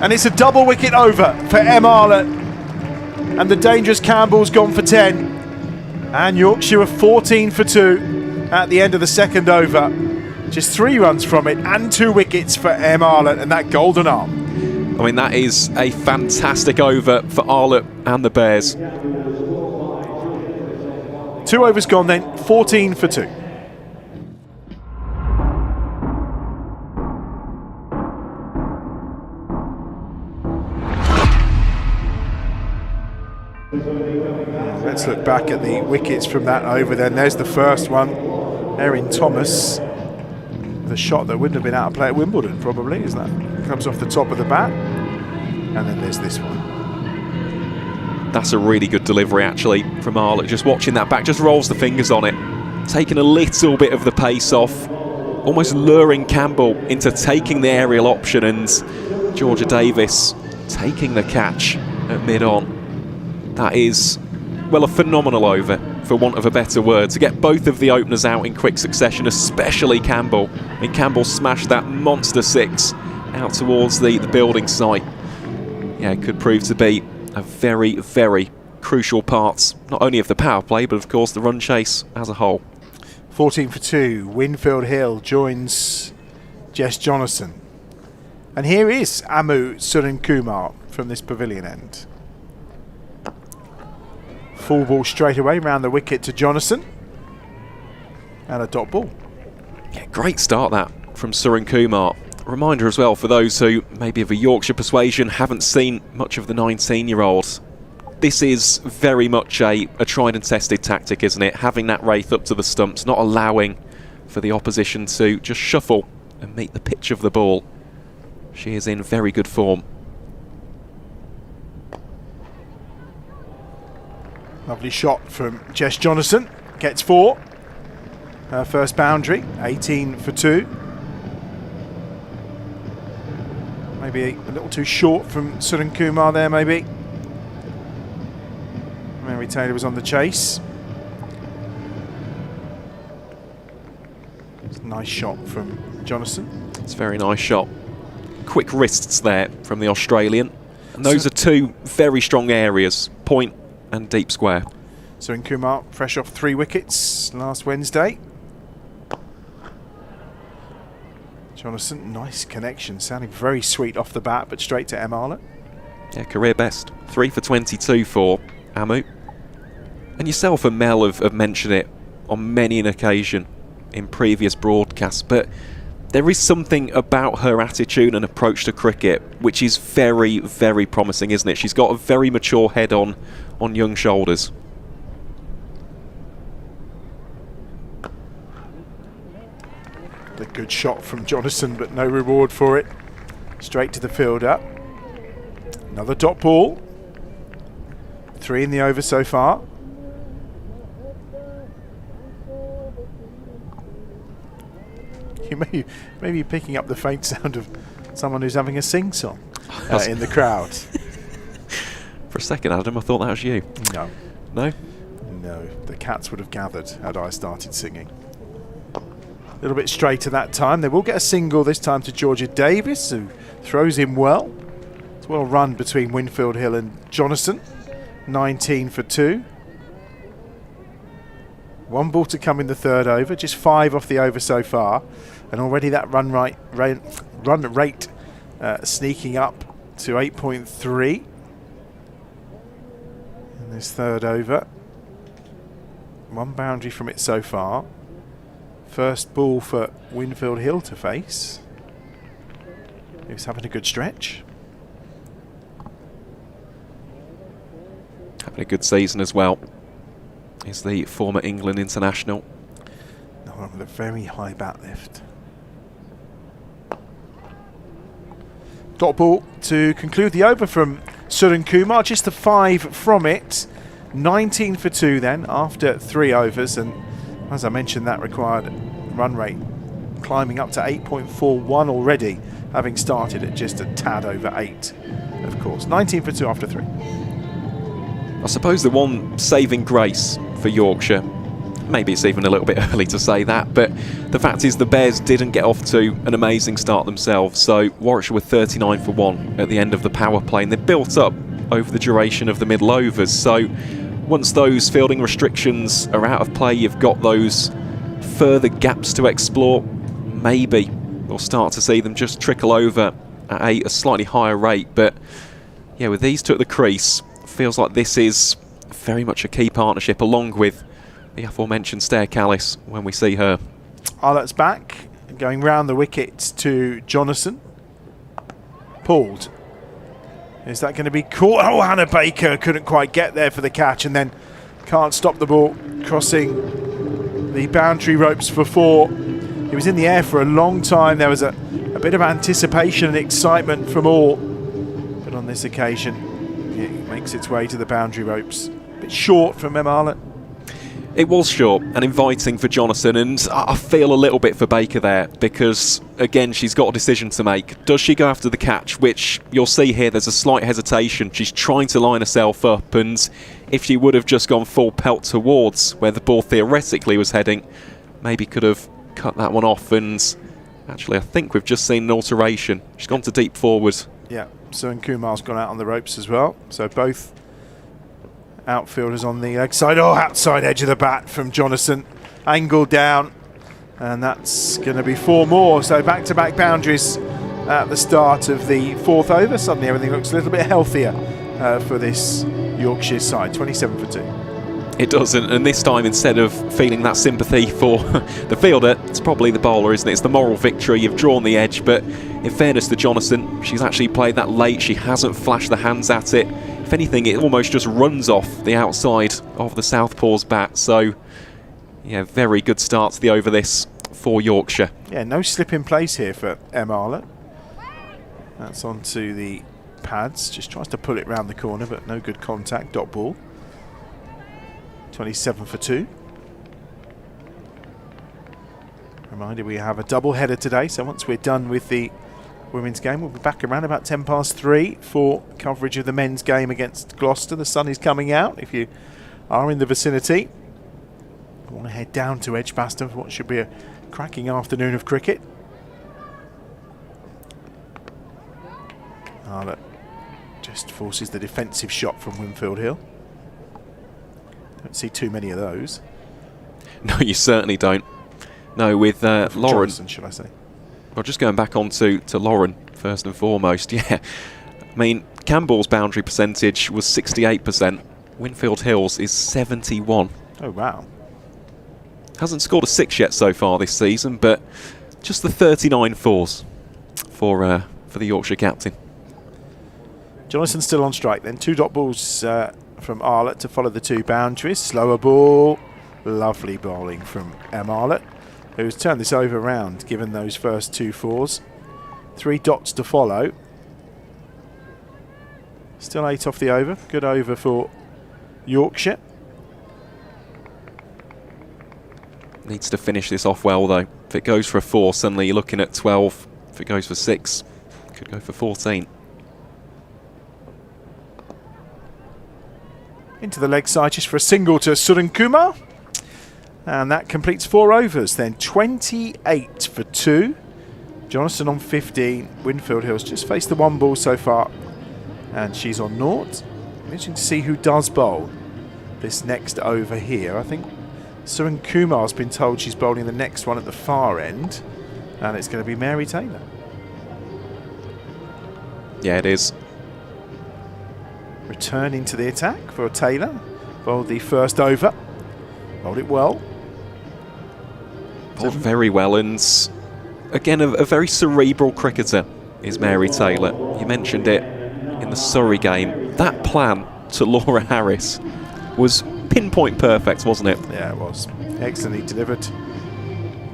E: And it's a double wicket over for M. Arlott. And the dangerous Campbell's gone for 10. And Yorkshire are 14 for 2 at the end of the second over. Just 3 runs from it and 2 wickets for M. Arlott and that golden arm.
G: I mean, that is a fantastic over for Arlott and the Bears.
E: 2 overs gone then, 14 for 2. Let's look back at the wickets from that over then. There's the first one. Erin Thomas. The shot that wouldn't have been out of play at Wimbledon, probably, as that comes off the top of the bat. And then there's this one.
G: That's a really good delivery, actually, from Arlott. Just watching that back, just rolls the fingers on it. Taking a little bit of the pace off. Almost luring Campbell into taking the aerial option, and Georgia Davis taking the catch at mid-on. That is, well, a phenomenal over, for want of a better word, to get both of the openers out in quick succession, especially Campbell. I mean, Campbell smashed that monster 6 out towards the building site. Yeah, it could prove to be a very, very crucial part, not only of the power play, but of course the run chase as a whole.
E: 14 for 2. Winfield Hill joins Jess Jonathan. And here is Amu Suren Kumar from this pavilion end. Full ball straight away round the wicket to Jonathan. And a dot ball.
G: Yeah, great start that from Suren Kumar. A reminder as well for those who maybe of a Yorkshire persuasion haven't seen much of the 19-year-old. This is very much a tried and tested tactic, isn't it? Having that wraith up to the stumps, not allowing for the opposition to just shuffle and meet the pitch of the ball. She is in very good form.
E: Lovely shot from Jess Jonathan. Gets 4. Her first boundary, 18 for 2. Maybe a little too short from Suren Kumar there, maybe. Mary Taylor was on the chase. It's a nice shot from Jonathan.
G: It's a very nice shot. Quick wrists there from the Australian. And those are 2 very strong areas, point and deep square.
E: Suren Kumar, fresh off 3 wickets last Wednesday. Jonathan, nice connection, sounding very sweet off the bat, but straight to M. Arlott.
G: Yeah, career best. 3 for 22 for Amu. And yourself and Mel have mentioned it on many an occasion in previous broadcasts, but there is something about her attitude and approach to cricket which is very, very promising, isn't it? She's got a very mature head on young shoulders.
E: A good shot from Jonathan, but no reward for it. Straight to the fielder. Another dot ball. 3 in the over so far. You may be picking up the faint sound of someone who's having a sing-song in the crowd.
G: For a second, Adam, I thought that was you.
E: No.
G: No?
E: No, the cats would have gathered had I started singing. A little bit straighter that time. They will get a single this time to Georgia Davis, who throws in well. It's well run between Winfield Hill and Jonathan. 19 for 2. One ball to come in the third over, just 5 off the over so far, and already that run rate sneaking up to 8.3 in this third over. 1 boundary from it so far. First ball for Winfield Hill to face. He's having a good stretch.
G: Having a good season as well. He's the former England international.
E: With a very high bat lift. Dot ball to conclude the over from Suran Kumar. Just the 5 from it. 19 for 2 then after 3 overs, and as I mentioned, that required run rate climbing up to 8.41 already, having started at just a tad over 8. Of course, 19 for 2 after 3.
G: I suppose the one saving grace for Yorkshire, maybe it's even a little bit early to say that, but the fact is the Bears didn't get off to an amazing start themselves. So Warwickshire were 39 for 1 at the end of the power play, and they built up over the duration of the middle overs. So once those fielding restrictions are out of play, you've got those further gaps to explore. Maybe we'll start to see them just trickle over at a slightly higher rate. But yeah, with these two at the crease, feels like this is very much a key partnership, along with the aforementioned Stair Callis when we see her.
E: Arlett's back, going round the wickets to Jonathan. Pulled. Is that going to be caught? Oh, Hannah Baker couldn't quite get there for the catch, and then can't stop the ball crossing the boundary ropes for 4. It was in the air for a long time. There was a bit of anticipation and excitement from all, but on this occasion it makes its way to the boundary ropes. A bit short from Arlett.
G: It was short and inviting for Jonathan, and I feel a little bit for Baker there, because again she's got a decision to make. Does she go after the catch, which you'll see here there's a slight hesitation. She's trying to line herself up, and if she would have just gone full pelt towards where the ball theoretically was heading, maybe could have cut that one off. And actually I think we've just seen an alteration. She's gone to deep forward.
E: Yeah, Suran Kumar's gone out on the ropes as well, so both outfielders on the leg side. Oh, outside edge of the bat from Jonathan, angled down, and that's going to be 4 more. So back-to-back boundaries at the start of the 4th over. Suddenly everything looks a little bit healthier for this Yorkshire side. 27 for 2.
G: It doesn't, and this time instead of feeling that sympathy for the fielder, it's probably the bowler, isn't it? It's the moral victory. You've drawn the edge, but in fairness to Jonathan, she's actually played that late. She hasn't flashed the hands at it. If anything, it almost just runs off the outside of the southpaw's bat. So, yeah, very good start to the over this for Yorkshire.
E: Yeah, no slip in place here for Arlett. That's onto the pads. Just tries to pull it round the corner, but no good contact. Dot ball. 27 for 2. Reminder, we have a double header today, so once we're done with the women's game, we'll be back around about 3:10 for coverage of the men's game against Gloucester. The sun is coming out if you are in the vicinity. I want to head down to EdgBLASTon for what should be a cracking afternoon of cricket. Arlett just forces the defensive shot from Winfield Hill. Don't see too many of those.
G: No, you certainly don't. No, with Lauren.
E: Johnson, should I say?
G: Well, just going back on to Lauren, first and foremost, yeah. I mean, Campbell's boundary percentage was 68%. Winfield Hill's is 71.
E: Oh, wow.
G: Hasn't scored a 6 yet so far this season, but just the 39 fours for the Yorkshire captain.
E: Jonathan still on strike then. 2 dot balls from Arlett to follow the 2 boundaries. Slower ball. Lovely bowling from Arlett, who's turned this over round given those first 2 fours. 3 dots to follow. Still 8 off the over. Good over for Yorkshire.
G: Needs to finish this off well though. If it goes for a 4, suddenly you're looking at 12. If it goes for 6, could go for 14.
E: Into the leg side just for a single to Suran Kumar. And that completes 4 overs then. 28 for 2. Jonathan on 15. Winfield Hill's just faced the 1 ball so far, and she's on 0. Interesting to see who does bowl this next over here. I think Suren Kumar's been told she's bowling the next one at the far end, and it's going to be Mary Taylor.
G: Yeah, it is.
E: Returning to the attack for Taylor. Bowled the first over. Bowled it well.
G: Bowled very well, and again, a very cerebral cricketer is Mary Taylor. You mentioned it in the Surrey game. That plan to Laura Harris was pinpoint perfect, wasn't it?
E: Yeah, it was. Excellently delivered.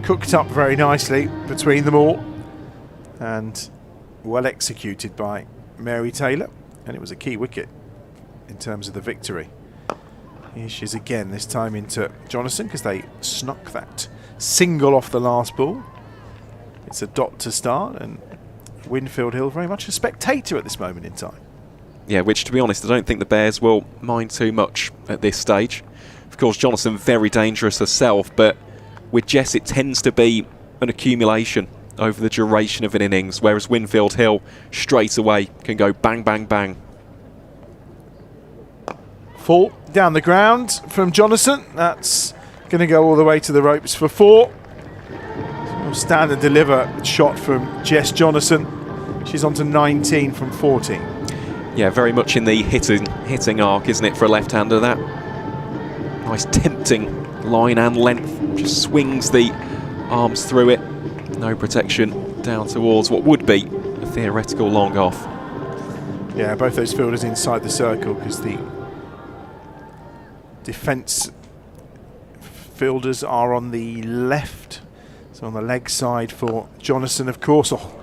E: Cooked up very nicely between them all. And well executed by Mary Taylor. And it was a key wicket in terms of the victory. Here she is again, this time into Jonathan, because they snuck that single off the last ball. It's a dot to start, and Winfield Hill very much a spectator at this moment in time.
G: Yeah, which, to be honest, I don't think the Bears will mind too much at this stage. Of course, Jonathan very dangerous herself, but with Jess it tends to be an accumulation over the duration of an innings, whereas Winfield Hill straight away can go bang, bang, bang.
E: Full down the ground from Jonathan. That's going to go all the way to the ropes for 4. Stand and deliver shot from Jess Jonathan. She's on to 19 from 14.
G: Yeah, very much in the hitting arc, isn't it, for a left-hander, that? Nice tempting line and length. Just swings the arms through it. No protection down towards what would be a theoretical long off.
E: Yeah, both those fielders inside the circle, because the defence fielders are on the left. So on the leg side for Jonathan, of course. Oh,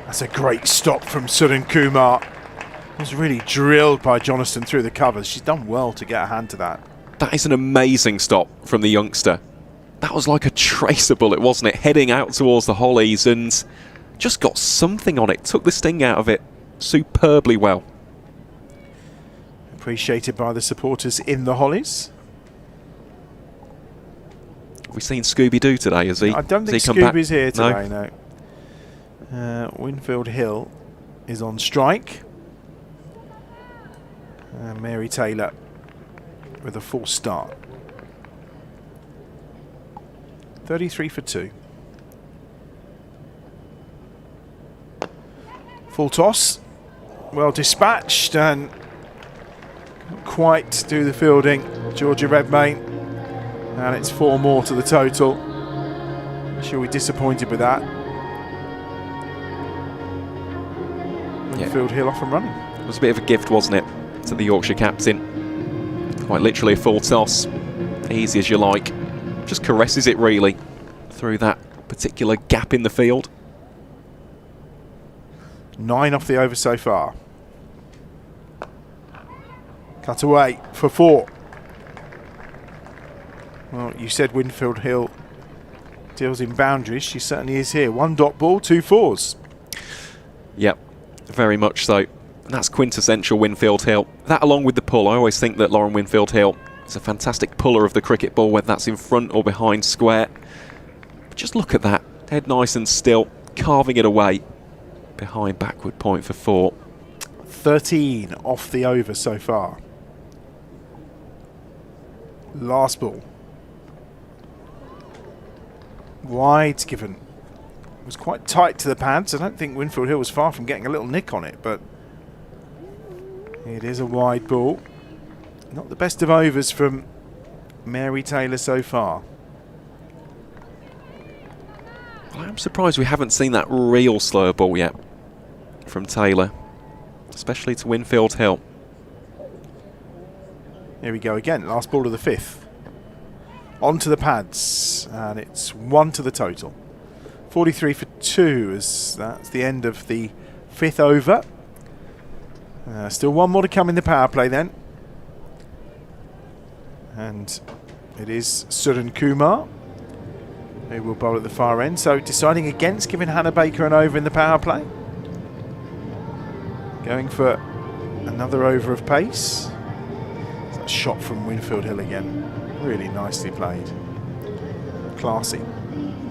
E: that's a great stop from Suren Kumar. It was really drilled by Jonathan through the covers. She's done well to get a hand to that.
G: That is an amazing stop from the youngster. That was like a tracer bullet, wasn't it? Heading out towards the Hollies and just got something on it. Took the sting out of it superbly well.
E: Appreciated by the supporters in the Hollies.
G: Have we seen Scooby-Doo today, has he?
E: I don't think Scooby's here today, no. Winfield Hill is on strike. Mary Taylor with a full start. 33 for 2. Full toss. Well dispatched and couldn't quite do the fielding. Georgia Redmayne. And it's 4 more to the total. She'll be disappointed with that. Winfield Hill off and running.
G: It was a bit of a gift, wasn't it, to the Yorkshire captain. Quite literally a full toss. Easy as you like. Just caresses it really through that particular gap in the field.
E: 9 off the over so far. Cut away for 4. Well, you said Winfield Hill deals in boundaries. She certainly is here. 1 dot ball, 2 fours.
G: Yep, very much so. And that's quintessential Winfield Hill. That along with the pull. I always think that Lauren Winfield Hill is a fantastic puller of the cricket ball, whether that's in front or behind square. But just look at that. Head nice and still, carving it away. Behind backward point for 4.
E: 13 off the over so far. Last ball. Wide given. It was quite tight to the pads. I don't think Winfield Hill was far from getting a little nick on it, but it is a wide ball. Not the best of overs from Mary Taylor so far.
G: I'm surprised we haven't seen that real slower ball yet from Taylor, especially to Winfield Hill.
E: Here we go again. Last ball of the 5th. Onto the pads, and it's 1 to the total. 43 for 2 as that's the end of the 5th over. Still 1 more to come in the power play then. And it is Suren Kumar who will bowl at the far end. So deciding against giving Hannah Baker an over in the power play. Going for another over of pace. It's a shot from Winfield Hill again. Really nicely played. Classy.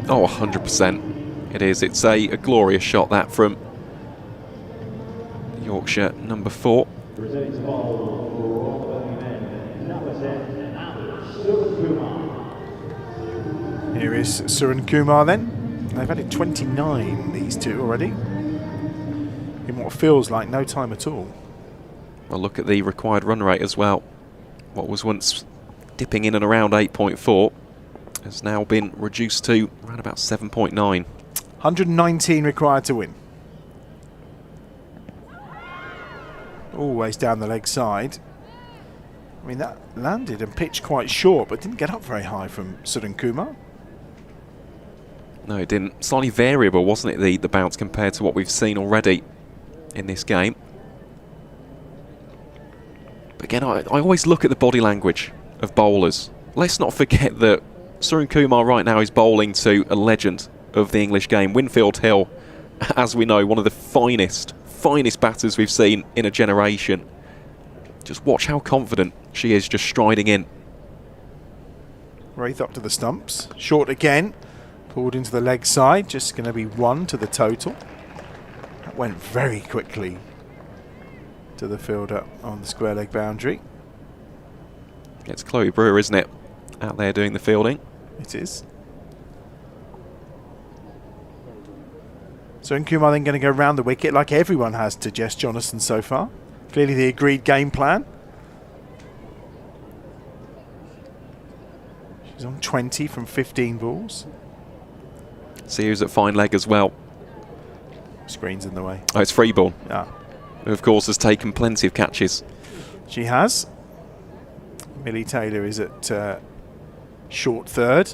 G: Oh, 100%. It is. It's a glorious shot, that, from Yorkshire number 4.
E: Here is Suren Kumar then. They've added 29, these two already. In what feels like no time at all.
G: Well, look at the required run rate as well. What was once dipping in and around 8.4 has now been reduced to around about 7.9.
E: 119 required to win. Always down the leg side. I mean, that landed and pitched quite short, but didn't get up very high from Suren Kumar.
G: No, it didn't. Slightly variable, wasn't it, the bounce compared to what we've seen already in this game. But again, I always look at the body language of bowlers. Let's not forget that Suren Kumar right now is bowling to a legend of the English game, Winfield Hill, as we know, one of the finest batters we've seen in a generation. Just watch how confident she is just striding in.
E: Wraith up to the stumps. Short again. Pulled into the leg side. Just going to be 1 to the total. That went very quickly to the fielder on the square leg boundary.
G: It's Chloe Brewer, isn't it? Out there doing the fielding.
E: It is. So Kumar then going to go round the wicket like everyone has to Jess Jonathan so far. Clearly the agreed game plan. She's on 20 from 15 balls.
G: See who's at fine leg as well.
E: Screen's in the way.
G: Oh, it's free ball.
E: Ah.
G: Who of course has taken plenty of catches.
E: She has. Millie Taylor is at short third.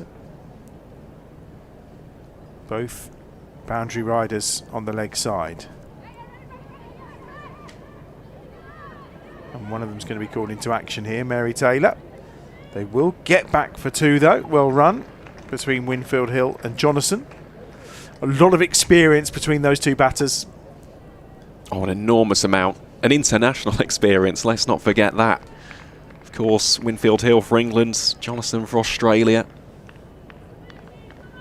E: Both boundary riders on the leg side. And one of them's going to be called into action here, Mary Taylor. They will get back for 2 though. Well run between Winfield Hill and Jonathan. A lot of experience between those two batters.
G: Oh, an enormous amount. An international experience, let's not forget that. Of course, Winfield Hill for England, Jonathan for Australia.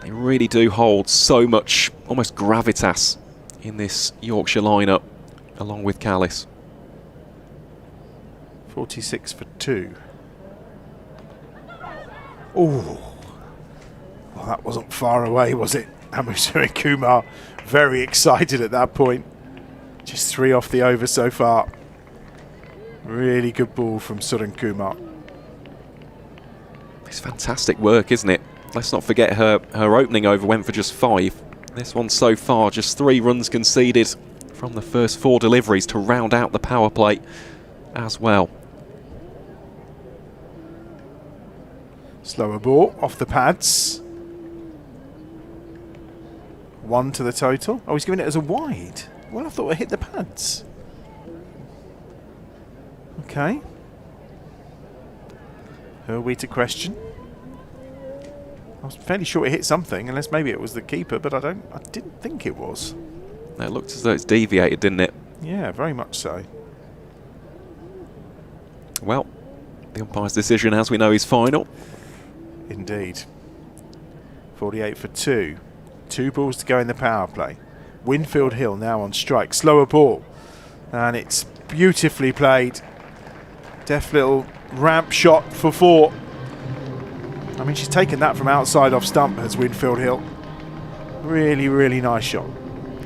G: They really do hold so much, almost gravitas in this Yorkshire lineup, along with Callis.
E: 46 for 2. Oh, well, that wasn't far away, was it? Suren Kumar very excited at that point. Just 3 off the over so far. Really good ball from Suren Kumar.
G: It's fantastic work, isn't it? Let's not forget her opening over went for just 5. This one so far, just 3 runs conceded from the first 4 deliveries to round out the power play as well.
E: Slower ball off the pads. 1 to the total. Oh, he's giving it as a wide. Well, I thought it hit the pads. Okay. Who are we to question? I was fairly sure it hit something, unless maybe it was the keeper, but I didn't think it was.
G: It looked as though it's deviated, didn't it?
E: Yeah, very much so.
G: Well, the umpire's decision, as we know, is final.
E: Indeed. 48 for 2. 2 balls to go in the power play. Winfield Hill now on strike. Slower ball. And it's beautifully played. Deft little ramp shot for 4. I mean, she's taken that from outside off stump, has Winfield Hill. Really, really nice shot.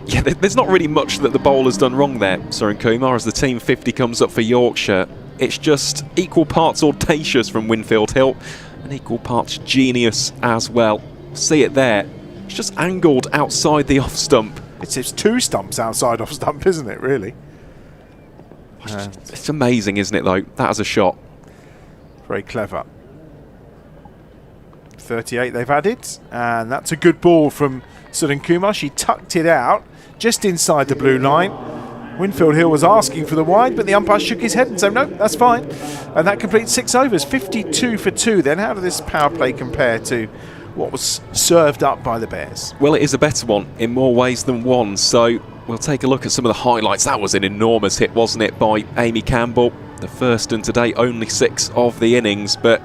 G: Yeah, there's not really much that the bowler's done wrong there, Suren Kumar, as the team 50 comes up for Yorkshire. It's just equal parts audacious from Winfield Hill and equal parts genius as well. See it there. It's just angled outside the off stump.
E: It's 2 stumps outside off stump, isn't it, really?
G: It's amazing, isn't it, though? That is a shot.
E: Very clever. 38 they've added, and that's a good ball from Suren Kumar. She tucked it out just inside the blue line. Winfield Hill was asking for the wide, but the umpire shook his head and said, no, that's fine. And that completes 6 overs, 52 for 2 then. How did this power play compare to what was served up by the Bears?
G: Well, it is a better one in more ways than one, so we'll take a look at some of the highlights. That was an enormous hit, wasn't it, by Amy Campbell? The first and today only 6 of the innings, but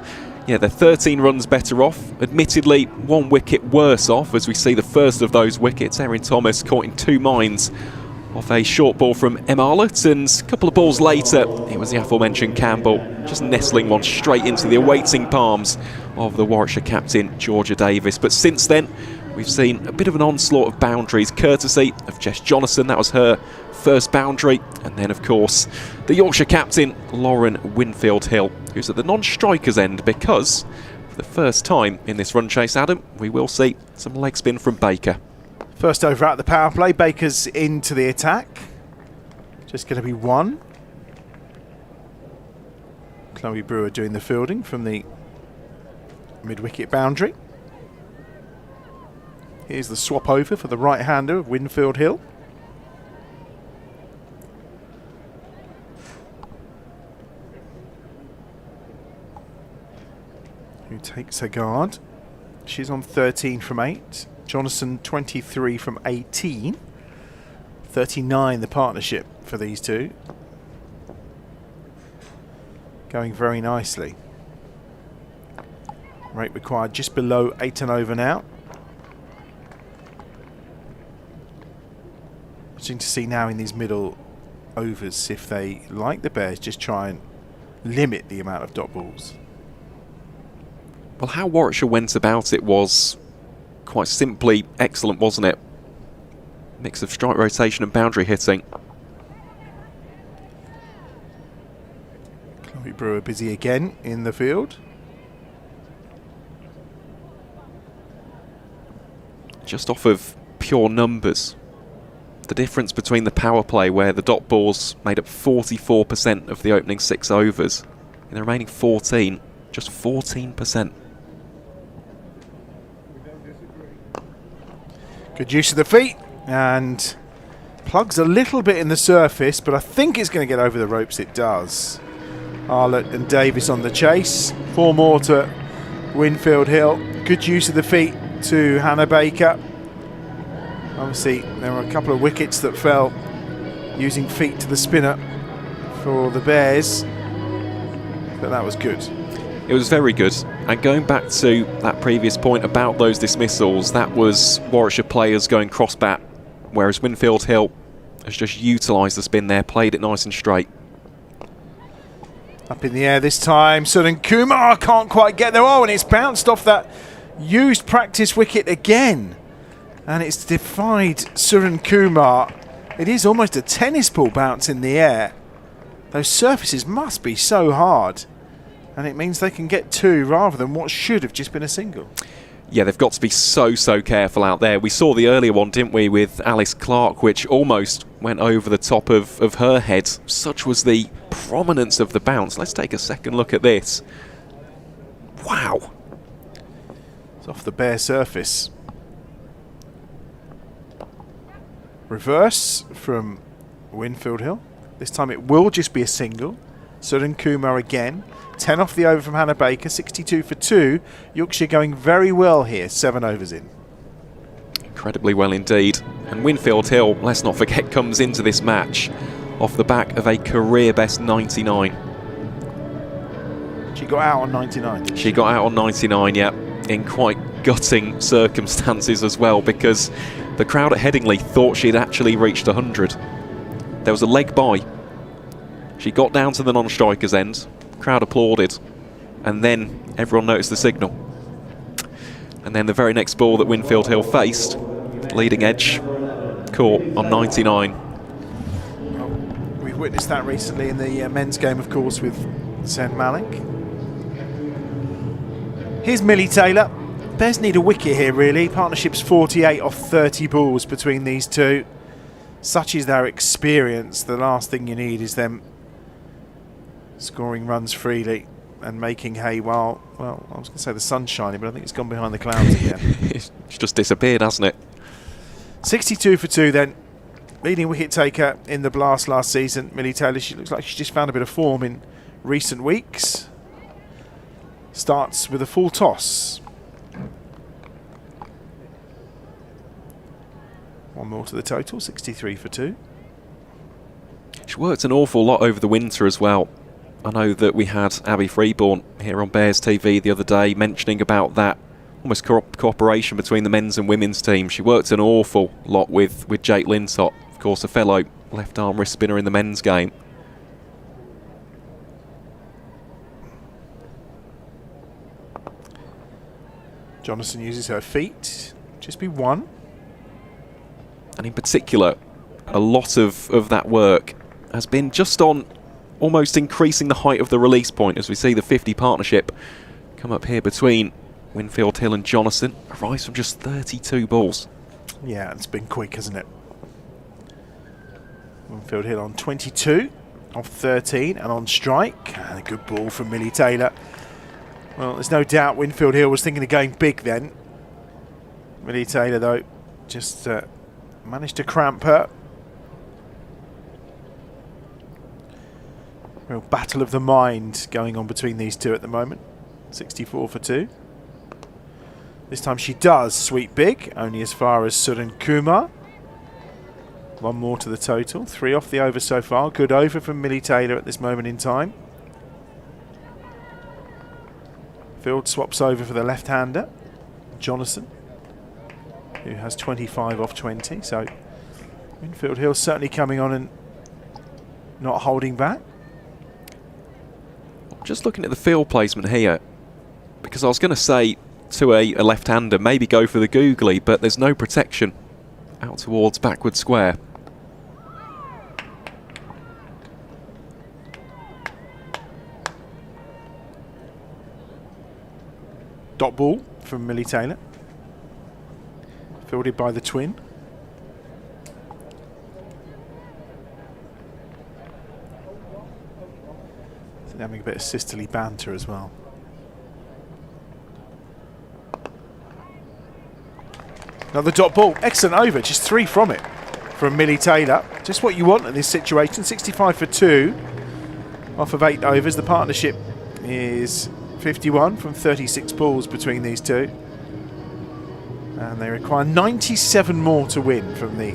G: yeah, they're 13 runs better off. Admittedly, 1 wicket worse off as we see the first of those wickets. Erin Thomas caught in 2 minds off a short ball from Em Arlott, and a couple of balls later, it was the aforementioned Campbell, just nestling one straight into the awaiting palms of the Warwickshire captain, Georgia Davis. But since then, we've seen a bit of an onslaught of boundaries, courtesy of Jess Jonathan. That was her first boundary. And then, of course, the Yorkshire captain, Lauren Winfield-Hill, who's at the non-strikers end because, for the first time in this run chase, Adam, we will see some leg spin from Baker.
E: First over at the power play. Baker's into the attack. Just going to be one. Chloe Brewer doing the fielding from the mid-wicket boundary. Here's the swap over for the right-hander of Winfield-Hill. Who takes her guard. She's on 13 from 8. Jonathan 23 from 18. 39 the partnership for these two. Going very nicely. Rate required just below 8 and over now. Interesting to see now in these middle overs if they, like the Bears, just try and limit the amount of dot balls.
G: Well, how Warwickshire went about it was quite simply excellent, wasn't it? Mix of strike rotation and boundary hitting.
E: Chloe Brewer busy again in the field.
G: Just off of pure numbers, the difference between the power play, where the dot balls made up 44% of the opening 6 overs, in the remaining 14, just 14%.
E: Good use of the feet, and plugs a little bit in the surface, but I think it's going to get over the ropes. It does. Arlott and Davis on the chase. 4 more to Winfield-Hill. Good use of the feet to Hannah Baker. Obviously, there were a couple of wickets that fell using feet to the spinner for the Bears, but that was good.
G: It was very good. And going back to that previous point about those dismissals, that was Warwickshire players going cross-bat, whereas Winfield-Hill has just utilised the spin there, played it nice and straight.
E: Up in the air this time, Sudan Kumar can't quite get there. Oh, and it's bounced off that used practice wicket again. And it's defied Sudan Kumar. It is almost a tennis ball bounce in the air. Those surfaces must be so hard. And it means they can get 2 rather than what should have just been a single.
G: Yeah, they've got to be so careful out there. We saw the earlier one, didn't we, with Alice Clark, which almost went over the top of her head. Such was the prominence of the bounce. Let's take a second look at this. Wow.
E: It's off the bare surface. Reverse from Winfield-Hill. This time it will just be a single. Sudan Kumar again. 10 off the over from Hannah Baker, 62 for 2. Yorkshire going very well here, 7 overs in.
G: Incredibly well indeed. And Winfield-Hill, let's not forget, comes into this match off the back of a career best 99.
E: She got out on 99.
G: She got out on 99, yeah, in quite gutting circumstances as well, because the crowd at Headingley thought she'd actually reached 100. There was a leg by. She got down to the non-strikers end. Crowd applauded, and then everyone noticed the signal. And then the very next ball that Winfield-Hill faced, leading edge, caught on 99.
E: Well, we've witnessed that recently in the men's game, of course, with Zen Malik. Here's Millie Taylor. Bears need a wicket here, really. Partnership's 48 off 30 balls between these two. Such is their experience. The last thing you need is them scoring runs freely and making hay while, well, I was going to say the sun's shining, but I think it's gone behind the clouds again.
G: It's just disappeared, hasn't it?
E: 62 for 2 then. Leading wicket taker in the Blast last season, Millie Taylor. She looks like she's just found a bit of form in recent weeks. Starts with a full toss. One more to the total, 63 for 2.
G: She worked an awful lot over the winter as well. I know that we had Abby Freeborn here on Bears TV the other day mentioning about that almost cooperation between the men's and women's team. She worked an awful lot with Jake Lintott Of course, a fellow left arm wrist spinner in the men's game.
E: Jonathan uses her feet. Just be one.
G: And in particular, a lot of that work has been just on almost increasing the height of the release point, as we see the 50 partnership come up here between Winfield Hill and Jonathan. A rise from just 32 balls.
E: Yeah, it's been quick, hasn't it? Winfield Hill on 22 off 13 and on strike. And a good ball from Millie Taylor. Well, there's no doubt Winfield Hill was thinking of going big then. Millie Taylor, though, just managed to cramp her. Real battle of the mind going on between these two at the moment. 64 for 2. This time she does sweep big, only as far as Sudan Kumar. One more to the total. 3 off the over so far. Good over from Millie Taylor at this moment in time. Field swaps over for the left-hander, Jonathan, who has 25 off 20. So Winfield Hill certainly coming on and not holding back.
G: Just looking at the field placement here, because I was going to say to a left-hander, maybe go for the googly, but there's no protection out towards backward square.
E: Dot ball from Millie Taylor. Fielded by the twin. So having a bit of sisterly banter as well. Another dot ball. Excellent over. Just 3 from it from Millie Taylor. Just what you want in this situation. 65 for 2 off of 8 overs. The partnership is 51 from 36 balls between these two. And they require 97 more to win from the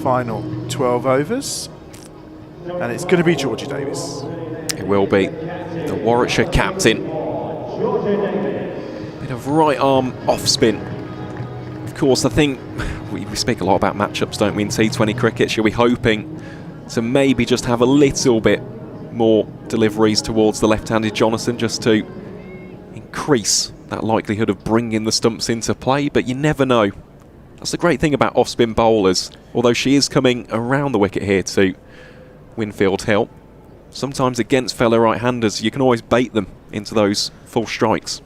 E: final 12 overs. And it's going to be Georgia Davis.
G: It will be. The Warwickshire captain. Bit of right arm off spin. Of course, I think we speak a lot about matchups, don't we, in T20 cricket. She'll be hoping to maybe just have a little bit more deliveries towards the left-handed Jonathan, just to increase that likelihood of bringing the stumps into play, but you never know. That's the great thing about off-spin bowlers. Although she is coming around the wicket here to Winfield Hill, sometimes against fellow right-handers you can always bait them into those full strikes.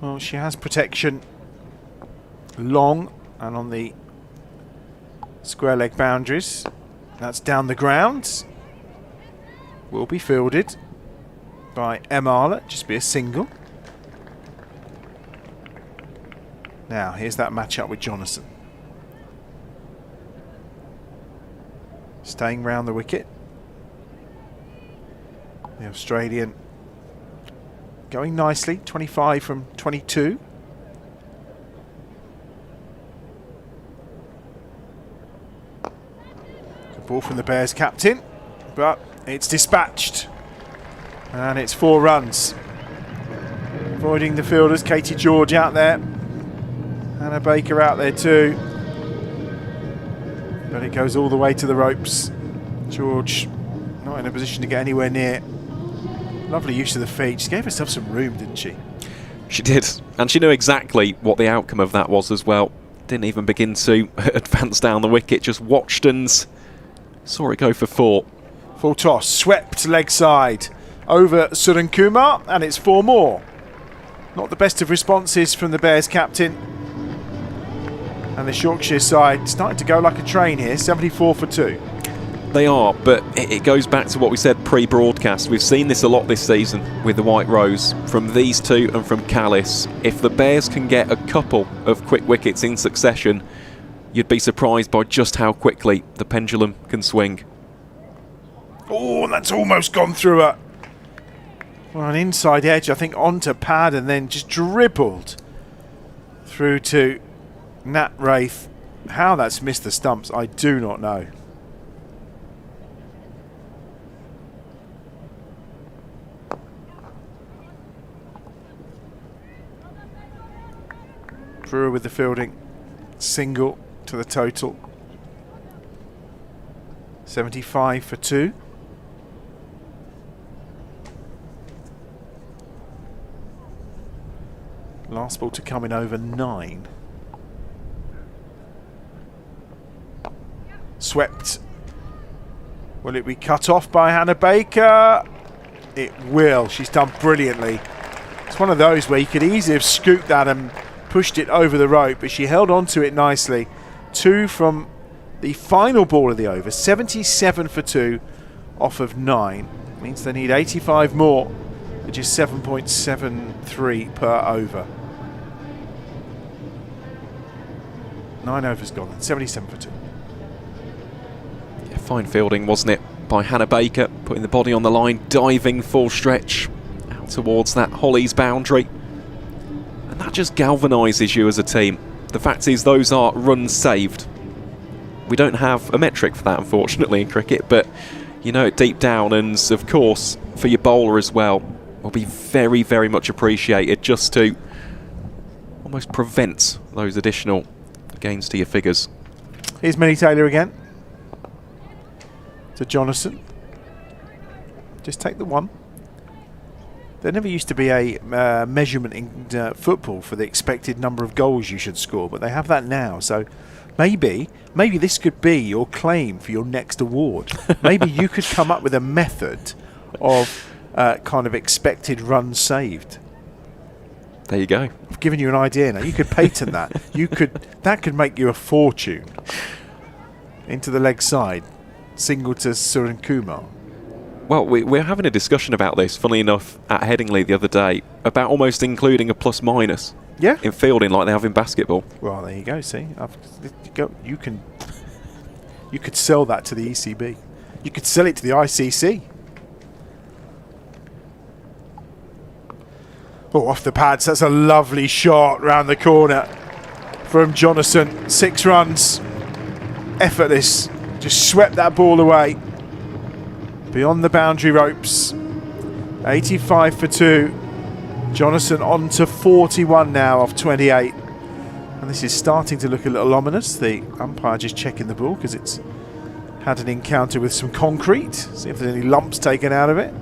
E: Well, she has protection long and on the square leg boundaries. That's down the ground. Will be fielded by Emala, just be a single. Now, here's that matchup with Jonathan. Staying round the wicket. The Australian going nicely, 25 from 22. Good ball from the Bears captain, but it's dispatched. And it's 4 runs. Avoiding the fielders, Katie George out there. Hannah Baker out there too. But it goes all the way to the ropes. George not in a position to get anywhere near. Lovely use of the feet. She gave herself some room, didn't she?
G: She did. And she knew exactly what the outcome of that was as well. Didn't even begin to advance down the wicket. Just watched and saw it go for 4.
E: Full toss. Swept leg side. Over Sudan Kumar, and it's 4 more. Not the best of responses from the Bears captain. And the Yorkshire side starting to go like a train here, 74 for 2.
G: They are, but it goes back to what we said pre-broadcast. We've seen this a lot this season with the White Rose, from these two and from Callis. If the Bears can get a couple of quick wickets in succession, you'd be surprised by just how quickly the pendulum can swing.
E: Oh, that's almost gone through her. Well, an inside edge, I think, onto pad and then just dribbled through to Nat Wraith. How that's missed the stumps, I do not know. Brewer with the fielding. Single to the total. 75 for 2. Last ball to come in over 9. Swept. Will it be cut off by Hannah Baker? It will. She's done brilliantly. It's one of those where you could easily have scooped that and pushed it over the rope, but she held on to it nicely. 2 from the final ball of the over. 77 for 2 off of 9. Means they need 85 more, which is 7.73 per over. 9 overs gone. 77 for 2.
G: Yeah, fine fielding, wasn't it, by Hannah Baker, putting the body on the line, diving full stretch out towards that Holly's boundary. And that just galvanises you as a team. The fact is, those are runs saved. We don't have a metric for that, unfortunately, in cricket, but you know it deep down, and of course, for your bowler as well, will be very, very much appreciated just to almost prevent those additional gains to your figures.
E: Here's Millie Taylor again. To Jonathan. Just take the 1. There never used to be a measurement in football for the expected number of goals you should score, but they have that now. So maybe this could be your claim for your next award. Maybe you could come up with a method of kind of expected runs saved.
G: There you go.
E: I've given you an idea now. You could patent that. That could make you a fortune. Into the leg side. Single to Suren Kumar.
G: Well, we're having a discussion about this, funnily enough, at Headingley the other day, about almost including a plus-minus in fielding like they have in basketball.
E: Well, there you go, see. You could sell that to the ECB. You could sell it to the ICC. Oh, off the pads. That's a lovely shot round the corner from Jonathan. 6 runs. Effortless. Just swept that ball away. Beyond the boundary ropes. 85 for 2. Jonathan on to 41 now off 28. And this is starting to look a little ominous. The umpire just checking the ball because it's had an encounter with some concrete. See if there's any lumps taken out of it.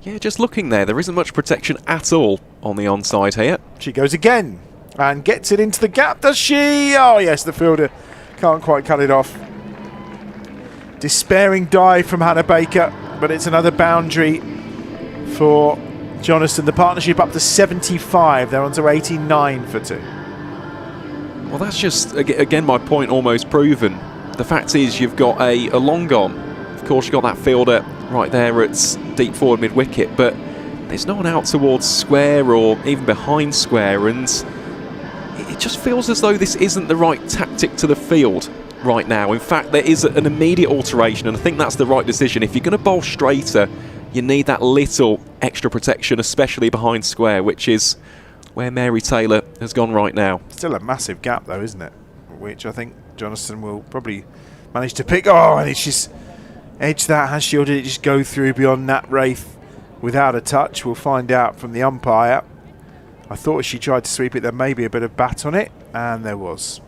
G: Yeah, just looking there isn't much protection at all on the onside here.
E: She goes again and gets it into the gap, does she? Oh yes, the fielder can't quite cut it off. Despairing dive from Hannah Baker, but it's another boundary for Jonathan. The partnership up to 75. They're on to 89 for 2.
G: Well, that's just, again, my point almost proven. The fact is you've got a long on. Of course, you've got that fielder right there at deep forward mid-wicket, but there's no one out towards square or even behind square, and it just feels as though this isn't the right tactic to the field right now. In fact, there is an immediate alteration, and I think that's the right decision. If you're going to bowl straighter, you need that little extra protection, especially behind square, which is where Mary Taylor has gone right now.
E: Still a massive gap though, isn't it? Which I think Jonathan will probably manage to pick. Oh, and it's just edged that, has she, or did it just go through beyond Nat Wraith without a touch? We'll find out from the umpire. I thought she tried to sweep it, there may be a bit of bat on it, and there was.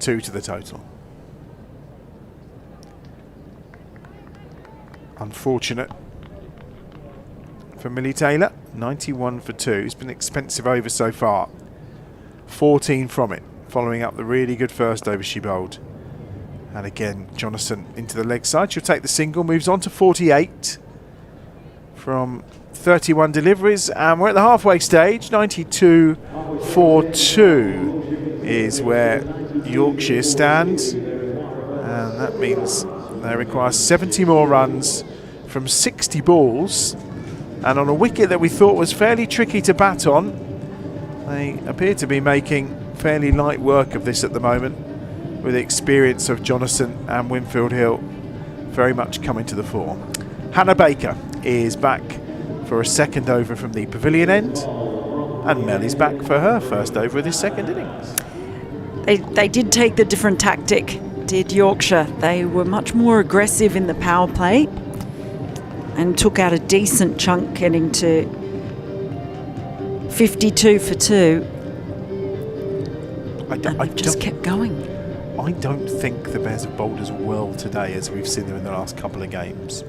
E: 2 to the total. Unfortunate for Millie Taylor. 91 for 2. It's been expensive over so far. 14 from it, following up the really good first over she bowled. And again, Jonathan into the leg side. She'll take the single, moves on to 48 from 31 deliveries, and we're at the halfway stage. 92 for 2 is where Yorkshire stands, and that means they require 70 more runs from 60 balls, and on a wicket that we thought was fairly tricky to bat on, they appear to be making fairly light work of this at the moment, with the experience of Jonathan and Winfield Hill very much coming to the fore. Hannah Baker is back for a second over from the pavilion end, and Mel is back for her first over of this second innings.
F: They did take the different tactic, did Yorkshire. They were much more aggressive in the power play and took out a decent chunk, getting to 52 for 2. And they've just kept going.
E: I don't think the Bears have bowled as well today as we've seen them in the last couple of games.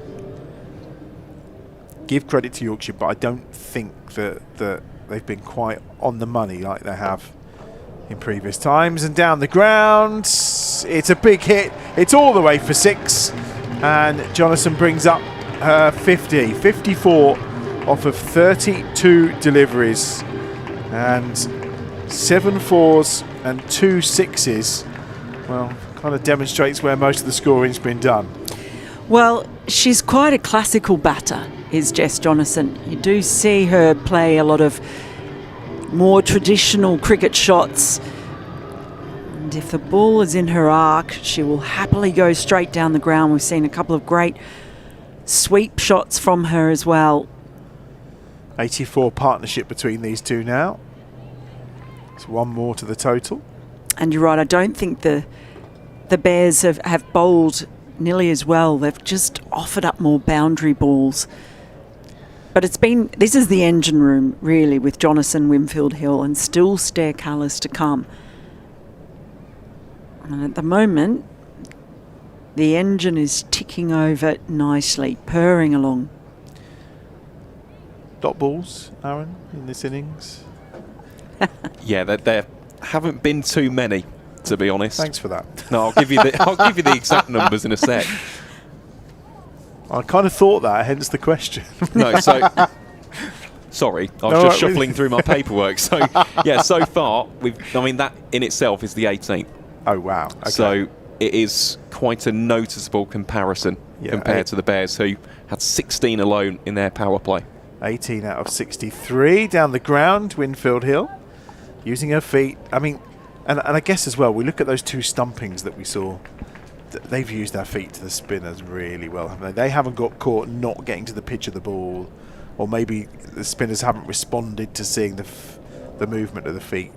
E: Give credit to Yorkshire, but I don't think that they've been quite on the money like they have in previous times. And down the ground, it's a big hit. It's all the way for 6, and Jonathan brings up her 50, 54 off of 32 deliveries, and 7 4s and 2 6s. Well, kind of demonstrates where most of the scoring's been done.
F: Well, she's quite a classical batter, is Jess Jonathan. You do see her play a lot of more traditional cricket shots. And if the ball is in her arc, she will happily go straight down the ground. We've seen a couple of great sweep shots from her as well.
E: 84 partnership between these two now. It's 1 more to the total.
F: And you're right, I don't think the Bears have bowled nearly as well. They've just offered up more boundary balls. But this is the engine room, really, with Jonathan, Winfield Hill, and still stair colours to come. And at the moment, the engine is ticking over nicely, purring along.
E: Dot balls, Aaron, in this innings?
G: Yeah, there haven't been too many, to be honest.
E: Thanks for that.
G: No, I'll give you the exact numbers in a sec.
E: I kind of thought that, hence the question.
G: No, so sorry, I was just shuffling through my paperwork. So yeah, so far that in itself is the 18th.
E: Oh wow! Okay.
G: So it is quite a noticeable comparison compared to the Bears, who had 16 alone in their power play.
E: 18 out of 63 down the ground. Winfield Hill using her feet. I mean, and I guess as well, we look at those 2 stumpings that we saw. They've used their feet to the spinners really well, haven't they? They haven't got caught not getting to the pitch of the ball, or maybe the spinners haven't responded to seeing the movement of the feet.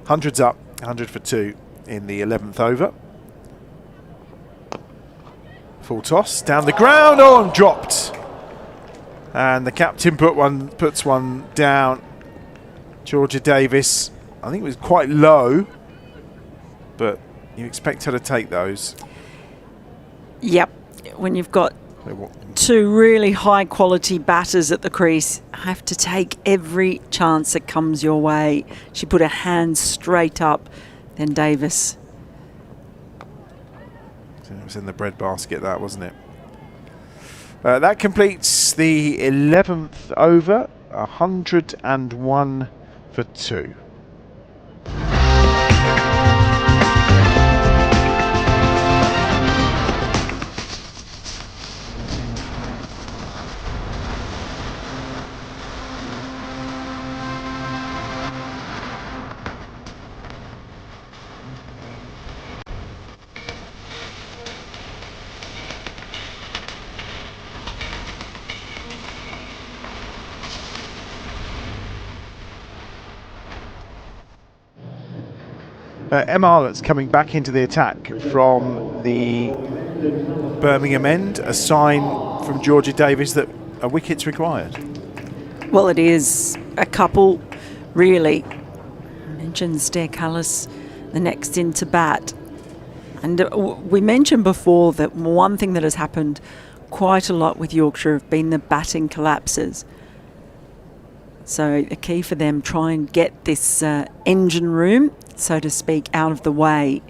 E: 100's up, 100 for 2 in the 11th over. Full toss down the ground, and dropped. And the captain puts one down. Georgia Davis, I think it was quite low, but you expect her to take those.
F: Yep. When you've got 2 really high quality batters at the crease, have to take every chance that comes your way. She put her hands straight up, then Davis.
E: So it was in the breadbasket, that, wasn't it? That completes the 11th over, 101 for 2. Em Arlett's coming back into the attack from the Birmingham end. A sign from Georgia Davis that a wicket's required.
F: Well, it is a couple, really. I mentioned Stair Cullis, the next in to bat. And we mentioned before that one thing that has happened quite a lot with Yorkshire have been the batting collapses. So the key for them, try and get this engine room, so to speak, out of the way,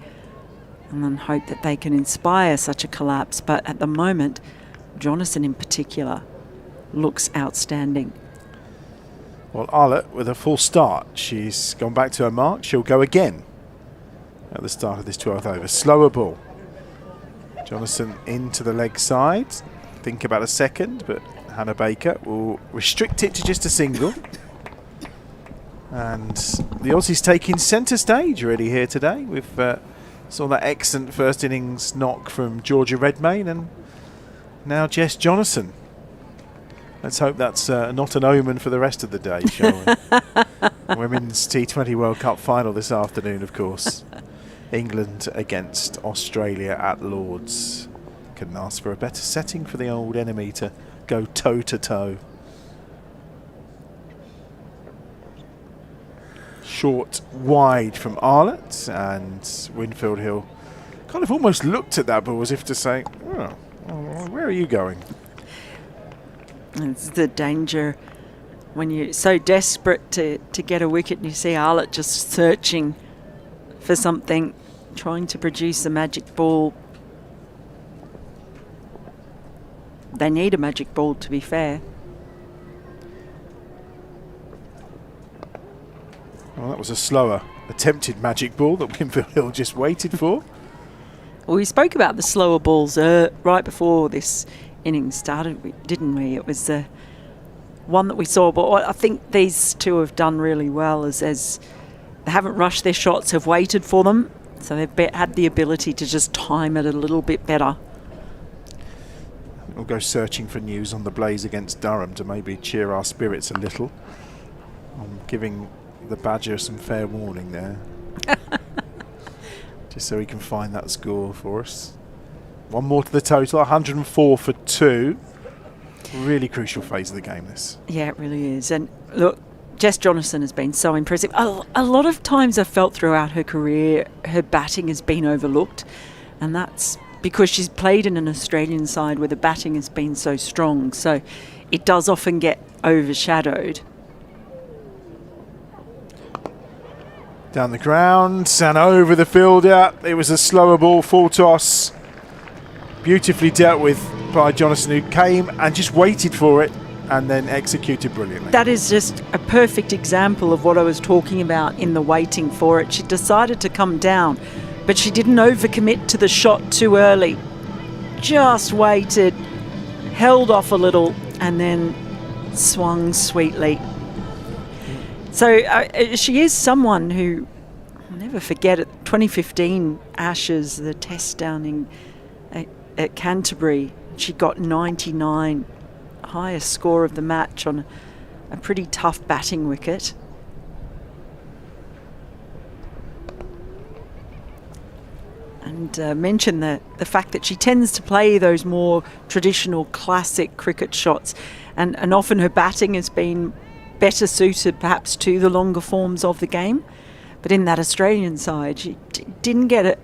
F: and then hope that they can inspire such a collapse. But at the moment, Jonathan in particular looks outstanding.
E: Well, Arlett with a full start. She's gone back to her mark. She'll go again at the start of this 12th over. Slower ball. Jonathan into the leg side. Think about a second, but Hannah Baker will restrict it to just a single. And the Aussies taking centre stage really here today. We've saw that excellent first innings knock from Georgia Redmayne, and now Jess Jonathan. Let's hope that's not an omen for the rest of the day, shall we? Women's T20 World Cup final this afternoon, of course. England against Australia at Lord's. Couldn't ask for a better setting for the old enemy to go toe-to-toe. short wide from Arlott, and Winfield Hill kind of almost looked at that ball as if to say, oh, where are you going?
F: It's the danger when you're so desperate to get a wicket and you see Arlott just searching for something, trying to produce a magic ball. They need a magic ball, to be fair.
E: Well, that was a slower attempted magic ball that Winfield Hill just waited for.
F: Well, we spoke about the slower balls right before this innings started, didn't we? It was the one that we saw. But what I think these two have done really well is as they haven't rushed their shots, have waited for them. So they've had the ability to just time it a little bit better.
E: We'll go searching for news on the Blaze against Durham to maybe cheer our spirits a little. I'm giving the Badger some fair warning there. Just so he can find that score for us. One more to the total, 104 for 2. Really crucial phase of the game, this.
F: Yeah, it really is. And look, Jess Jonathan has been so impressive. A lot of times I've felt throughout her career her batting has been overlooked, and that's because she's played in an Australian side where the batting has been so strong, so it does often get overshadowed.
E: Down the ground and over the fielder. It was a slower ball, full toss. Beautifully dealt with by Jonathan, who came and just waited for it and then executed brilliantly.
F: That is just a perfect example of what I was talking about in the waiting for it. She decided to come down, but she didn't overcommit to the shot too early. Just waited, held off a little, and then swung sweetly. So she is someone who, I'll never forget it, 2015 Ashes, the test down at Canterbury, she got 99, highest score of the match on a pretty tough batting wicket. And mention the fact that she tends to play those more traditional classic cricket shots, and often her batting has been better suited perhaps to the longer forms of the game. But in that Australian side, she didn't get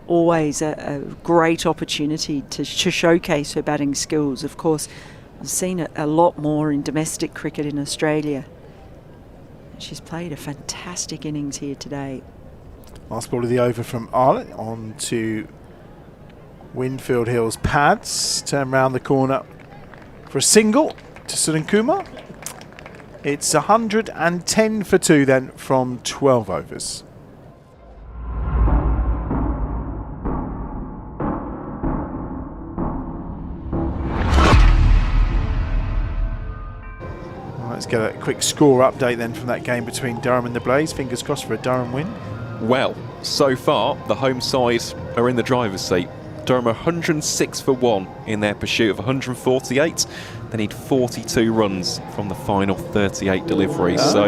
F: always a great opportunity to showcase her batting skills. Of course, I've seen it a lot more in domestic cricket in Australia. She's played a fantastic innings here today.
E: Last ball of the over from Arlott on to Winfield Hill's pads. Turn round the corner for a single to Sudan Kumar. It's 110 for 2 then from 12 overs. Let's get a quick score update then from that game between Durham and the Blaze. Fingers crossed for a Durham win.
G: Well, so far, the home side are in the driver's seat. Durham are 106 for 1 in their pursuit of 148. They need 42 runs from the final 38 deliveries. So,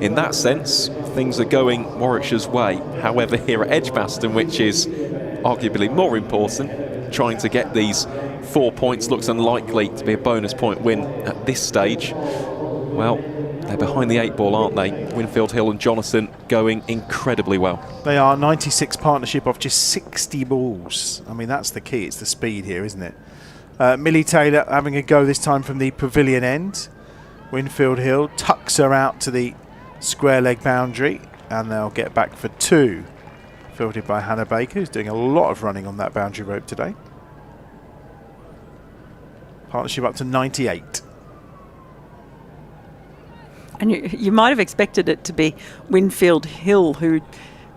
G: in that sense, things are going Warwickshire's way. However, here at EdgBLASTon, which is arguably more important, trying to get these 4 points looks unlikely to be a bonus point win at this stage. Well, they're behind the 8 ball, aren't they? Winfield Hill and Jonathan going incredibly well.
E: They are 96 partnership off just 60 balls. I mean, that's the key. It's the speed here, isn't it? Millie Taylor having a go this time from the pavilion end. Winfield Hill tucks her out to the square leg boundary, and they'll get back for 2. Fielded by Hannah Baker, who's doing a lot of running on that boundary rope today. Partnership up to 98.
F: And you might have expected it to be Winfield Hill who'd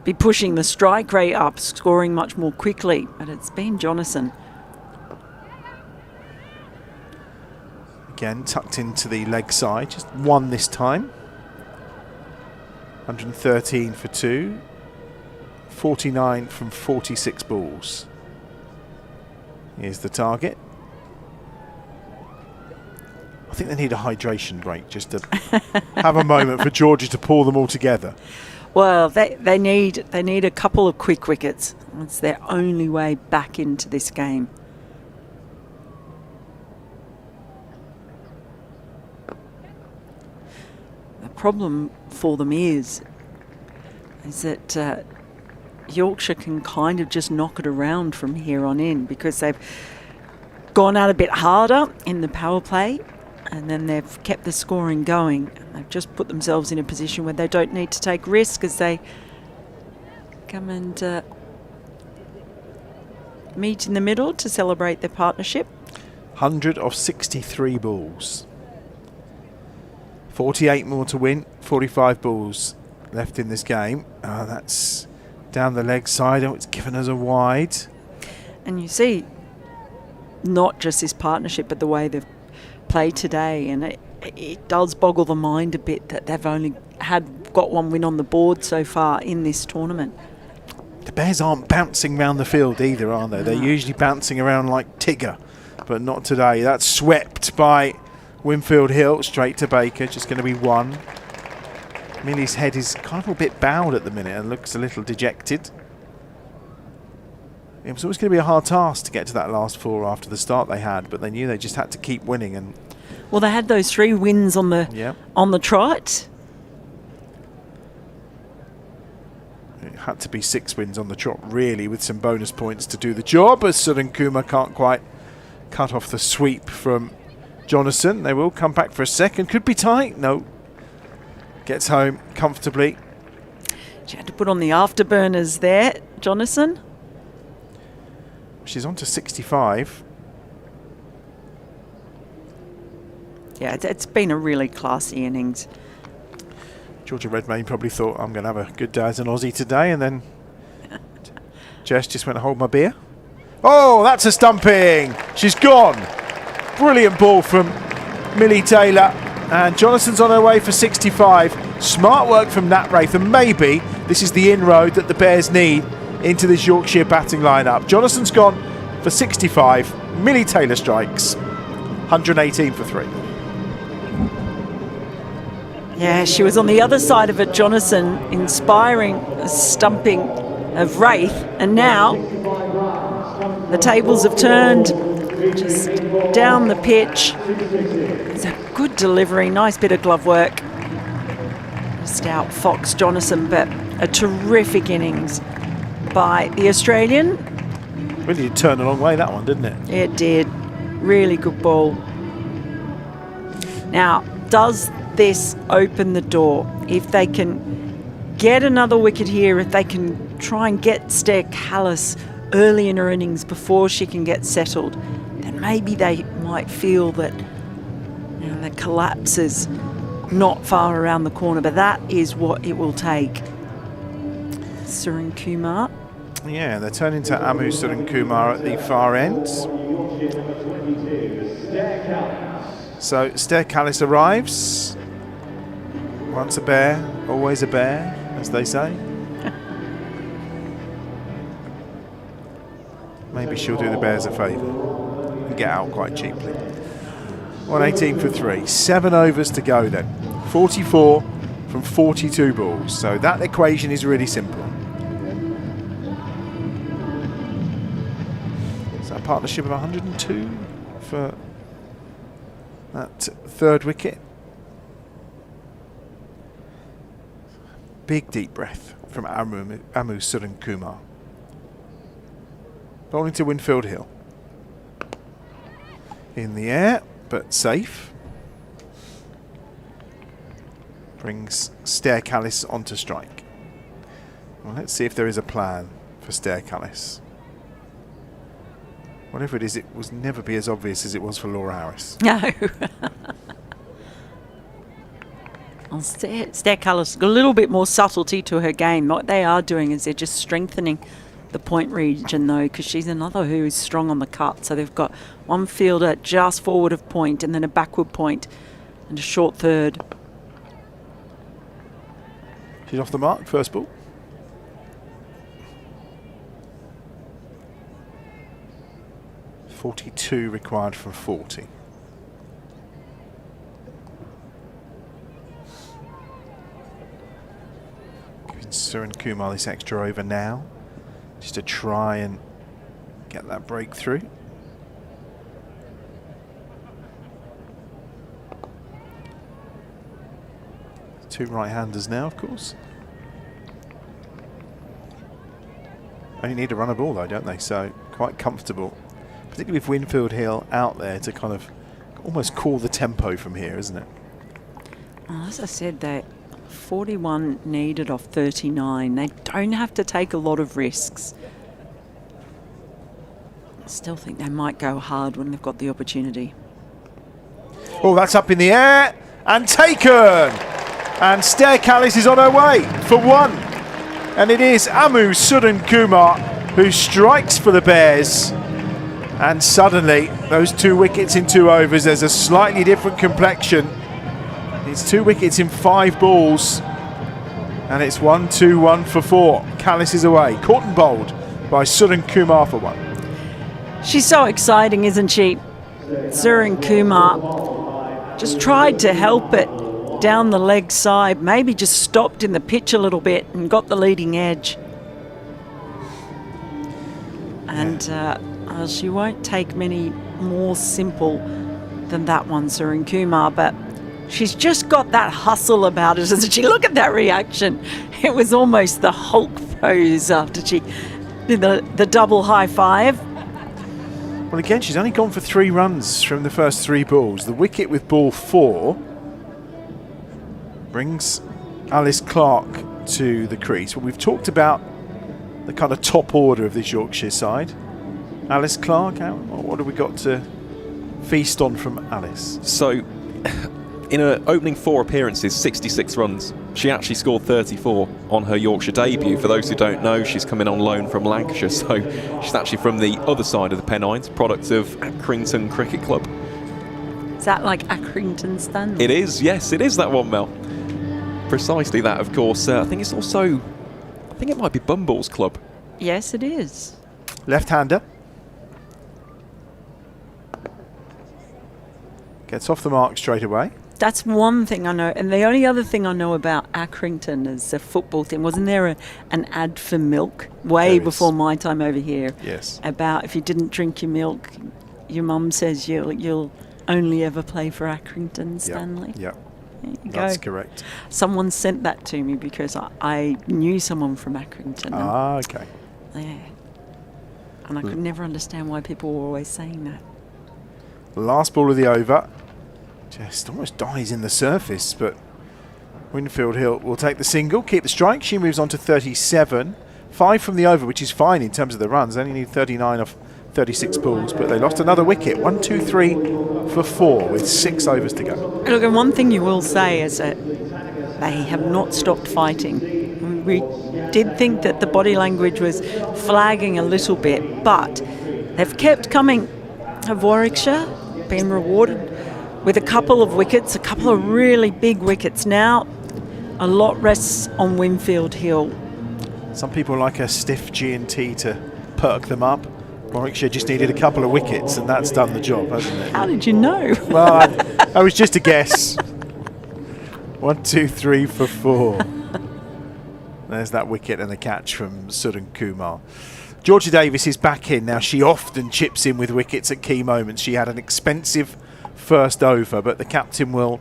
F: be pushing the strike rate up, scoring much more quickly, but it's been Jonathan.
E: Again, tucked into the leg side, just 1 this time. 113 for 2. 49 from 46 balls. Here's the target. I think they need a hydration break just to have a moment for Georgia to pull them all together.
F: Well, they need a couple of quick wickets. It's their only way back into this game. The problem for them is that Yorkshire can kind of just knock it around from here on in, because they've gone out a bit harder in the power play, and then they've kept the scoring going. They've just put themselves in a position where they don't need to take risk as they come and meet in the middle to celebrate their partnership.
E: 100 of 63 balls. 48 more to win, 45 balls left in this game. That's down the leg side. Oh, it's given us a wide.
F: And you see, not just this partnership, but the way they've played today, and it does boggle the mind a bit that they've only got one win on the board so far in this tournament.
E: The Bears aren't bouncing around the field either, are they? They're usually bouncing around like Tigger, but not today. That's swept by Winfield Hill straight to Baker. Just going to be one. Millie's head is kind of a bit bowed at the minute and looks a little dejected. It was always going to be a hard task to get to that last four after the start they had, but they knew they just had to keep winning. And
F: well, they had those 3 wins on the trot.
E: It had to be 6 wins on the trot, really, with some bonus points to do the job, as Sudan Kumar can't quite cut off the sweep from Jonathan. They will come back for a second. Could be tight. No. Gets home comfortably.
F: She had to put on the afterburners there, Jonathan.
E: She's on to 65.
F: Yeah, it's been a really classy innings.
E: Georgia Redmayne probably thought, I'm going to have a good day as an Aussie today, and then Jess just went to hold my beer. Oh, that's a stumping. She's gone. Brilliant ball from Millie Taylor, and Jonathan's on her way for 65. Smart work from Nat Wraith, and maybe this is the inroad that the Bears need into this Yorkshire batting lineup. Jonathan's gone for 65. Millie Taylor strikes. 118 for 3.
F: Yeah, she was on the other side of it, Jonathan, inspiring a stumping of Wraith, and now the tables have turned. Just down the pitch. It's a good delivery, nice bit of glove work. Just out Fox Jonathan, but a terrific innings by the Australian.
E: Really did turn a long way, that one, didn't it?
F: It did. Really good ball. Now, does this open the door? If they can get another wicket here, if they can try and get Stair Callis early in her innings before she can get settled, then maybe they might feel that the collapse is not far around the corner, but that is what it will take. Surin Kumar.
E: Yeah, they're turning to Amu Surin Kumar at the far end. So Stair Callis arrives. Once a bear, always a bear, as they say. Maybe she'll do the Bears a favour and get out quite cheaply. 118 for 3. 7 overs to go then. 44 from 42 balls. So that equation is really simple. So a partnership of 102 for that third wicket. Big deep breath from Amu Surin Kumar. Bowling to Winfield Hill. In the air, but safe. Brings Stair Callis onto strike. Well, let's see if there is a plan for Stair Callis. Whatever it is, it will never be as obvious as it was for Laura Harris.
F: No. Well, Stair Callis, a little bit more subtlety to her game. What they are doing is they're just strengthening the point region, though, because she's another who is strong on the cut. So they've got one fielder just forward of point, and then a backward point, and a short third.
E: She's off the mark, first ball. .42 required from 40. Giving Surin Kumar this extra over now, just to try and get that breakthrough. Two right-handers now, of course. Only need to run a ball though, don't they? So quite comfortable, particularly with Winfield Hill out there to kind of almost call the tempo from here, isn't it?
F: Oh, as I said, they 41 needed off 39. They don't have to take a lot of risks. I still think they might go hard when they've got the opportunity.
E: Oh, that's up in the air and taken. And Stair Callis is on her way for one. And it is Amu Sudan Kumar who strikes for the Bears. And suddenly, those 2 wickets in 2 overs, there's a slightly different complexion. It's 2 wickets in 5 balls. And it's 1-2-1 for 4. Callis is away. Caught and bowled by Sudan Kumar for 1.
F: She's so exciting, isn't she? Surin Kumar just tried to help it down the leg side, maybe just stopped in the pitch a little bit and got the leading edge. And she won't take many more simple than that one, Surin Kumar, but she's just got that hustle about it, doesn't she? Look at that reaction. It was almost the Hulk pose after she did the double high five.
E: Well, again, she's only gone for 3 runs from the first 3 balls. The wicket with ball 4 brings Alice Clark to the crease. Well, we've talked about the kind of top order of this Yorkshire side. Alice Clark, what have we got to feast on from Alice?
G: So, in her opening 4 appearances, 66 runs. She actually scored 34 on her Yorkshire debut. For those who don't know, she's coming on loan from Lancashire, so she's actually from the other side of the Pennines, product of Accrington Cricket Club.
F: Is that like Accrington Stanley?
G: It is, yes, it is that one, Mel. Precisely that, of course. I think it's also, I think it might be Bumble's club.
F: Yes, it is.
E: Left-hander. Gets off the mark straight away.
F: That's one thing I know. And the only other thing I know about Accrington is a football thing. Wasn't there an ad for milk way before my time over here?
E: Yes.
F: About if you didn't drink your milk, your mum says you'll only ever play for Accrington Stanley.
E: Yeah.
F: There you
E: That's
F: go.
E: correct.
F: Someone sent that to me because I knew someone from Accrington.
E: Ah, okay.
F: Yeah. And I could never understand why people were always saying that.
E: Last ball of the over. Just almost dies in the surface, but Winfield Hill will take the single, keep the strike. She moves on to 37. 5 from the over, which is fine in terms of the runs. They only need 39 off 36 balls, but they lost another wicket. 1, 2, 3 for 4 with 6 overs to go.
F: Look, and one thing you will say is that they have not stopped fighting. We did think that the body language was flagging a little bit, but they've kept coming. Have Warwickshire been rewarded with a couple of wickets, a couple of really big wickets. Now a lot rests on Winfield Hill.
E: Some people like a stiff G&T to perk them up. Warwickshire just needed a couple of wickets and that's done the job, hasn't it?
F: How did you know?
E: Well, I was just a guess. 1, 2, 3 for 4. There's that wicket and a catch from Sudan Kumar. Georgia Davis is back in now. She often chips in with wickets at key moments. She had an expensive first over, but the captain will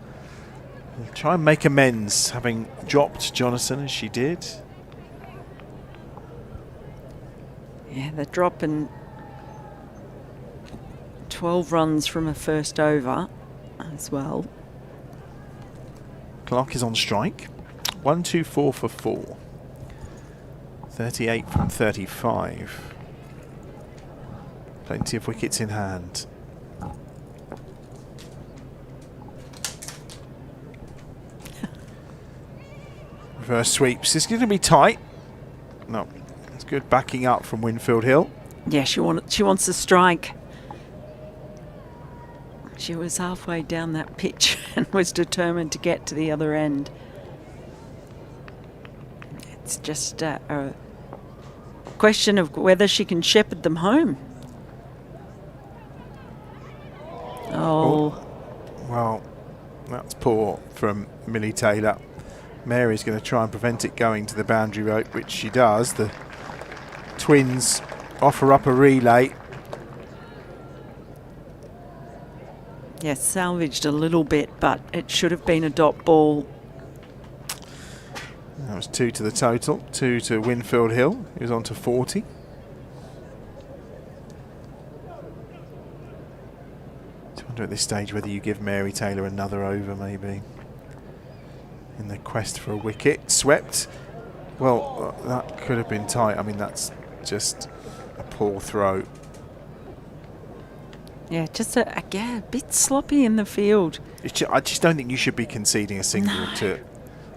E: try and make amends, having dropped Jonathan as she did.
F: Yeah, they're dropping 12 runs from a first over as well.
E: Clark is on strike. 1, 2, 4 for 4. 38 from 35. Plenty of wickets in hand. Reverse sweeps. It's going to be tight. No, it's good backing up from Winfield Hill.
F: Yeah, she wants to strike. She was halfway down that pitch and was determined to get to the other end. It's just a question of whether she can shepherd them home. Oh.
E: Well, that's poor from Millie Taylor. Mary's going to try and prevent it going to the boundary rope, which she does. The twins offer up a relay.
F: Yes, salvaged a little bit, but it should have been a dot ball.
E: That was 2 to the total, 2 to Winfield Hill. He was on to 40. I wonder at this stage whether you give Mary Taylor another over, maybe, in the quest for a wicket. Swept. Well, that could have been tight. I mean, that's just a poor throw.
F: Yeah, just a bit sloppy in the field.
E: I just don't think you should be conceding a single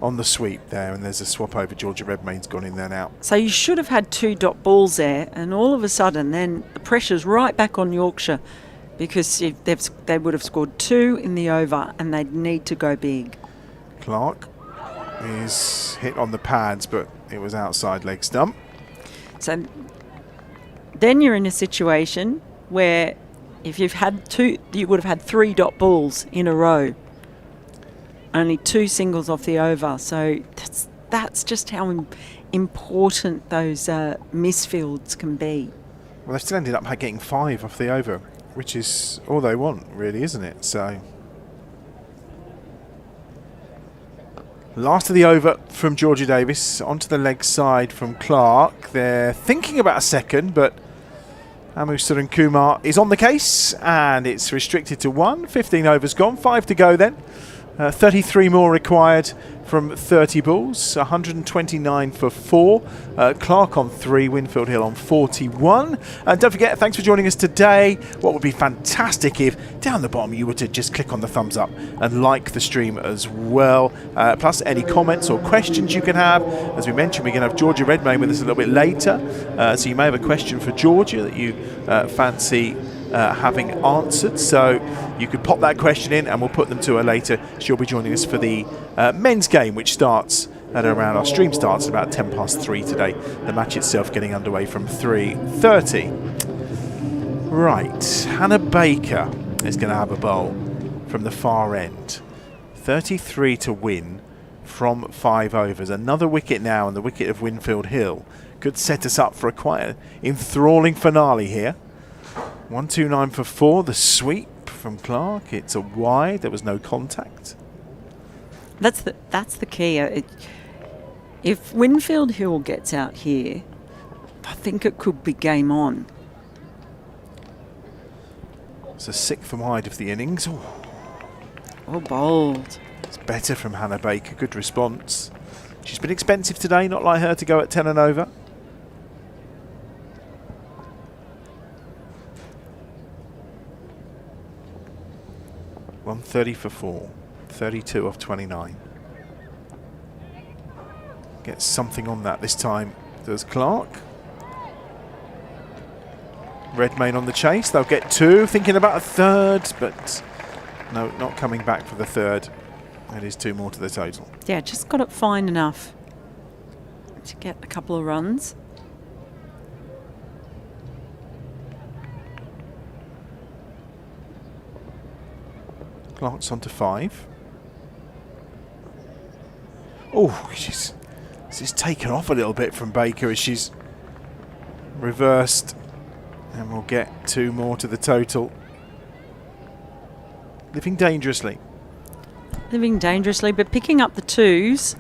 E: on the sweep there, and there's a swap over. Georgia Redmayne's gone in there now.
F: So you should have had 2 dot balls there, and all of a sudden then the pressure's right back on Yorkshire, because if they would have scored 2 in the over and they'd need to go big.
E: Clark is hit on the pads, but it was outside leg stump.
F: So then you're in a situation where if you've had 2, you would have had 3 dot balls in a row. Only 2 singles off the over. So that's just how important those misfields can be.
E: Well, they've still ended up getting 5 off the over, which is all they want, really, isn't it? So last of the over from Georgia Davis. Onto the leg side from Clark. They're thinking about a second, but Amu Suran Kumar is on the case, and it's restricted to 1. 15 overs gone, 5 to go then. 33 more required from 30 balls, 129 for 4. Clark on 3, Winfield Hill on 41. And don't forget, thanks for joining us today. What would be fantastic if down the bottom you were to just click on the thumbs up and like the stream as well. Plus any comments or questions you can have. As we mentioned, we're going to have Georgia Redmayne with us a little bit later. So you may have a question for Georgia that you fancy having answered, so you could pop that question in and we'll put them to her later. She'll be joining us for the men's game, which starts at around, our stream starts at about 10 past 3 today. The match itself getting underway from 3:30. Right, Hannah Baker is going to have a bowl from the far end. 33 to win from 5 overs. Another wicket now, and the wicket of Winfield Hill could set us up for a quite enthralling finale here. 129 for 4, the sweep from Clark. It's a wide, there was no contact.
F: That's the key. If Winfield Hill gets out here, I think it could be game on.
E: It's a 6th wide of the innings.
F: Oh, bold.
E: It's better from Hannah Baker, good response. She's been expensive today, not like her to go at 10 and over. .130 for 4, 32 off 29. Gets something on that this time, does Clark. Redmayne on the chase, they'll get 2, thinking about a 3rd, but no, not coming back for the 3rd. It is 2 more to the total.
F: Yeah, just got it fine enough to get a couple of runs.
E: Clark's on to 5. Oh, this is taken off a little bit from Baker as she's reversed, and we'll get 2 more to the total. Living dangerously.
F: Living dangerously, but picking up the 2s.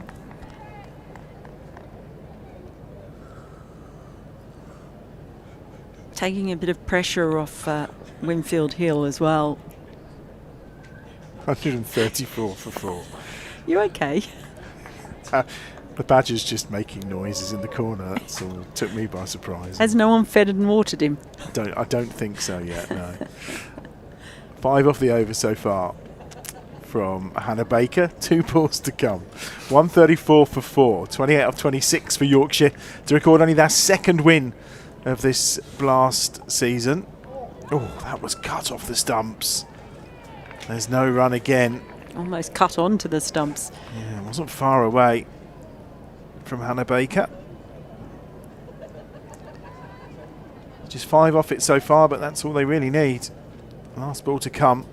F: Taking a bit of pressure off Winfield Hill as well.
E: 134 for 4.
F: You okay?
E: The badger's just making noises in the corner. That's all. Took me by surprise.
F: Has no one fed and watered him?
E: I don't think so yet, no. 5 off the over so far from Hannah Baker. 2 balls to come. 134 for 4. 28 off 26 for Yorkshire to record only their 2nd win of this Blast season. Oh, that was cut off the stumps. There's no run again.
F: Almost cut onto the stumps.
E: Yeah, it wasn't far away from Hannah Baker. Just 5 off it so far, but that's all they really need. Last ball to come.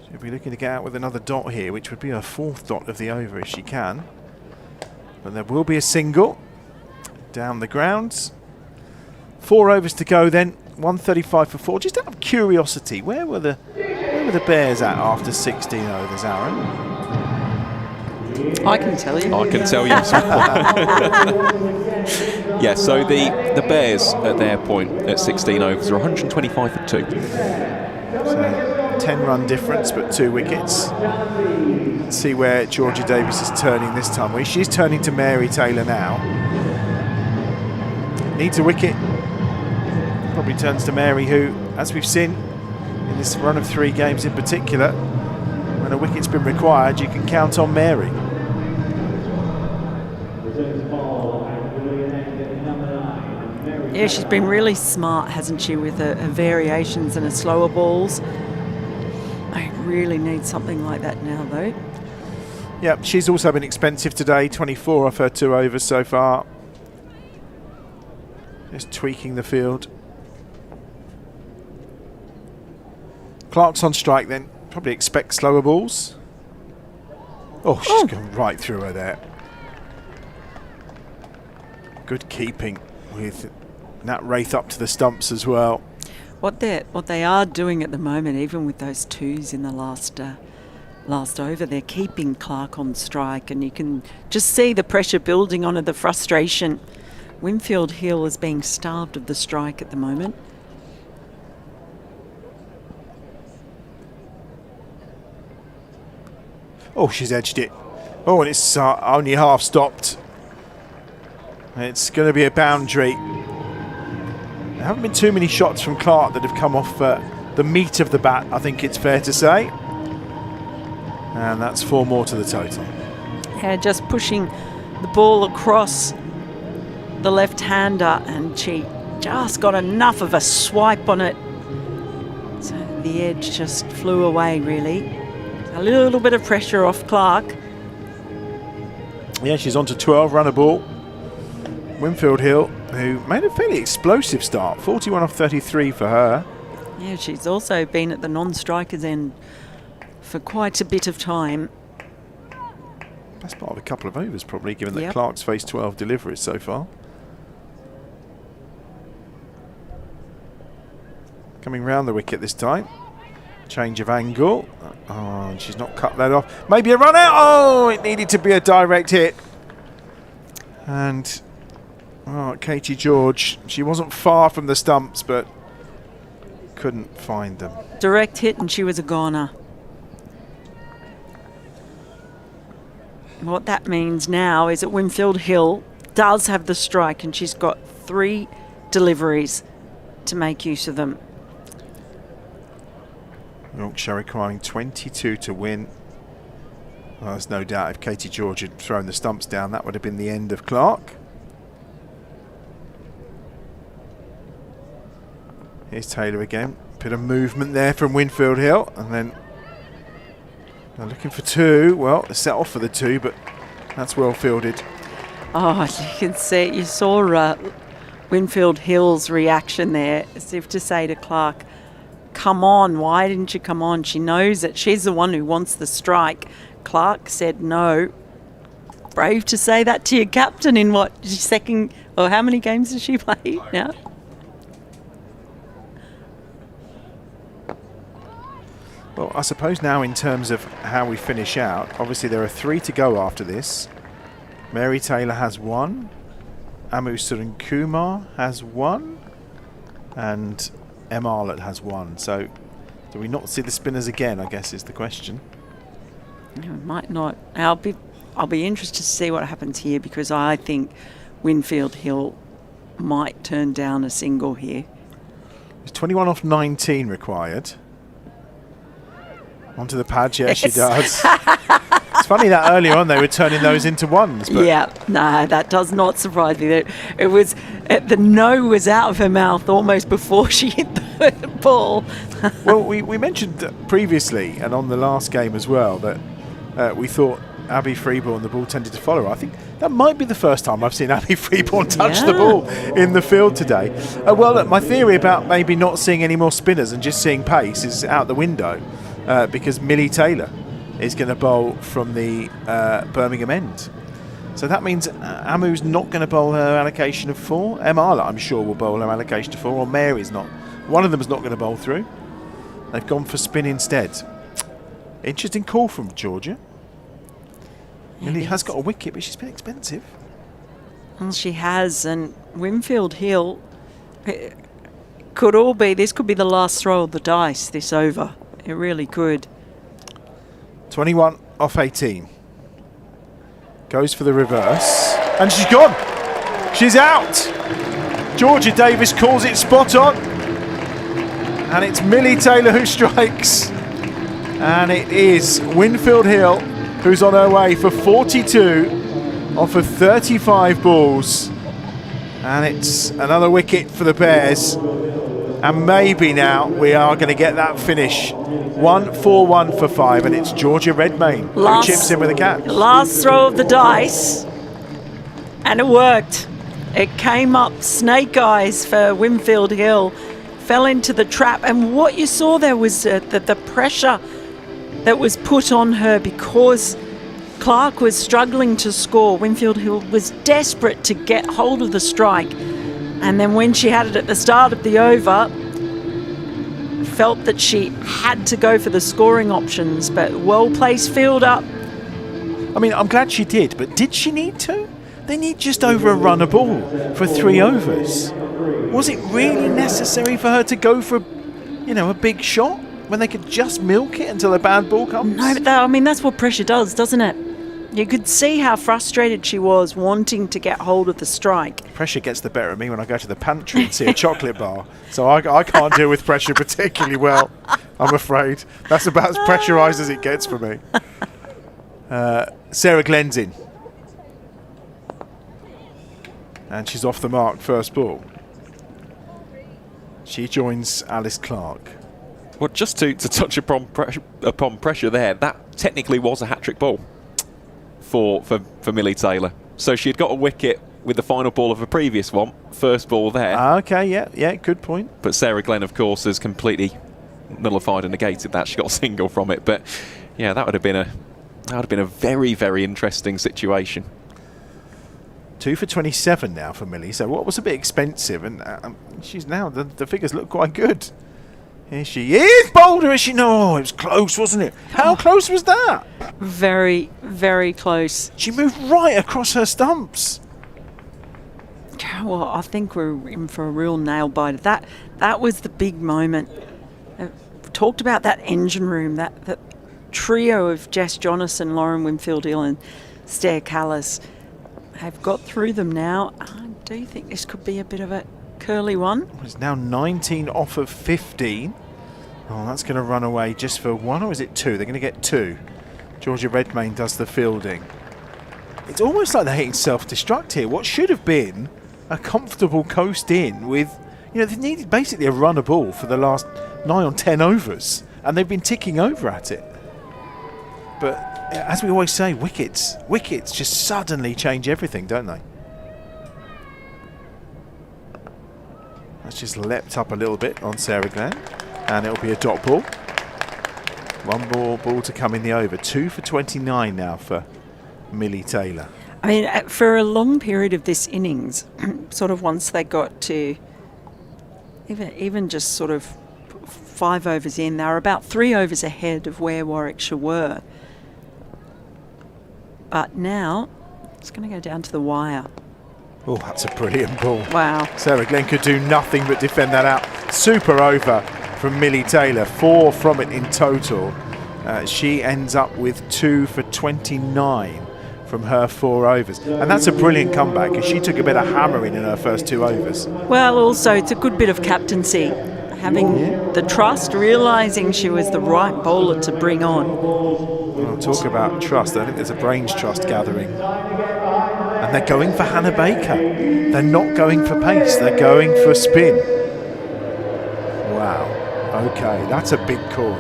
E: She'll be looking to get out with another dot here, which would be her 4th dot of the over if she can. But there will be a single down the grounds. 4 overs to go then. 135 for 4. Just out of curiosity, where were the Bears at after 16 overs, Aaron?
F: I can tell you.
G: I can tell you. Yeah, so the Bears at their point at 16 overs are 125 for 2.
E: So 10-run difference, but 2 wickets. Let's see where Georgia Davis is turning this time. Well, she's turning to Mary Taylor now. Needs a wicket. Probably turns to Mary, who, as we've seen in this run of 3 games in particular, when a wicket's been required, you can count on Mary.
F: Yeah, she's been really smart, hasn't she, with her variations and her slower balls. I really need something like that now, though.
E: Yeah, she's also been expensive today. 24 off her 2 overs so far. Just tweaking the field. Clark's on strike then. Probably expect slower balls. Oh, she's gone right through her there. Good keeping with Nat Wraith up to the stumps as well.
F: What they are doing at the moment, even with those 2s in the last over, they're keeping Clark on strike, and you can just see the pressure building onto the frustration. Winfield Hill is being starved of the strike at the moment.
E: Oh, she's edged it. Oh, and it's only half stopped. It's going to be a boundary. There haven't been too many shots from Clark that have come off the meat of the bat, I think it's fair to say. And that's 4 more to the total.
F: Yeah, just pushing the ball across the left-hander, and she just got enough of a swipe on it. So the edge just flew away, really. A little bit of pressure off Clark.
E: Yeah, she's on to 12, run a ball. Winfield Hill, who made a fairly explosive start, 41 off 33 for her.
F: Yeah, she's also been at the non-strikers end for quite a bit of time.
E: That's part of a couple of overs probably, given that Clark's faced 12 deliveries so far. Coming round the wicket this time. Change of angle. Oh, and she's not cut that off. Maybe a run out. Oh, it needed to be a direct hit. And Katie George, she wasn't far from the stumps, but couldn't find them.
F: Direct hit, and she was a goner. What that means now is that Winfield Hill does have the strike, and she's got 3 deliveries to make use of them.
E: Yorkshire requiring 22 to win. Well, there's no doubt if Katie George had thrown the stumps down, that would have been the end of Clark. Here's Taylor again. Bit of movement there from Winfield Hill, and then they're looking for 2. Well, they set off for the 2, but that's well fielded.
F: Oh, you can see, you saw Winfield Hill's reaction there, as if to say to Clark, come on, why didn't you come on? She knows that she's the one who wants the strike. Clark said no. Brave to say that to your captain in what, second, or how many games has she played now?
E: Well, I suppose now in terms of how we finish out, obviously there are 3 to go after this. Mary Taylor has 1. Amu Surenkumar has 1. And M. Arlott has 1. So do we not see the spinners again, I guess is the question.
F: We might not. I'll be interested to see what happens here, because I think Winfield Hill might turn down a single here.
E: It's 21 off 19 required. Onto the pad, yeah, she does. It's funny that earlier on they were turning those into 1s. But
F: yeah, no, that does not surprise me. It was the no was out of her mouth almost before she hit the ball.
E: Well, we mentioned previously and on the last game as well that we thought Abby Freeborn, the ball tended to follow her. I think that might be the first time I've seen Abby Freeborn touch the ball in the field today. Well, look, my theory about maybe not seeing any more spinners and just seeing pace is out the window because Millie Taylor is going to bowl from the Birmingham end. So that means Amu's not going to bowl her allocation of 4. Arlott, I'm sure, will bowl her allocation of 4, or Mary's not. One of them is not going to bowl through. They've gone for spin instead. Interesting call from Georgia. Millie has got a wicket, but she's been expensive.
F: Well, she has, and Winfield Hill this could be the last throw of the dice this over. It really could.
E: 21 off 18. Goes for the reverse. And she's gone. She's out. Georgia Davis calls it spot on. And it's Millie Taylor who strikes. And it is Winfield Hill who's on her way for 42 off of 35 balls. And it's another wicket for the Bears. And maybe now we are going to get that finish. 1-4-1 for 5, and it's Georgia Redmayne who chips in with a catch.
F: Last throw of the dice, and it worked. It came up snake eyes for Winfield Hill, fell into the trap, and what you saw there was the pressure that was put on her because Clark was struggling to score. Winfield Hill was desperate to get hold of the strike. And then when she had it at the start of the over, felt that she had to go for the scoring options, but well-placed fielder.
E: I mean, I'm glad she did, but did she need to? They need just over a run a ball for 3 overs. Was it really necessary for her to go for, a big shot when they could just milk it until a bad ball comes?
F: No, but that's what pressure does, doesn't it? You could see how frustrated she was wanting to get hold of the strike.
E: Pressure gets the better of me when I go to the pantry and see a chocolate bar. So I can't deal with pressure particularly well, I'm afraid. That's about as pressurised as it gets for me. Sarah Glenn's in. And she's off the mark, first ball. She joins Alice Clark.
G: Well, just to touch upon pressure there, that technically was a hat-trick ball for Millie Taylor. So she had got a wicket with the final ball of a previous one, first ball there.
E: Okay, yeah, good point.
G: But Sarah Glenn, of course, has completely nullified and negated that. She got a single from it. But yeah, that would have been a very, very interesting situation.
E: 2 for 27 now for Millie. So what was a bit expensive, and she's now the figures look quite good. Here she is, Boulder, is she? No, it was close, wasn't it? How close was that?
F: Very, very close.
E: She moved right across her stumps.
F: Well, I think we're in for a real nail biter. That was the big moment. Talked about that engine room, that trio of Jess Jonathan, Lauren Winfield Hill and Stair Callis have got through them now. I do think this could be a bit of a curly one.
E: It's now 19 off of 15. Oh, that's going to run away just for 1, or is it 2? They're going to get 2. Georgia Redmayne does the fielding. It's almost like they're hitting self-destruct here. What should have been a comfortable coast in with, they needed basically a run a ball for the last 9 or 10 overs, and they've been ticking over at it. But as we always say, wickets just suddenly change everything, don't they? That's just leapt up a little bit on Sarah Glenn, and it'll be a dot ball. 1 more ball to come in the over. 2 for 29 now for Millie Taylor.
F: I mean, for a long period of this innings, sort of once they got to even just sort of 5 overs in, they were about 3 overs ahead of where Warwickshire were. But now it's going to go down to the wire.
E: Oh, that's a brilliant ball.
F: Wow.
E: Sarah Glenn could do nothing but defend that out. Super over from Millie Taylor. 4 from it in total. She ends up with 2 for 29 from her 4 overs. And that's a brilliant comeback because she took a bit of hammering in her first 2 overs.
F: Well, also, it's a good bit of captaincy. Having the trust, realising she was the right bowler to bring on.
E: Well, talk about trust. I think there's a brains trust gathering. And they're going for Hannah Baker. They're not going for pace. They're going for spin. Wow. Okay, that's a big call.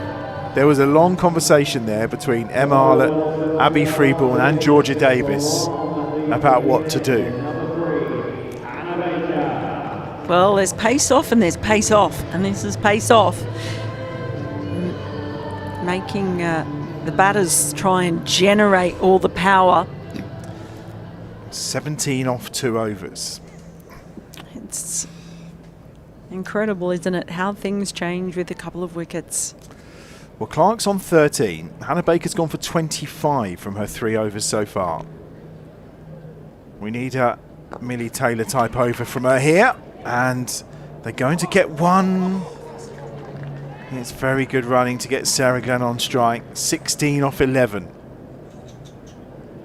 E: There was a long conversation there between Emma Arlott, Abby Freeborn and Georgia Davis about what to do.
F: Well, there's pace off and there's pace off. And this is pace off. Making the batters try and generate all the power.
E: 17 off 2 overs.
F: It's incredible, isn't it, how things change with a couple of wickets.
E: Well, Clark's on 13. Hannah Baker's gone for 25 from her 3 overs so far. We need a Millie Taylor type over from her here, and they're going to get one. It's very good running to get Sarah Glenn on strike. 16 off 11.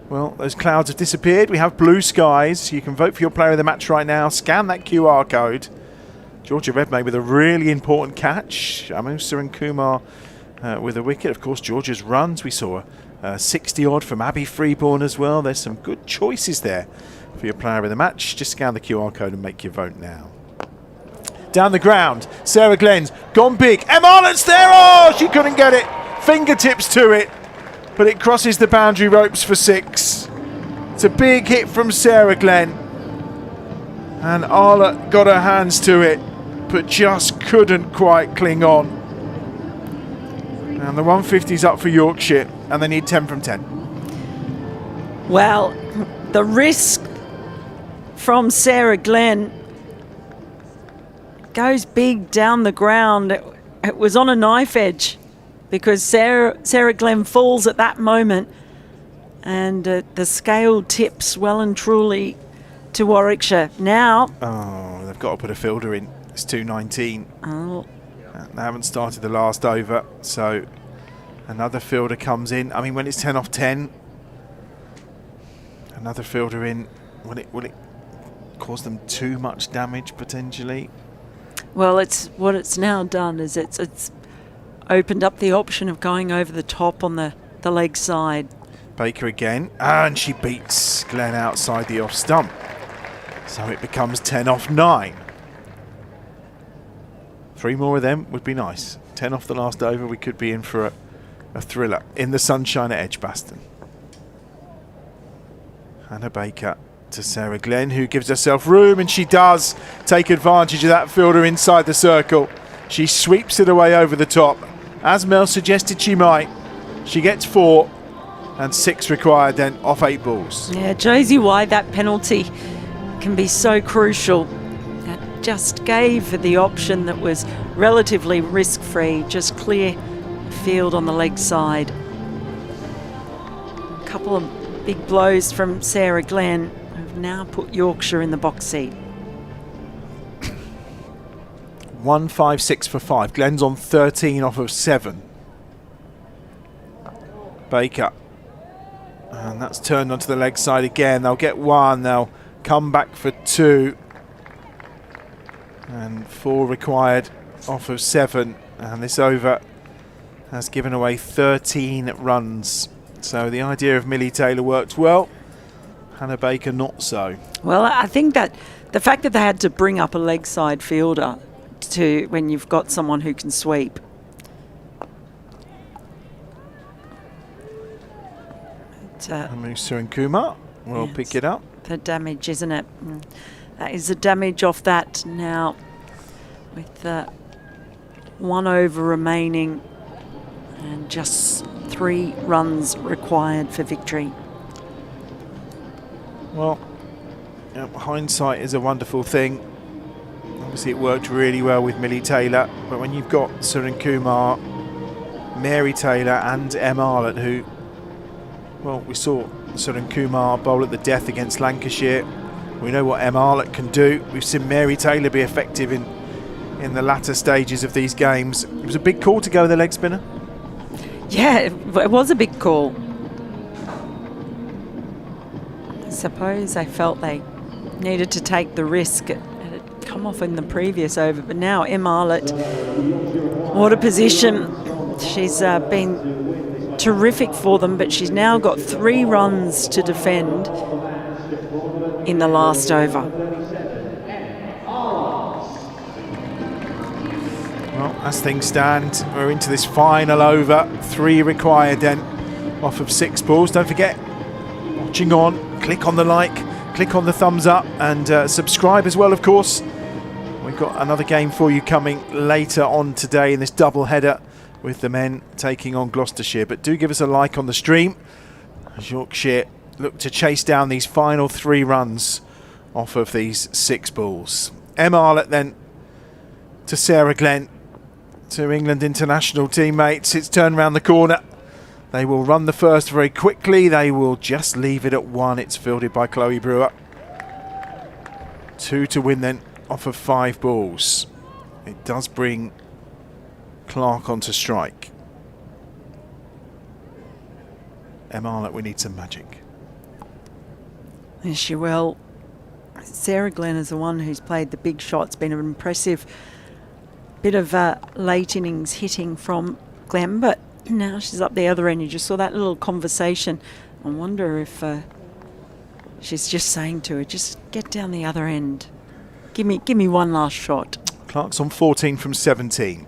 E: Well, those clouds have disappeared. We have blue skies. You can vote for your player of the match right now. Scan that QR code. Georgia Redmayne with a really important catch. Amusa and Kumar with a wicket. Of course, Georgia's runs. We saw a 60 odd from Abby Freeborn as well. There's some good choices there for your player of the match. Just scan the QR code and make your vote now. Down the ground, Sarah Glenn's gone big. Emma there. Oh, she couldn't get it. Fingertips to it, but it crosses the boundary ropes for 6. It's a big hit from Sarah Glenn, and Arlott got her hands to it, but just couldn't quite cling on. And the 150's up for Yorkshire, and they need 10 from 10.
F: Well, the risk from Sarah Glenn goes big down the ground. It was on a knife edge because Sarah Glenn falls at that moment, and the scale tips well and truly to Warwickshire. Now,
E: oh, they've got to put a fielder in. It's 2:19.
F: Oh.
E: They haven't started the last over, so another fielder comes in. I mean, when it's 10 off 10, another fielder in. Will it cause them too much damage potentially?
F: Well, what it's now done is it's opened up the option of going over the top on the leg side.
E: Baker again, and she beats Glenn outside the off stump. So it becomes 10 off 9. 3 more of them would be nice. 10 off the last over, we could be in for a thriller in the sunshine at EdgBLASTon. Hannah Baker to Sarah Glenn, who gives herself room, and she does take advantage of that fielder inside the circle. She sweeps it away over the top, as Mel suggested she might. She gets 4, and 6 required then off 8 balls.
F: Yeah, Josie, why that penalty can be so crucial. That just gave the option that was relatively risk-free, just clear field on the leg side. A couple of big blows from Sarah Glenn have now put Yorkshire in the box seat.
E: 1-5-6 for 5. Glenn's on 13 off of 7. Baker. And that's turned onto the leg side again. They'll get 1. They'll come back for 2. And 4 required off of 7. And this over has given away 13 runs. So the idea of Millie Taylor worked well. Hannah Baker not so.
F: Well, I think that the fact that they had to bring up a leg side fielder to when you've got someone who can sweep.
E: Amusa and Kumar will pick it up.
F: The damage, isn't it? That is the damage off that now, with 1 over remaining and just 3 runs required for victory.
E: Well, hindsight is a wonderful thing. Obviously it worked really well with Millie Taylor, but when you've got Suren Kumar, Mary Taylor and Em Arlott, who, well, we saw Suren Kumar bowl at the death against Lancashire. We know what Em Arlott can do. We've seen Mary Taylor be effective in the latter stages of these games. It was a big call to go with the leg spinner. Yeah,
F: it was a big call. I suppose they felt they needed to take the risk. It had come off in the previous over, but now Em Arlott, what a position. She's been terrific for them, but she's now got 3 runs to defend in the last over.
E: Well, as things stand, we're into this final over. 3 required then off of 6 balls. Don't forget, watching on, click on the like, click on the thumbs up, and subscribe as well, of course. We've got another game for you coming later on today in this double header with the men taking on Gloucestershire. But do give us a like on the stream as Yorkshire look to chase down these final 3 runs off of these 6 balls. Em Arlott then to Sarah Glenn. two England international teammates. It's turned round the corner. They will run the first very quickly. They will just leave it at 1. It's fielded by Chloe Brewer. 2 to win then off of 5 balls. It does bring Clark onto strike. Emma, we need some magic.
F: Yes, she will. Sarah Glenn is the one who's played the big shots. Been an impressive bit of late innings hitting from Glenn, but now she's up the other end. You just saw that little conversation. I wonder if she's just saying to her, just get down the other end. Give me one last shot.
E: Clark's on 14 from 17.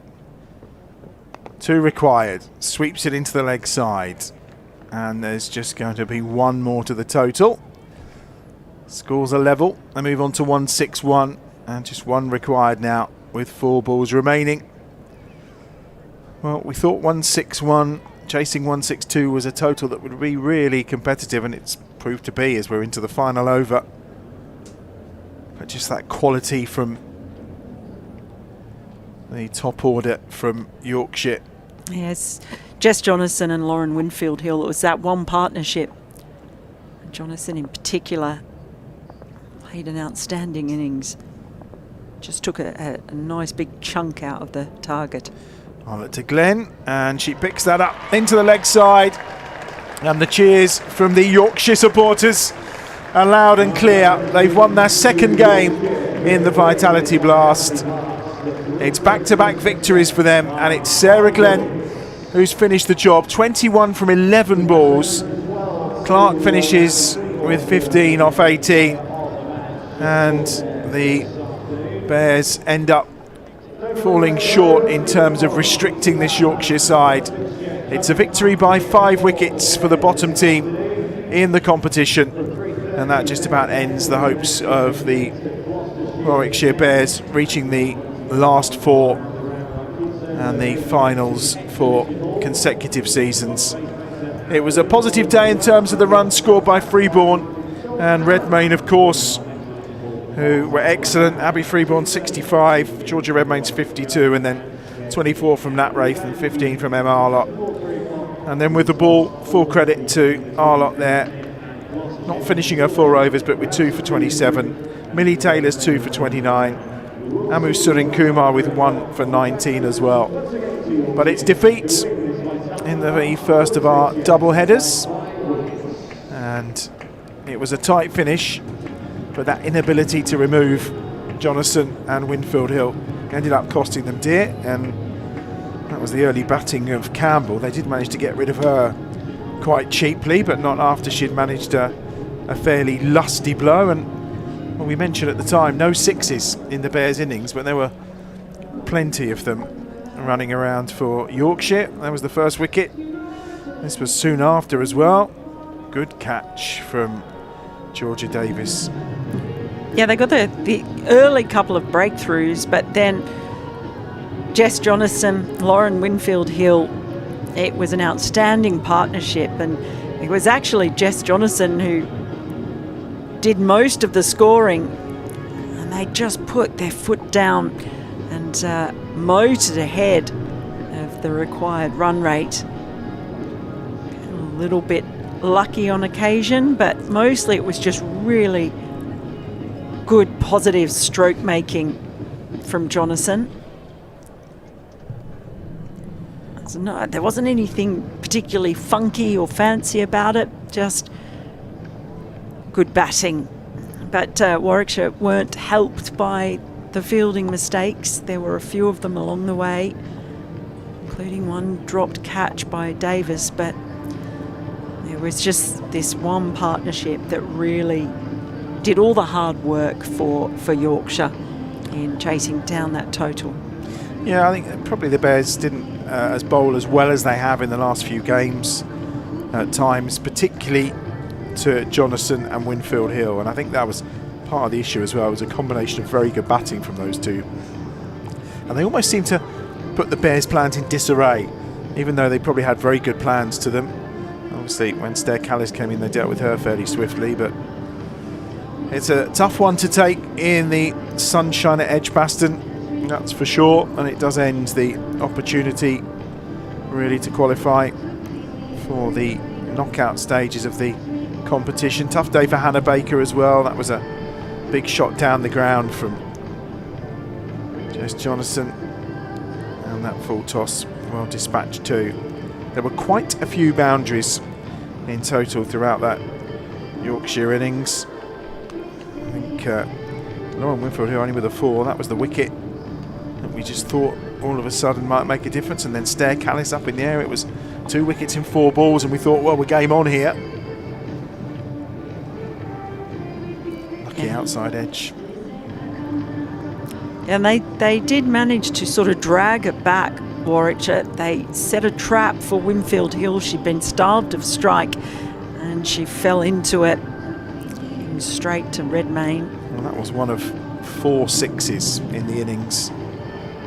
E: 2 required. Sweeps it into the leg side. And there's just going to be 1 more to the total. Scores are level. They move on to 161. And just 1 required now with 4 balls remaining. Well, we thought 161, chasing 162 was a total that would be really competitive, and it's proved to be as we're into the final over. But just that quality from the top order from Yorkshire.
F: Yes, Jess Jonathan and Lauren Winfield Hill. It was that one partnership. Jonathan in particular played an outstanding innings. Just took a nice big chunk out of the target.
E: On to Glenn, and she picks that up into the leg side. And the cheers from the Yorkshire supporters are loud and clear. They've won their 2nd game in the Vitality Blast. It's back-to-back victories for them, and it's Sarah Glenn who's finished the job. 21 from 11 balls. Clark finishes with 15 off 18. And the Bears end up falling short in terms of restricting this Yorkshire side. It's a victory by 5 wickets for the bottom team in the competition, and that just about ends the hopes of the Warwickshire Bears reaching the last 4 and the finals for consecutive seasons. It was a positive day in terms of the runs scored by Freeborn and Redmayne, of course, who were excellent. Abby Freeborn 65, Georgia Redmayne's 52, and then 24 from Nat Wraith and 15 from Emma Arlott. And then with the ball, full credit to Arlott there, not finishing her 4 overs, but with 2 for 27. Millie Taylor's 2 for 29. Amu Surin Kumar with 1 for 19 as well. But it's defeat in the first of our double headers, and it was a tight finish. But that inability to remove Jonathan and Winfield Hill ended up costing them dear, and that was the early batting of Campbell. They did manage to get rid of her quite cheaply, but not after she'd managed a fairly lusty blow. And well, we mentioned at the time, no 6s in the Bears innings, but there were plenty of them running around for Yorkshire. That was the first wicket. This was soon after as well. Good catch from Georgia Davis.
F: Yeah, they got the early couple of breakthroughs, but then Jess Jonathan, Lauren Winfield Hill, it was an outstanding partnership, and it was actually Jess Jonathan who did most of the scoring, and they just put their foot down and motored ahead of the required run rate. A little bit lucky on occasion, but mostly it was just really good positive stroke making from Jonathan. So no, there wasn't anything particularly funky or fancy about it, just good batting. But Warwickshire weren't helped by the fielding mistakes. There were a few of them along the way, including one dropped catch by Davis, but it was just this one partnership that really did all the hard work for Yorkshire in chasing down that total.
E: Yeah, I think probably the Bears didn't as bowl as well as they have in the last few games at times, particularly to Jonathan and Winfield Hill, and I think that was part of the issue as well. It was a combination of very good batting from those two, and they almost seemed to put the Bears' plans in disarray, even though they probably had very good plans to them. Obviously when Stair Callis came in, they dealt with her fairly swiftly, but it's a tough one to take in the sunshine at EdgBLASTon. That's for sure, and it does end the opportunity really to qualify for the knockout stages of the competition. Tough day for Hannah Baker as well. That was a big shot down the ground from Jess Jonathan, and that full toss well dispatched too. There were quite a few boundaries in total throughout that Yorkshire innings. I think Lauren Winfield here only with a 4. That was the wicket that we just thought all of a sudden might make a difference, and then Stair Callis up in the air. It was 2 wickets in 4 balls, and we thought, well, we're game on here. Lucky outside edge.
F: And they did manage to sort of drag it back, Warwickshire. They set a trap for Winfield Hill. She'd been starved of strike, and she fell into it, straight to Redmayne.
E: Well, that was one of 4 sixes in the innings.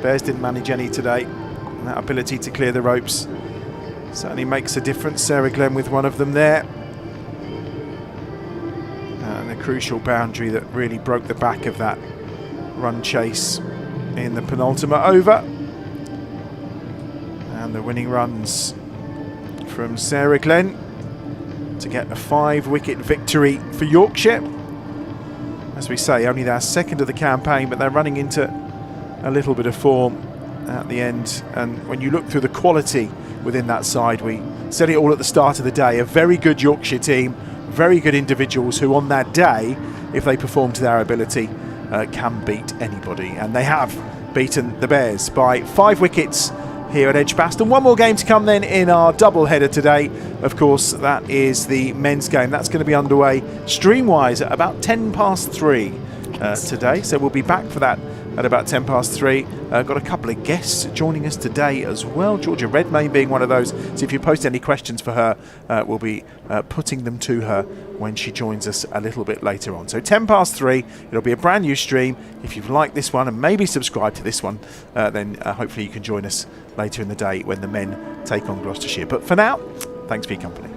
E: Bears didn't manage any today, and that ability to clear the ropes certainly makes a difference. Sarah Glenn with one of them there, and a crucial boundary that really broke the back of that run chase in the penultimate over. And the winning runs from Sarah Glenn to get a 5-wicket victory for Yorkshire. As we say, only their second of the campaign, but they're running into a little bit of form at the end. And when you look through the quality within that side, we said it all at the start of the day, a very good Yorkshire team, very good individuals who on that day, if they perform to their ability, can beat anybody. And they have beaten the Bears by 5 wickets here at EdgBLASTon. One more game to come then in our double header today. Of course, that is the men's game. That's going to be underway stream-wise at about 3:10 today. So we'll be back for that at about 3:10. Got a couple of guests joining us today as well. Georgia Redmayne being one of those. So if you post any questions for her, we'll be putting them to her when she joins us a little bit later on. So 3:10, it'll be a brand new stream. If you've liked this one and maybe subscribe to this one, then hopefully you can join us later in the day when the men take on Gloucestershire. But for now, thanks for your company.